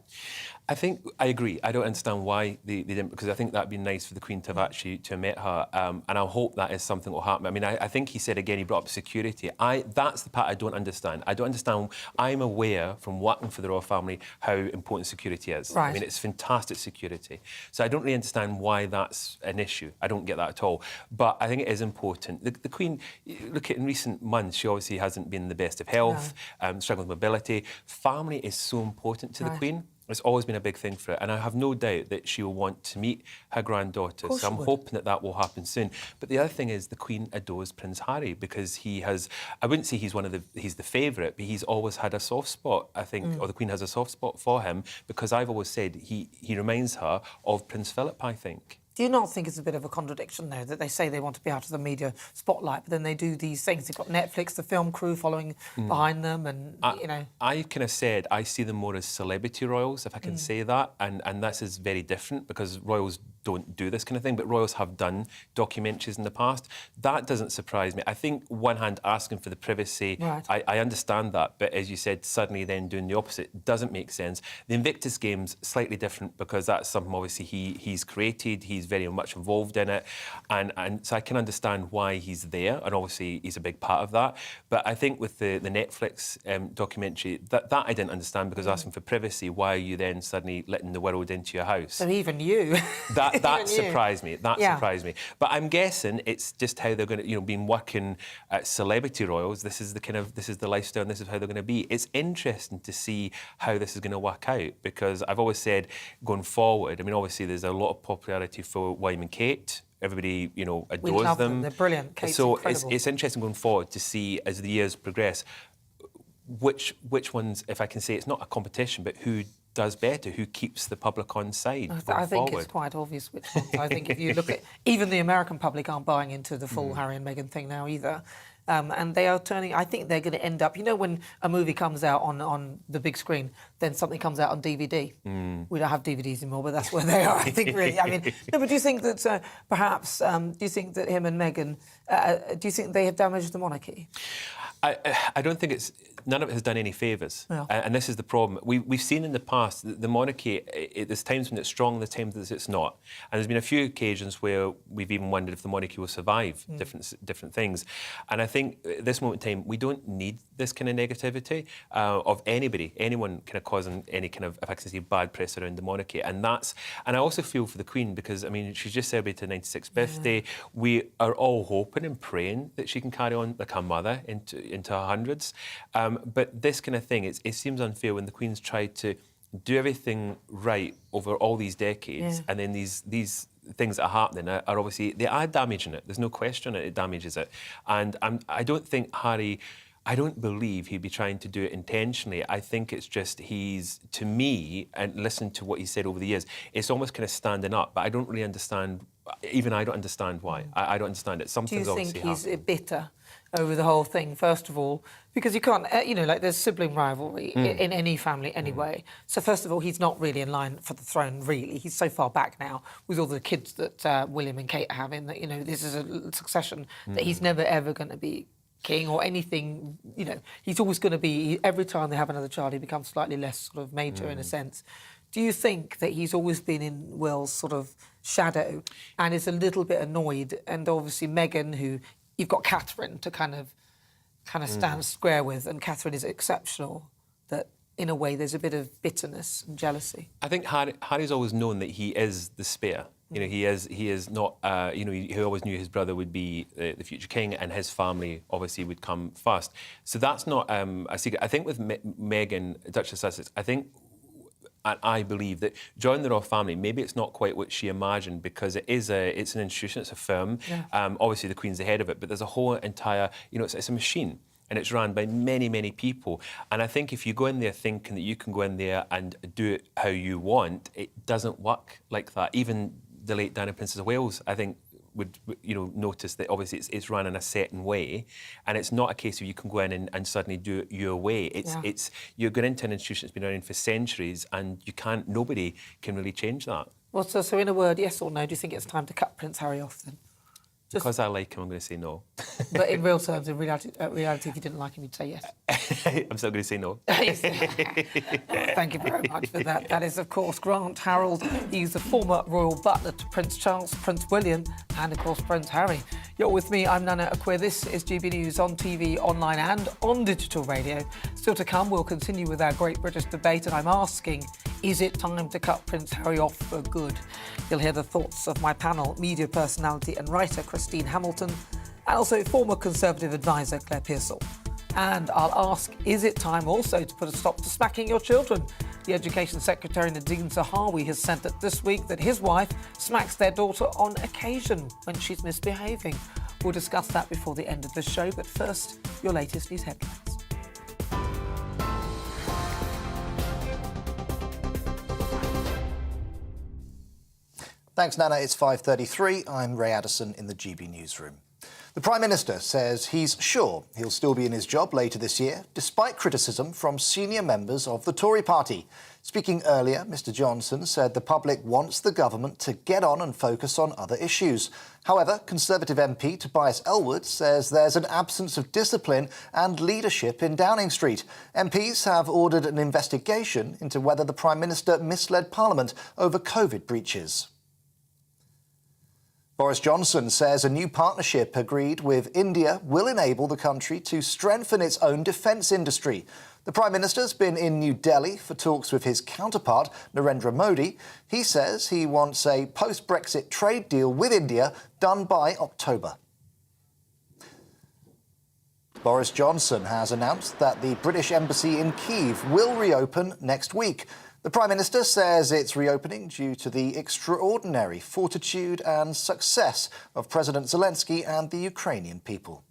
I agree. I don't understand why they didn't, because I think that'd be nice for the Queen to have actually met her, and I hope that is something that will happen. I mean, I think he said again, he brought up security. That's the part I don't understand. I don't understand. I'm aware from working for the royal family how important security is. Right. I mean, it's fantastic security. So I don't really understand why that's an issue. I don't get that at all. But I think it is important. The Queen, look at in recent months, she obviously hasn't been in the best of health, struggling with mobility. Family is so important to the Queen. It's always been a big thing for her, and I have no doubt that she will want to meet her granddaughter. So I'm hoping that will happen soon. But the other thing is the Queen adores Prince Harry because he has, I wouldn't say he's the favourite, but he's always had a soft spot, I think, or the Queen has a soft spot for him, because I've always said he reminds her of Prince Philip, I think. Do you not think it's a bit of a contradiction, though, that they say they want to be out of the media spotlight, but then they do these things? They've got Netflix, the film crew following behind them, and, you know... I kind of said I see them more as celebrity royals, if I can say that, and this is very different because royals don't do this kind of thing, but royals have done documentaries in the past. That doesn't surprise me. I think, one hand, asking for the privacy, I understand that, but as you said, suddenly then doing the opposite doesn't make sense. The Invictus Games, slightly different because that's something, obviously, he's created, he's very much involved in it, and so I can understand why he's there, and obviously he's a big part of that. But I think with the Netflix documentary, that I didn't understand, because asking for privacy, why are you then suddenly letting the world into your house? So even you. That surprised me. Surprised me. But I'm guessing it's just how they're going to, been working at celebrity royals. This is the lifestyle, and this is how they're going to be. It's interesting to see how this is going to work out, because I've always said, going forward, I mean, obviously there's a lot of popularity for William and Kate. Everybody, adores We love them. They're brilliant. Kate's incredible. It's interesting going forward to see, as the years progress, which ones, if I can say, it's not a competition, but who does better, who keeps the public on side. I think it's quite obvious which ones. I think if you look at, even the American public aren't buying into the full Harry and Meghan thing now either. And they are turning, I think they're going to end up, when a movie comes out on the big screen, then something comes out on DVD. We don't have DVDs anymore, but that's where they are, I think, really. I mean, no, but do you think that perhaps, do you think that him and Meghan, do you think they have damaged the monarchy? I don't think none of it has done any favours. No. And this is the problem. We've seen in the past that the monarchy, there's times when it's strong, there's times when it's not. And there's been a few occasions where we've even wondered if the monarchy will survive different things. And I think at this moment in time, we don't need this kind of negativity of anyone kind of causing any kind of, if I can say, bad press around the monarchy. And I also feel for the Queen, because, I mean, she's just celebrated her 96th birthday. We are all hoping and praying that she can carry on like her mother into her hundreds. But this kind of thing, it seems unfair when the Queen's tried to do everything right over all these decades, and then these things that are happening are obviously, they are damaging it. There's no question it damages it. And I don't think Harry... I don't believe he'd be trying to do it intentionally. I think it's just to me, and listen to what he said over the years, it's almost kind of standing up, but I don't really understand, even I don't understand why. I don't understand it. Something's obviously Do you think he's bitter over the whole thing, first of all? Because you can't, there's sibling rivalry in any family anyway. So first of all, he's not really in line for the throne, really. He's so far back now with all the kids that William and Kate are having that, this is a succession that he's never, ever going to be king or anything, he's always going to be, every time they have another child, he becomes slightly less sort of major in a sense. Do you think that he's always been in Will's sort of shadow and is a little bit annoyed? And obviously Meghan, who you've got Catherine to kind of stand square with, and Catherine is exceptional, that in a way there's a bit of bitterness and jealousy. I think Harry's always known that he is the spare. He is not. He always knew his brother would be the future king, and his family obviously would come first. So that's not a secret. I think with Meghan, Duchess of Sussex, I believe that joining the royal family, maybe it's not quite what she imagined, because it's an institution, it's a firm. Yeah. Obviously, the Queen's the head of it, but there's a whole entire, it's a machine. And it's run by many, many people. And I think if you go in there thinking that you can go in there and do it how you want, it doesn't work like that. Even the late Diana, Princess of Wales, I think, would notice that obviously it's run in a certain way, and it's not a case of you can go in and suddenly do it your way. It's you're going into an institution that's been running for centuries, and nobody can really change that. Well, so in a word, yes or no, do you think it's time to cut Prince Harry off then? Because I like him, I'm going to say no. But in real terms, in reality, if you didn't like him, you'd say yes. I'm still going to say no. Thank you very much for that. That is, of course, Grant Harold. He's the former royal butler to Prince Charles, Prince William, and, of course, Prince Harry. You're with me, I'm Nana Akua. This is GB News on TV, online and on digital radio. Still to come, we'll continue with our Great British debate, and I'm asking, is it time to cut Prince Harry off for good? You'll hear the thoughts of my panel, media personality and writer Christine Hamilton, and also former Conservative advisor Claire Pearsall. And I'll ask, is it time also to put a stop to smacking your children? The Education Secretary Nadine Zahawi has said that this week that his wife smacks their daughter on occasion when she's misbehaving. We'll discuss that before the end of the show, but first, your latest news headlines. Thanks, Nana. It's 5:33. I'm Ray Addison in the GB newsroom. The Prime Minister says he's sure he'll still be in his job later this year, despite criticism from senior members of the Tory party. Speaking earlier, Mr Johnson said the public wants the government to get on and focus on other issues. However, Conservative MP Tobias Ellwood says there's an absence of discipline and leadership in Downing Street. MPs have ordered an investigation into whether the Prime Minister misled Parliament over COVID breaches. Boris Johnson says a new partnership agreed with India will enable the country to strengthen its own defence industry. The Prime Minister's been in New Delhi for talks with his counterpart, Narendra Modi. He says he wants a post-Brexit trade deal with India done by October. Boris Johnson has announced that the British Embassy in Kyiv will reopen next week. The Prime Minister says it's reopening due to the extraordinary fortitude and success of President Zelensky and the Ukrainian people.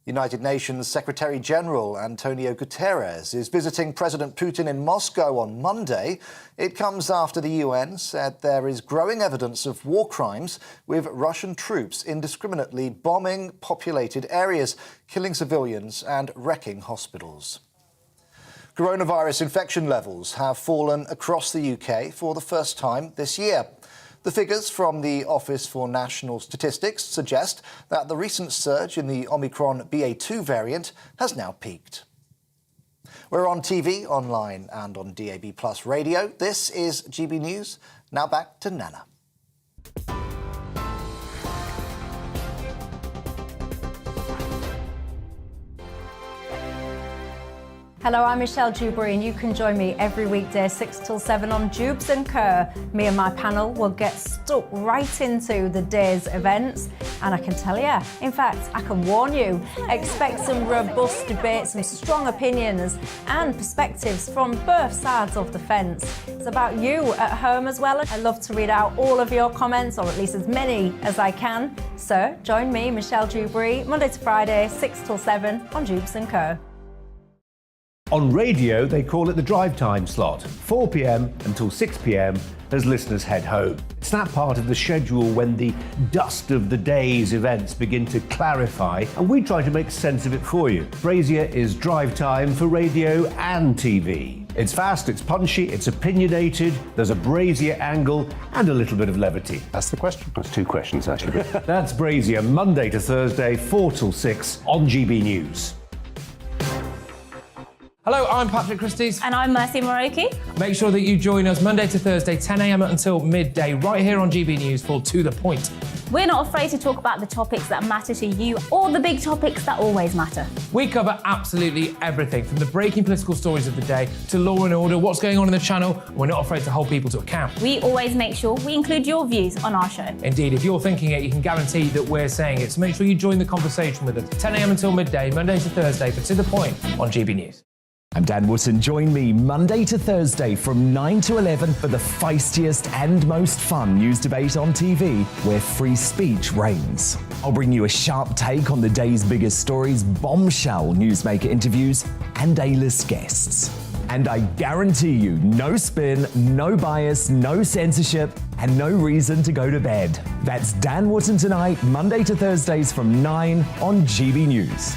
United Nations Secretary-General Antonio Guterres is visiting President Putin in Moscow on Monday. It comes after the UN said there is growing evidence of war crimes, with Russian troops indiscriminately bombing populated areas, killing civilians and wrecking hospitals. Coronavirus infection levels have fallen across the UK for the first time this year. The figures from the Office for National Statistics suggest that the recent surge in the Omicron BA2 variant has now peaked. We're on TV, online and on DAB+ radio. This is GB News. Now back to Nana. Hello, I'm Michelle Dewberry, and you can join me every weekday 6 till 7 on Jubes and Kerr. Me and my panel will get stuck right into the day's events, and I can tell you, in fact, I can warn you, expect some robust debates, some strong opinions and perspectives from both sides of the fence. It's about you at home as well. I love to read out all of your comments, or at least as many as I can. So join me, Michelle Dewberry, Monday to Friday, 6 till 7 on Jubes and Kerr. On radio, they call it the drive time slot, 4 p.m. until 6 p.m. as listeners head home. It's that part of the schedule when the dust of the day's events begin to clarify, and we try to make sense of it for you. Brazier is drive time for radio and TV. It's fast, it's punchy, it's opinionated, there's a Brazier angle and a little bit of levity. That's the question. That's two questions, actually. That's Brazier, Monday to Thursday, 4 till 6 on GB News. Hello, I'm Patrick Christie's. And I'm Mercy Moroki. Make sure that you join us Monday to Thursday, 10 a.m. until midday, right here on GB News for To The Point. We're not afraid to talk about the topics that matter to you, or the big topics that always matter. We cover absolutely everything, from the breaking political stories of the day to law and order, what's going on in the channel. We're not afraid to hold people to account. We always make sure we include your views on our show. Indeed, if you're thinking it, you can guarantee that we're saying it. So make sure you join the conversation with us, 10 a.m. until midday, Monday to Thursday, for To The Point on GB News. I'm Dan Wootton. Join me Monday to Thursday from 9 to 11 for the feistiest and most fun news debate on TV, where free speech reigns. I'll bring you a sharp take on the day's biggest stories, bombshell newsmaker interviews, and A-list guests. And I guarantee you, no spin, no bias, no censorship, and no reason to go to bed. That's Dan Wootton tonight, Monday to Thursdays from 9 on GB News.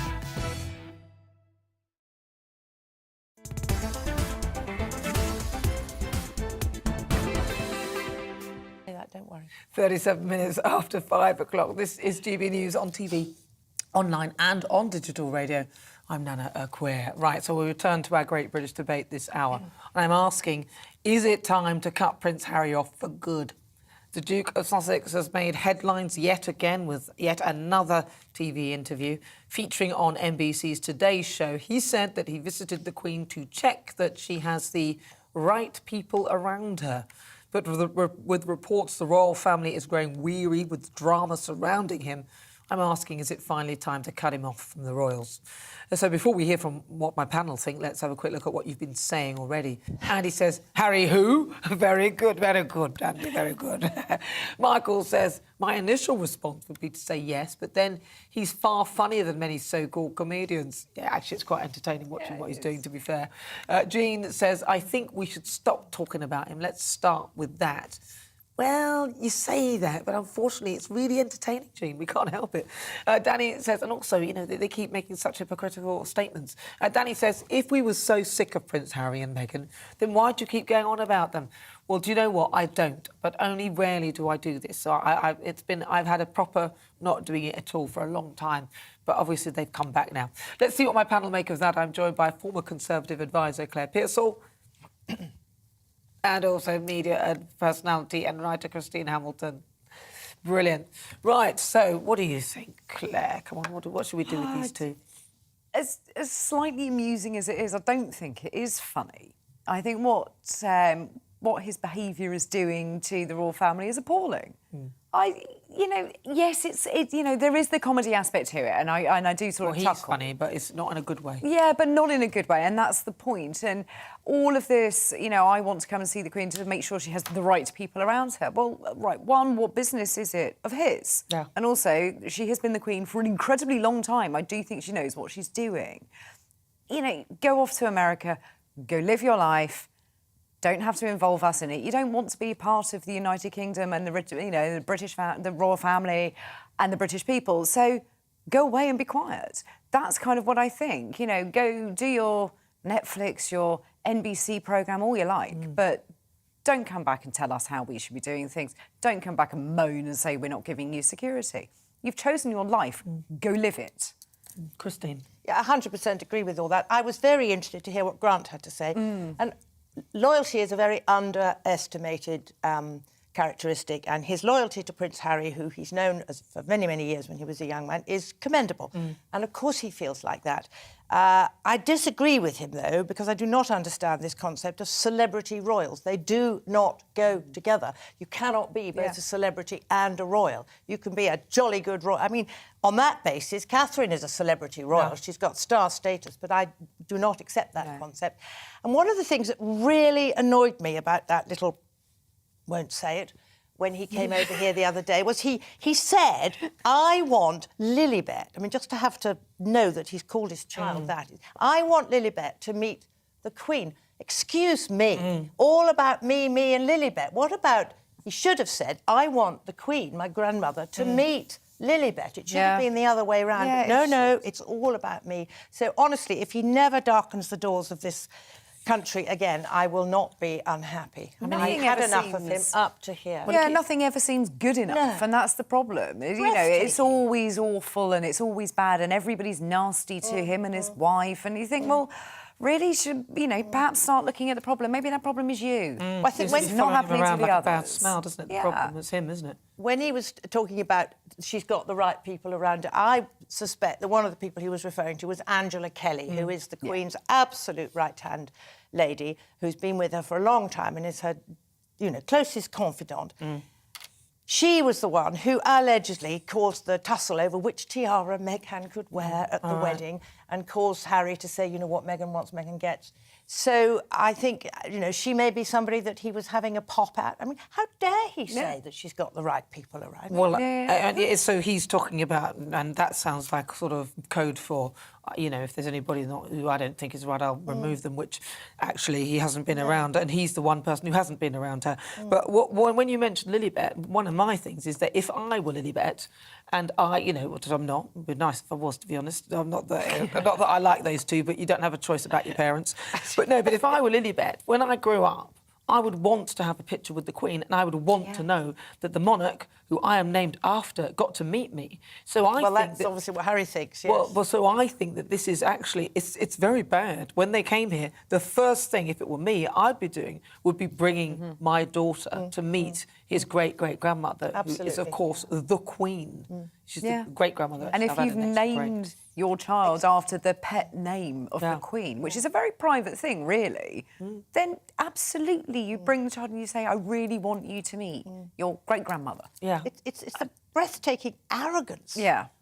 Don't worry. 37 minutes after 5 o'clock. This is GB News on TV, online and on digital radio. I'm Nana Akua. Right, so we return to our Great British Debate this hour. And I'm asking, is it time to cut Prince Harry off for good? The Duke of Sussex has made headlines yet again with yet another TV interview featuring on NBC's Today Show. He said that he visited the Queen to check that she has the right people around her. But with reports the royal family is growing weary with drama surrounding him, I'm asking, is it finally time to cut him off from the royals? And so before we hear from what my panel think, let's have a quick look at what you've been saying already. Andy says, Harry who? Very good, Andy, very good. Michael says, my initial response would be to say yes, but then he's far funnier than many so-called comedians. Yeah, actually, it's quite entertaining watching what he's doing, to be fair. Jean says, I think we should stop talking about him. Let's start with that. Well, you say that, but unfortunately it's really entertaining, Jean. We can't help it. Danny says, and also, you know, they keep making such hypocritical statements. Danny says, if we were so sick of Prince Harry and Meghan, then why do you keep going on about them? Well, do you know what? I don't, but only rarely do I do this. So I've had a proper not doing it at all for a long time, but obviously they've come back now. Let's see what my panel make of that. I'm joined by former Conservative advisor Claire Pearsall, and also media personality and writer Christine Hamilton. Brilliant. Right, so what do you think, Claire? Come on, what should we do with these two? As slightly amusing as it is, I don't think it is funny. I think what his behaviour is doing to the royal family is appalling. Yes, there is the comedy aspect to it, and I do sort of chuckle. He's funny, but it's not in a good way. Yeah, but not in a good way, and that's the point. And all of this, I want to come and see the Queen to make sure she has the right people around her. Well, right, one, what business is it of his? Yeah. And also, she has been the Queen for an incredibly long time. I do think she knows what she's doing. Go off to America, go live your life. Don't have to involve us in it. You don't want to be part of the United Kingdom and the royal family and the British people. So go away and be quiet. That's kind of what I think. Go do your Netflix, your NBC programme, all you like, but don't come back and tell us how we should be doing things. Don't come back and moan and say we're not giving you security. You've chosen your life. Go live it. Christine. Yeah, 100% agree with all that. I was very interested to hear what Grant had to say. And loyalty is a very underestimated characteristic, and his loyalty to Prince Harry, who he's known as for many, many years when he was a young man, is commendable. And of course he feels like that. I disagree with him, though, because I do not understand this concept of celebrity royals. They do not go together. You cannot be both a celebrity and a royal. You can be a jolly good royal. I mean, on that basis, Catherine is a celebrity royal. She's got star status, but I do not accept that concept. And one of the things that really annoyed me about that little, won't say it, when he came over here the other day, was he said, I want Lilibet. I mean, just to have to know that he's called his child that. I want Lilibet to meet the Queen. Excuse me. All about me, and Lilibet. What about, he should have said, I want the Queen, my grandmother, to meet Lilibet. It should have been the other way around. But no, it's all about me. So, honestly, if he never darkens the doors of this country again, I will not be unhappy. I mean, I had enough of him up to here. Yeah, nothing ever seems good enough, and that's the problem. You know, it's always awful and it's always bad, and everybody's nasty to him and his wife, and you think, well, really, should perhaps start looking at the problem? Maybe that problem is you. I think when it's not happening to the like others. a bad smell, doesn't it? The problem is him, isn't it? When he was talking about she's got the right people around her, I suspect that one of the people he was referring to was Angela Kelly, who is the Queen's absolute right-hand lady, who's been with her for a long time and is her, closest confidant. She was the one who allegedly caused the tussle over which tiara Meghan could wear at the wedding and caused Harry to say, you know what Meghan wants, Meghan gets. So I think, she may be somebody that he was having a pop at. I mean, how dare he say that she's got the right people around her? Well, so he's talking about, and that sounds like sort of code for, if there's anybody who I don't think is right, I'll remove them, which actually he hasn't been around, and he's the one person who hasn't been around her. But when you mentioned Lilibet, one of my things is that if I were Lilibet, and I, which I'm not, it would be nice if I was, to be honest. I'm not that, not that I like those two, but you don't have a choice about your parents. But if I were Lilibet, when I grew up, I would want to have a picture with the Queen, and I would want to know that the monarch, who I am named after, got to meet me. So I think that's obviously what Harry thinks. Yes. Well, so I think that this is actually it's very bad. When they came here, the first thing, if it were me, I'd be doing would be bringing my daughter to meet his great-great-grandmother, who is of course the Queen. She's the great-grandmother. And if you've named your child after the pet name of the Queen, which is a very private thing, really, then absolutely you bring the child and you say, I really want you to meet your great-grandmother. Yeah. It's the breathtaking arrogance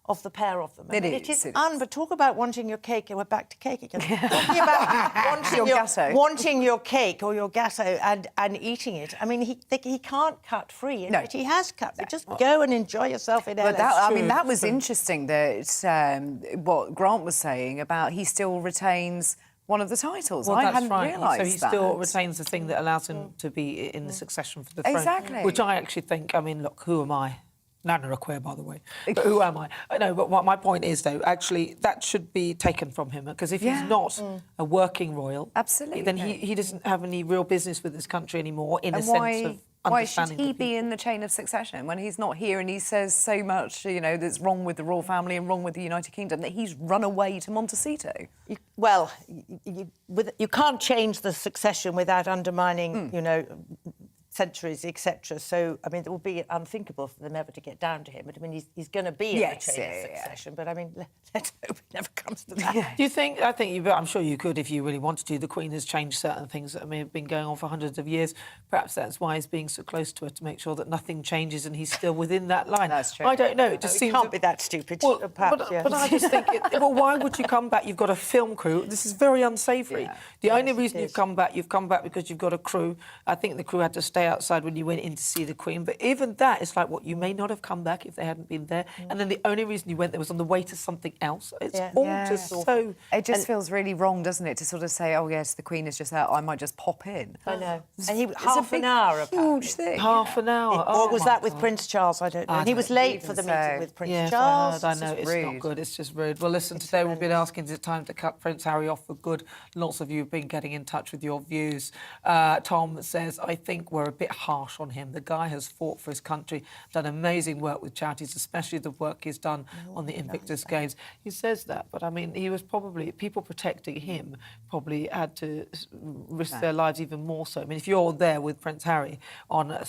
of the pair of them. It is. It is. But talk about wanting your cake, and we're back to cake again. Talking about wanting your cake or your gatto and eating it. I mean, he can't cut free. No. He has cut free. Just go and enjoy yourself in LA. That was interesting, that what Grant was saying about he still retains one of the titles. Well, I hadn't realised that. So he still retains the thing that allows him to be in the succession for the throne. Exactly. Which I actually think, look, who am I? Nana Akua, by the way. But who am I? No, but what my point is, though, actually, that should be taken from him, because if he's not a working royal, then he doesn't have any real business with this country anymore, in a sense of why should he be in the chain of succession when he's not here and he says so much, that's wrong with the royal family and wrong with the United Kingdom, that he's run away to Montecito? You can't change the succession without undermining, centuries, etc. So, it will be unthinkable for them ever to get down to him. But, he's going to be in the chain of succession. But, let's hope it never comes to that. Do you think, I'm sure you could if you really wanted to. The Queen has changed certain things that have been going on for hundreds of years. Perhaps that's why he's being so close to her, to make sure that nothing changes and he's still within that line. That's true. I don't know. It just seems... can't be that stupid. Well, perhaps, but I just think, why would you come back? You've got a film crew. This is very unsavoury. The only reason you've come back because you've got a crew. I think the crew had to stay outside when you went in to see the Queen. But even that is like, you may not have come back if they hadn't been there. And then the only reason you went there was on the way to something else. It's all just so... It just feels really wrong, doesn't it, to sort of say, oh, yes, the Queen is just out, I might just pop in. I know. And half an hour, apparently. Huge thing. Half an hour. Or was that with Prince Charles? I don't know. And he was late for the meeting with Prince Charles. I know, it's not good. It's just rude. Well, listen, today we've been asking, is it time to cut Prince Harry off for good? Lots of you have been getting in touch with your views. Tom says, I think we're bit harsh on him. The guy has fought for his country, done amazing work with charities, especially the work he's done on the Invictus Games. He says that, but I mean, he was probably, people protecting him probably had to risk their lives even more so. I mean, if you're there with Prince Harry on a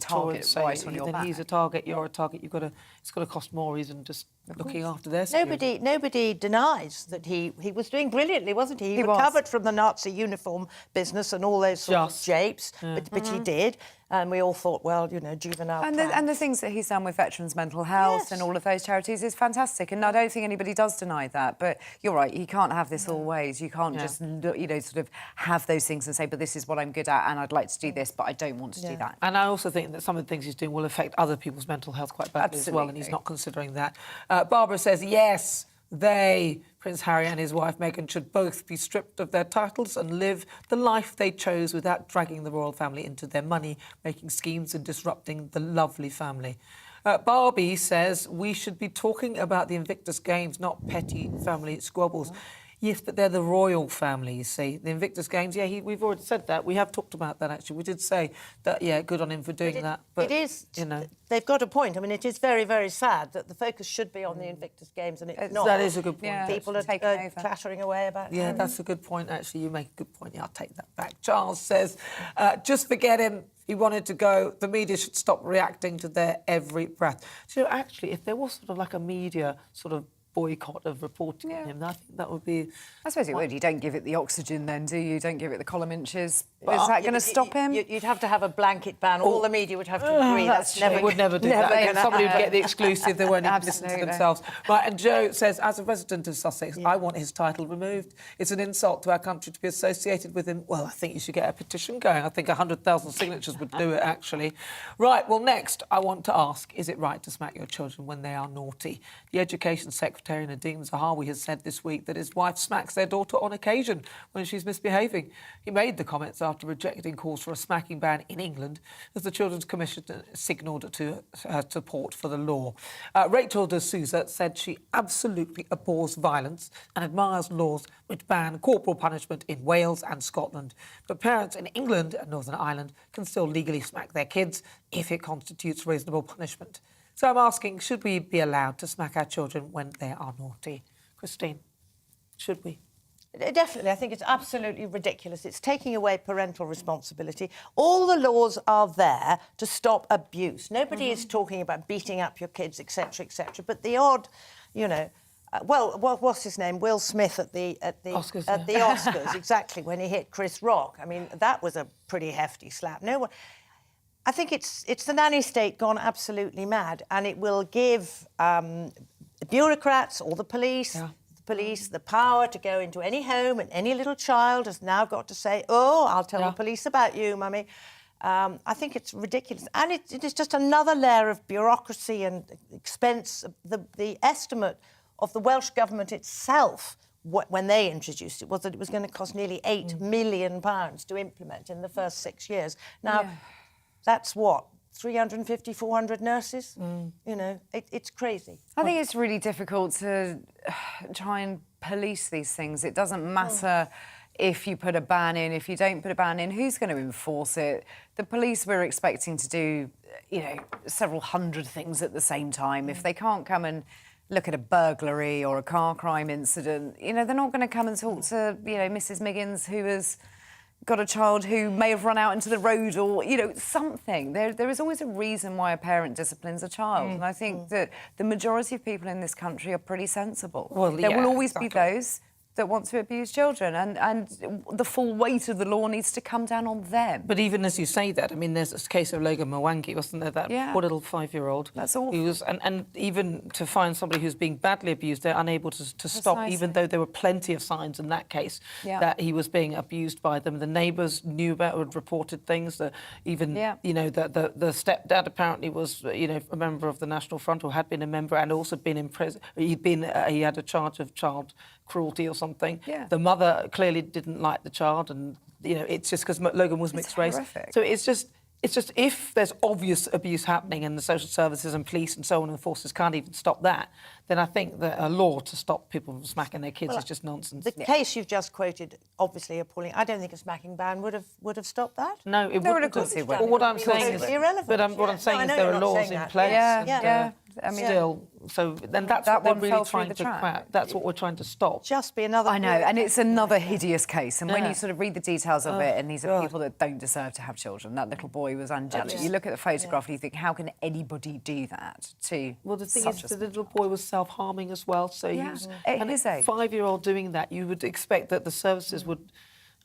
tour, say, then he's a target, you're a target, it's got to cost more even just looking after their security. Nobody denies that he was doing brilliantly, wasn't he? He recovered from the Nazi uniform business and all those sort of japes, but he did. And we all thought, well, you know, juvenile. And the things that he's done with veterans' mental health and all of those charities is fantastic. And I don't think anybody does deny that. But you're right, you can't have this always. You can't just, you know, sort of have those things and say, but this is what I'm good at and I'd like to do this, but I don't want to do that. And I also think that some of the things he's doing will affect other people's mental health quite badly as well, and he's not considering that. Barbara says, yes, Prince Harry and his wife Meghan, should both be stripped of their titles and live the life they chose without dragging the royal family into their money-making schemes and disrupting the lovely family. Barbie says we should be talking about the Invictus Games, not petty family squabbles. Yes, but they're the royal family, you see. The Invictus Games, we've already said that. We have talked about that, actually. We did say that, good on him for doing that. But, it is, you know. They've got a point. I mean, it is very, very sad that the focus should be on the Invictus Games and it's not. That is a good point. Yeah, people are clattering away about it. That's a good point, actually. You make a good point. I'll take that back. Charles says, just forget him. He wanted to go. The media should stop reacting to their every breath. So, actually, if there was sort of like a media sort of boycott of reporting on him, I think that would be... I suppose it would. You don't give it the oxygen then, do you? Don't give it the column inches. Is that going to stop him? You'd have to have a blanket ban. All the media would have to agree. They would never do that again. Somebody would get the exclusive. They won't even listen to themselves. Right, and Joe says, as a resident of Sussex, I want his title removed. It's an insult to our country to be associated with him. Well, I think you should get a petition going. I think 100,000 signatures would do it, actually. Right, well, next, I want to ask, is it right to smack your children when they are naughty? The Education Secretary, Nadeem Zahawi, has said this week that his wife smacks their daughter on occasion when she's misbehaving. He made the comments after rejecting calls for a smacking ban in England as the Children's Commission signalled to support for the law. Rachel de Souza said she absolutely abhors violence and admires laws which ban corporal punishment in Wales and Scotland. But parents in England and Northern Ireland can still legally smack their kids if it constitutes reasonable punishment. So I'm asking, should we be allowed to smack our children when they are naughty? Christine, should we? Definitely. I think it's absolutely ridiculous. It's taking away parental responsibility. All the laws are there to stop abuse. Nobody is talking about beating up your kids, etc., etc. But the odd, you know... what's his name? Will Smith at the Oscars. At the Oscars, exactly, when he hit Chris Rock. I mean, that was a pretty hefty slap. No one... I think it's the nanny state gone absolutely mad, and it will give bureaucrats or the police the power to go into any home, and any little child has now got to say, "Oh, I'll tell the police about you, mummy." I think it's ridiculous, and it is just another layer of bureaucracy and expense. The estimate of the Welsh Government itself, when they introduced it, was that it was going to cost nearly £8 million to implement in the first 6 years. Now. That's what, 350, 400 nurses? You know, it's crazy. I think it's really difficult to try and police these things. It doesn't matter if you put a ban in, if you don't put a ban in, who's going to enforce it? The police were expecting to do, you know, several hundred things at the same time. If they can't come and look at a burglary or a car crime incident, you know, they're not going to come and talk to, you know, Mrs. Miggins, who has got a child who may have run out into the road, or, you know, something. There is always a reason why a parent disciplines a child. And I think that the majority of people in this country are pretty sensible. Well, there will always be those that want to abuse children, and the full weight of the law needs to come down on them. But even as you say that, I mean, there's this case of Logan Mwangi, wasn't there? That poor little 5-year-old. That's awful. He was, and even to find somebody who's being badly abused, they're unable to stop, even though there were plenty of signs in that case that he was being abused by them. The neighbours knew about, had reported things. You know, the stepdad apparently was, you know, a member of the National Front, or had been a member, and also been in prison. He had a charge of child cruelty or something. The mother clearly didn't like the child, and, you know, it's just because Logan was mixed race. So it's just if there's obvious abuse happening and the social services and police and so on and forces can't even stop that, then I think that a law to stop people from smacking their kids is just nonsense. The case you've just quoted, obviously appalling. I don't think a smacking ban would have stopped that. No, it No, wouldn't. of course it Well, wouldn't. what I'm Of course saying it is would. Irrelevant. But what I'm saying I is know there you're are not laws saying in that. place. Yeah. I mean, still, so then that's that what they're one really fell through trying the to trap. crack. That's what we're trying to stop. Just be another. I know, and it's another hideous case. And when Yeah. you sort of read the details of Oh, it, and these are God. people that don't deserve to have children. That little boy was angelic. You look at the photograph and you think, how can anybody do that to Well, the thing such is, a the little boy was self-harming as well, so he was... At and his a age. 5-year-old doing that, you would expect that the services would...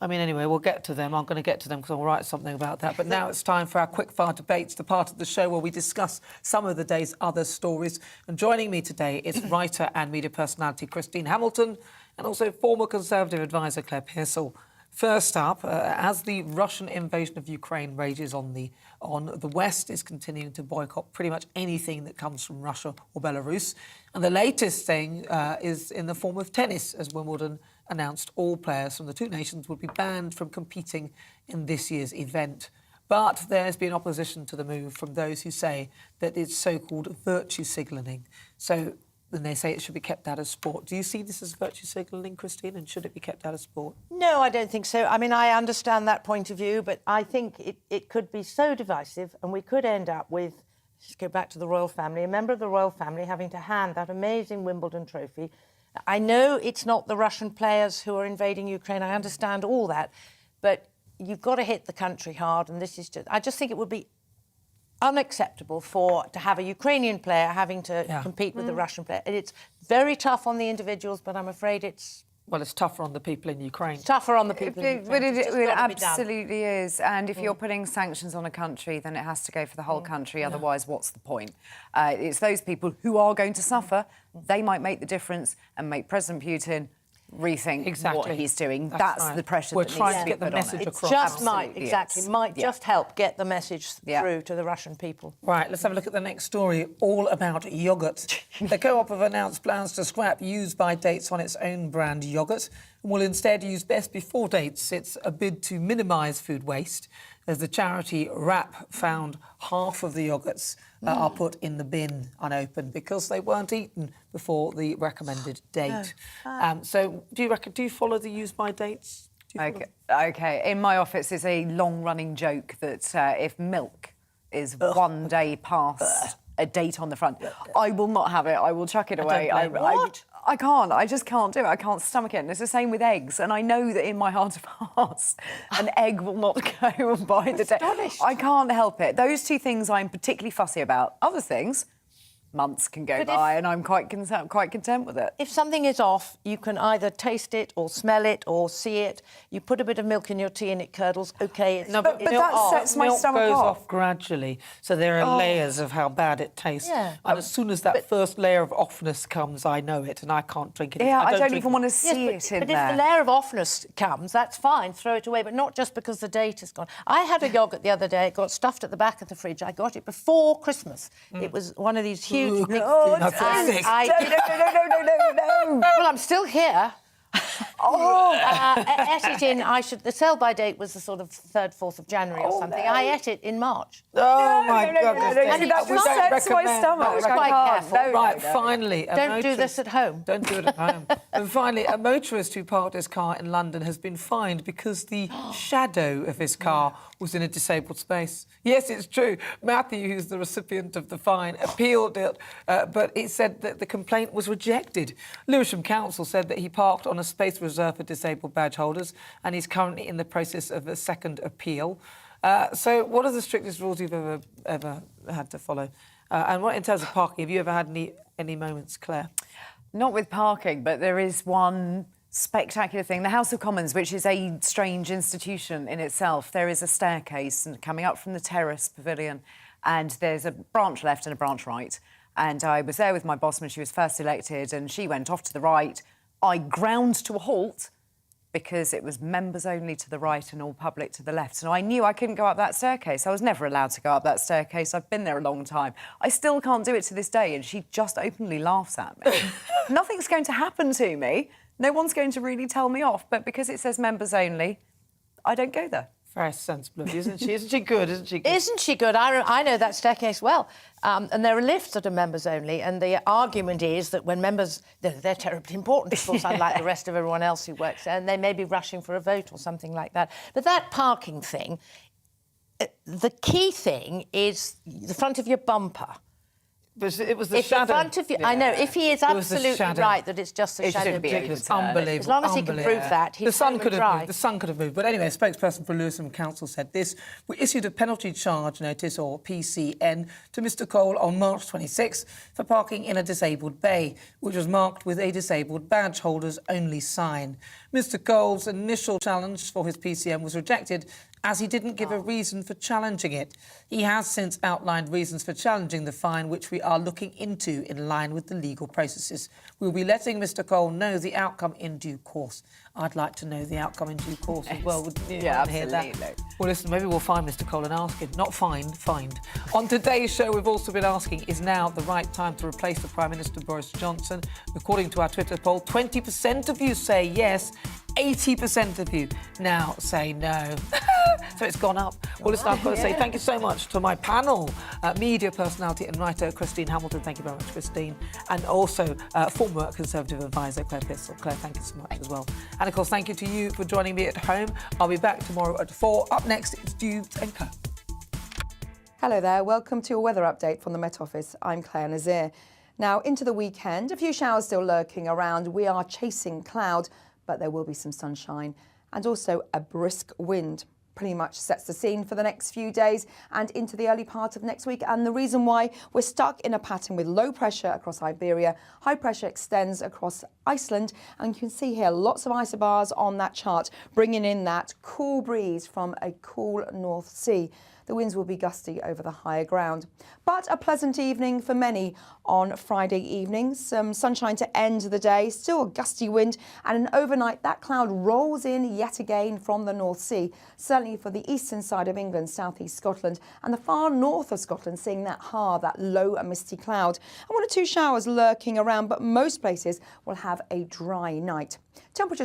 I mean, anyway, we'll get to them. I'm going to get to them because I'll write something about that. But now it's time for our quick-fire debates, the part of the show where we discuss some of the day's other stories. And joining me today is writer and media personality Christine Hamilton and also former Conservative advisor Claire Pearsall. First up, as the Russian invasion of Ukraine rages on, the West is continuing to boycott pretty much anything that comes from Russia or Belarus. And the latest thing is in the form of tennis, as Wimbledon announced all players from the two nations would be banned from competing in this year's event. But there's been opposition to the move from those who say that it's so-called virtue signalling. So then they say it should be kept out of sport. Do you see this as virtue signalling, Christine, and should it be kept out of sport? No, I don't think so. I mean, I understand that point of view, but I think it could be so divisive and we could end up with, let's go back to the royal family, a member of the royal family having to hand that amazing Wimbledon trophy. I know it's not the Russian players who are invading Ukraine. I understand all that, but you've got to hit the country hard, and this is just... I just think it would be unacceptable to have a Ukrainian player having to compete with the Russian player. And it's very tough on the individuals, but I'm afraid it's... Well, it's tougher on the people in Ukraine. It's tougher on the people in Ukraine. But It's just it gotta be done. absolutely is. And if you're putting sanctions on a country, then it has to go for the whole country. Otherwise, what's the point? It's those people who are going to suffer. They might make the difference and make President Putin rethink what he's doing. That's right. the pressure We're that trying needs to get the be put on message it. across. Just Absolutely, might just help get the message through to the Russian people. Right, let's have a look at the next story, all about yoghurt. The Co-op have announced plans to scrap use-by dates on its own brand yoghurt and will instead use best before dates. It's a bid to minimise food waste, as the charity WRAP found half of the yoghurts are put in the bin unopened because they weren't eaten before the recommended date. So do you follow the use-by dates? Okay. In my office is a long-running joke that if milk is 1 day past a date on the front, I will not have it. I will chuck it away. I can't. I just can't do it. I can't stomach it. And it's the same with eggs. And I know that in my heart of hearts, an egg will not go by the day. I can't help it. Those two things I'm particularly fussy about. Other things, months can go by and I'm quite content with it. If something is off, you can either taste it or smell it or see it. You put a bit of milk in your tea and it curdles. OK, No, but that sets my stomach goes off gradually, so there are layers of how bad it tastes. Yeah. And as soon as that first layer of offness comes, I know it, and I can't drink it. Yeah, I don't drink even want to see it in but there. if the layer of offness comes, that's fine, throw it away, but not just because the date is gone. I had a yoghurt the other day, it got stuffed at the back of the fridge. I got it before Christmas. It was one of these huge... No. Well, I'm still here. Ate it in. The sell-by date was the sort of 3rd, 4th of January or something. I ate it in March. Oh my goodness! And it upsets my stomach. I was quite careful. Right, finally, don't do this at home. Don't do it at home. And finally, a motorist who parked his car in London has been fined because the shadow of his car was in a disabled space. Yes, it's true. Matthew, who's the recipient of the fine, appealed it, but it said that the complaint was rejected. Lewisham Council said that he parked on a space reserved for disabled badge holders, and he's currently in the process of a second appeal. So what are the strictest rules you've ever had to follow? And what in terms of parking, have you ever had any moments, Claire? Not with parking, but there is one spectacular thing. The House of Commons, which is a strange institution in itself, there is a staircase coming up from the terrace pavilion, and there's a branch left and a branch right. And I was there with my boss when she was first elected, and she went off to the right. I ground to a halt because it was members only to the right and all public to the left. So I knew I couldn't go up that staircase. I was never allowed to go up that staircase. I've been there a long time. I still can't do it to this day, and she just openly laughs at me. Nothing's going to happen to me. No one's going to really tell me off, but because it says members only, I don't go there. Very sensible, isn't she? Isn't she good? Isn't she good? Isn't she good? I know that staircase well. And there are lifts that are members only, and the argument is that when members... They're terribly important, of course, unlike the rest of everyone else who works there, and they may be rushing for a vote or something like that. But that parking thing, the key thing is the front of your bumper. It was the if shadow. The front of you, I know. If he is absolutely right that it's just the shadow, it's unbelievable. As long as he can prove that, he's the sun could have dry. moved. The sun could have moved. But anyway, a spokesperson for Lewisham Council said this: "We issued a penalty charge notice, or PCN, to Mr. Cole on March 26 for parking in a disabled bay, which was marked with a disabled badge holders only sign. Mr. Cole's initial challenge for his PCN was rejected, as he didn't give a reason for challenging it. He has since outlined reasons for challenging the fine, which we are looking into in line with the legal processes. We'll be letting Mr. Cole know the outcome in due course." I'd like to know the outcome in due course as well. Yeah, hear absolutely. that? Well, listen, maybe we'll find Mr. Cole and ask him. Not find. On today's show, we've also been asking, is now the right time to replace the Prime Minister Boris Johnson? According to our Twitter poll, 20% of you say yes, 80% of you now say no. So it's gone up. Well, listen, I've got to say thank you so much to my panel, media personality and writer Christine Hamilton. Thank you very much, Christine. And also former Conservative advisor Claire Pistol. Claire, thank you so much as well. And of course, thank you to you for joining me at home. I'll be back tomorrow at 4. Up next, it's Dubes & Co. Hello there, welcome to a weather update from the Met Office. I'm Claire Nazir. Now, into the weekend, a few showers still lurking around. We are chasing cloud, but there will be some sunshine and also a brisk wind. Pretty much sets the scene for the next few days and into the early part of next week. And the reason why we're stuck in a pattern with low pressure across Iberia, high pressure extends across Iceland. And you can see here lots of isobars on that chart, bringing in that cool breeze from a cool North Sea. The winds will be gusty over the higher ground. But a pleasant evening for many on Friday evening. Some sunshine to end the day, still a gusty wind, and an overnight that cloud rolls in yet again from the North Sea, certainly for the eastern side of England, southeast Scotland, and the far north of Scotland, seeing that low and misty cloud. And 1 or 2 showers lurking around, but most places will have a dry night. Temperatures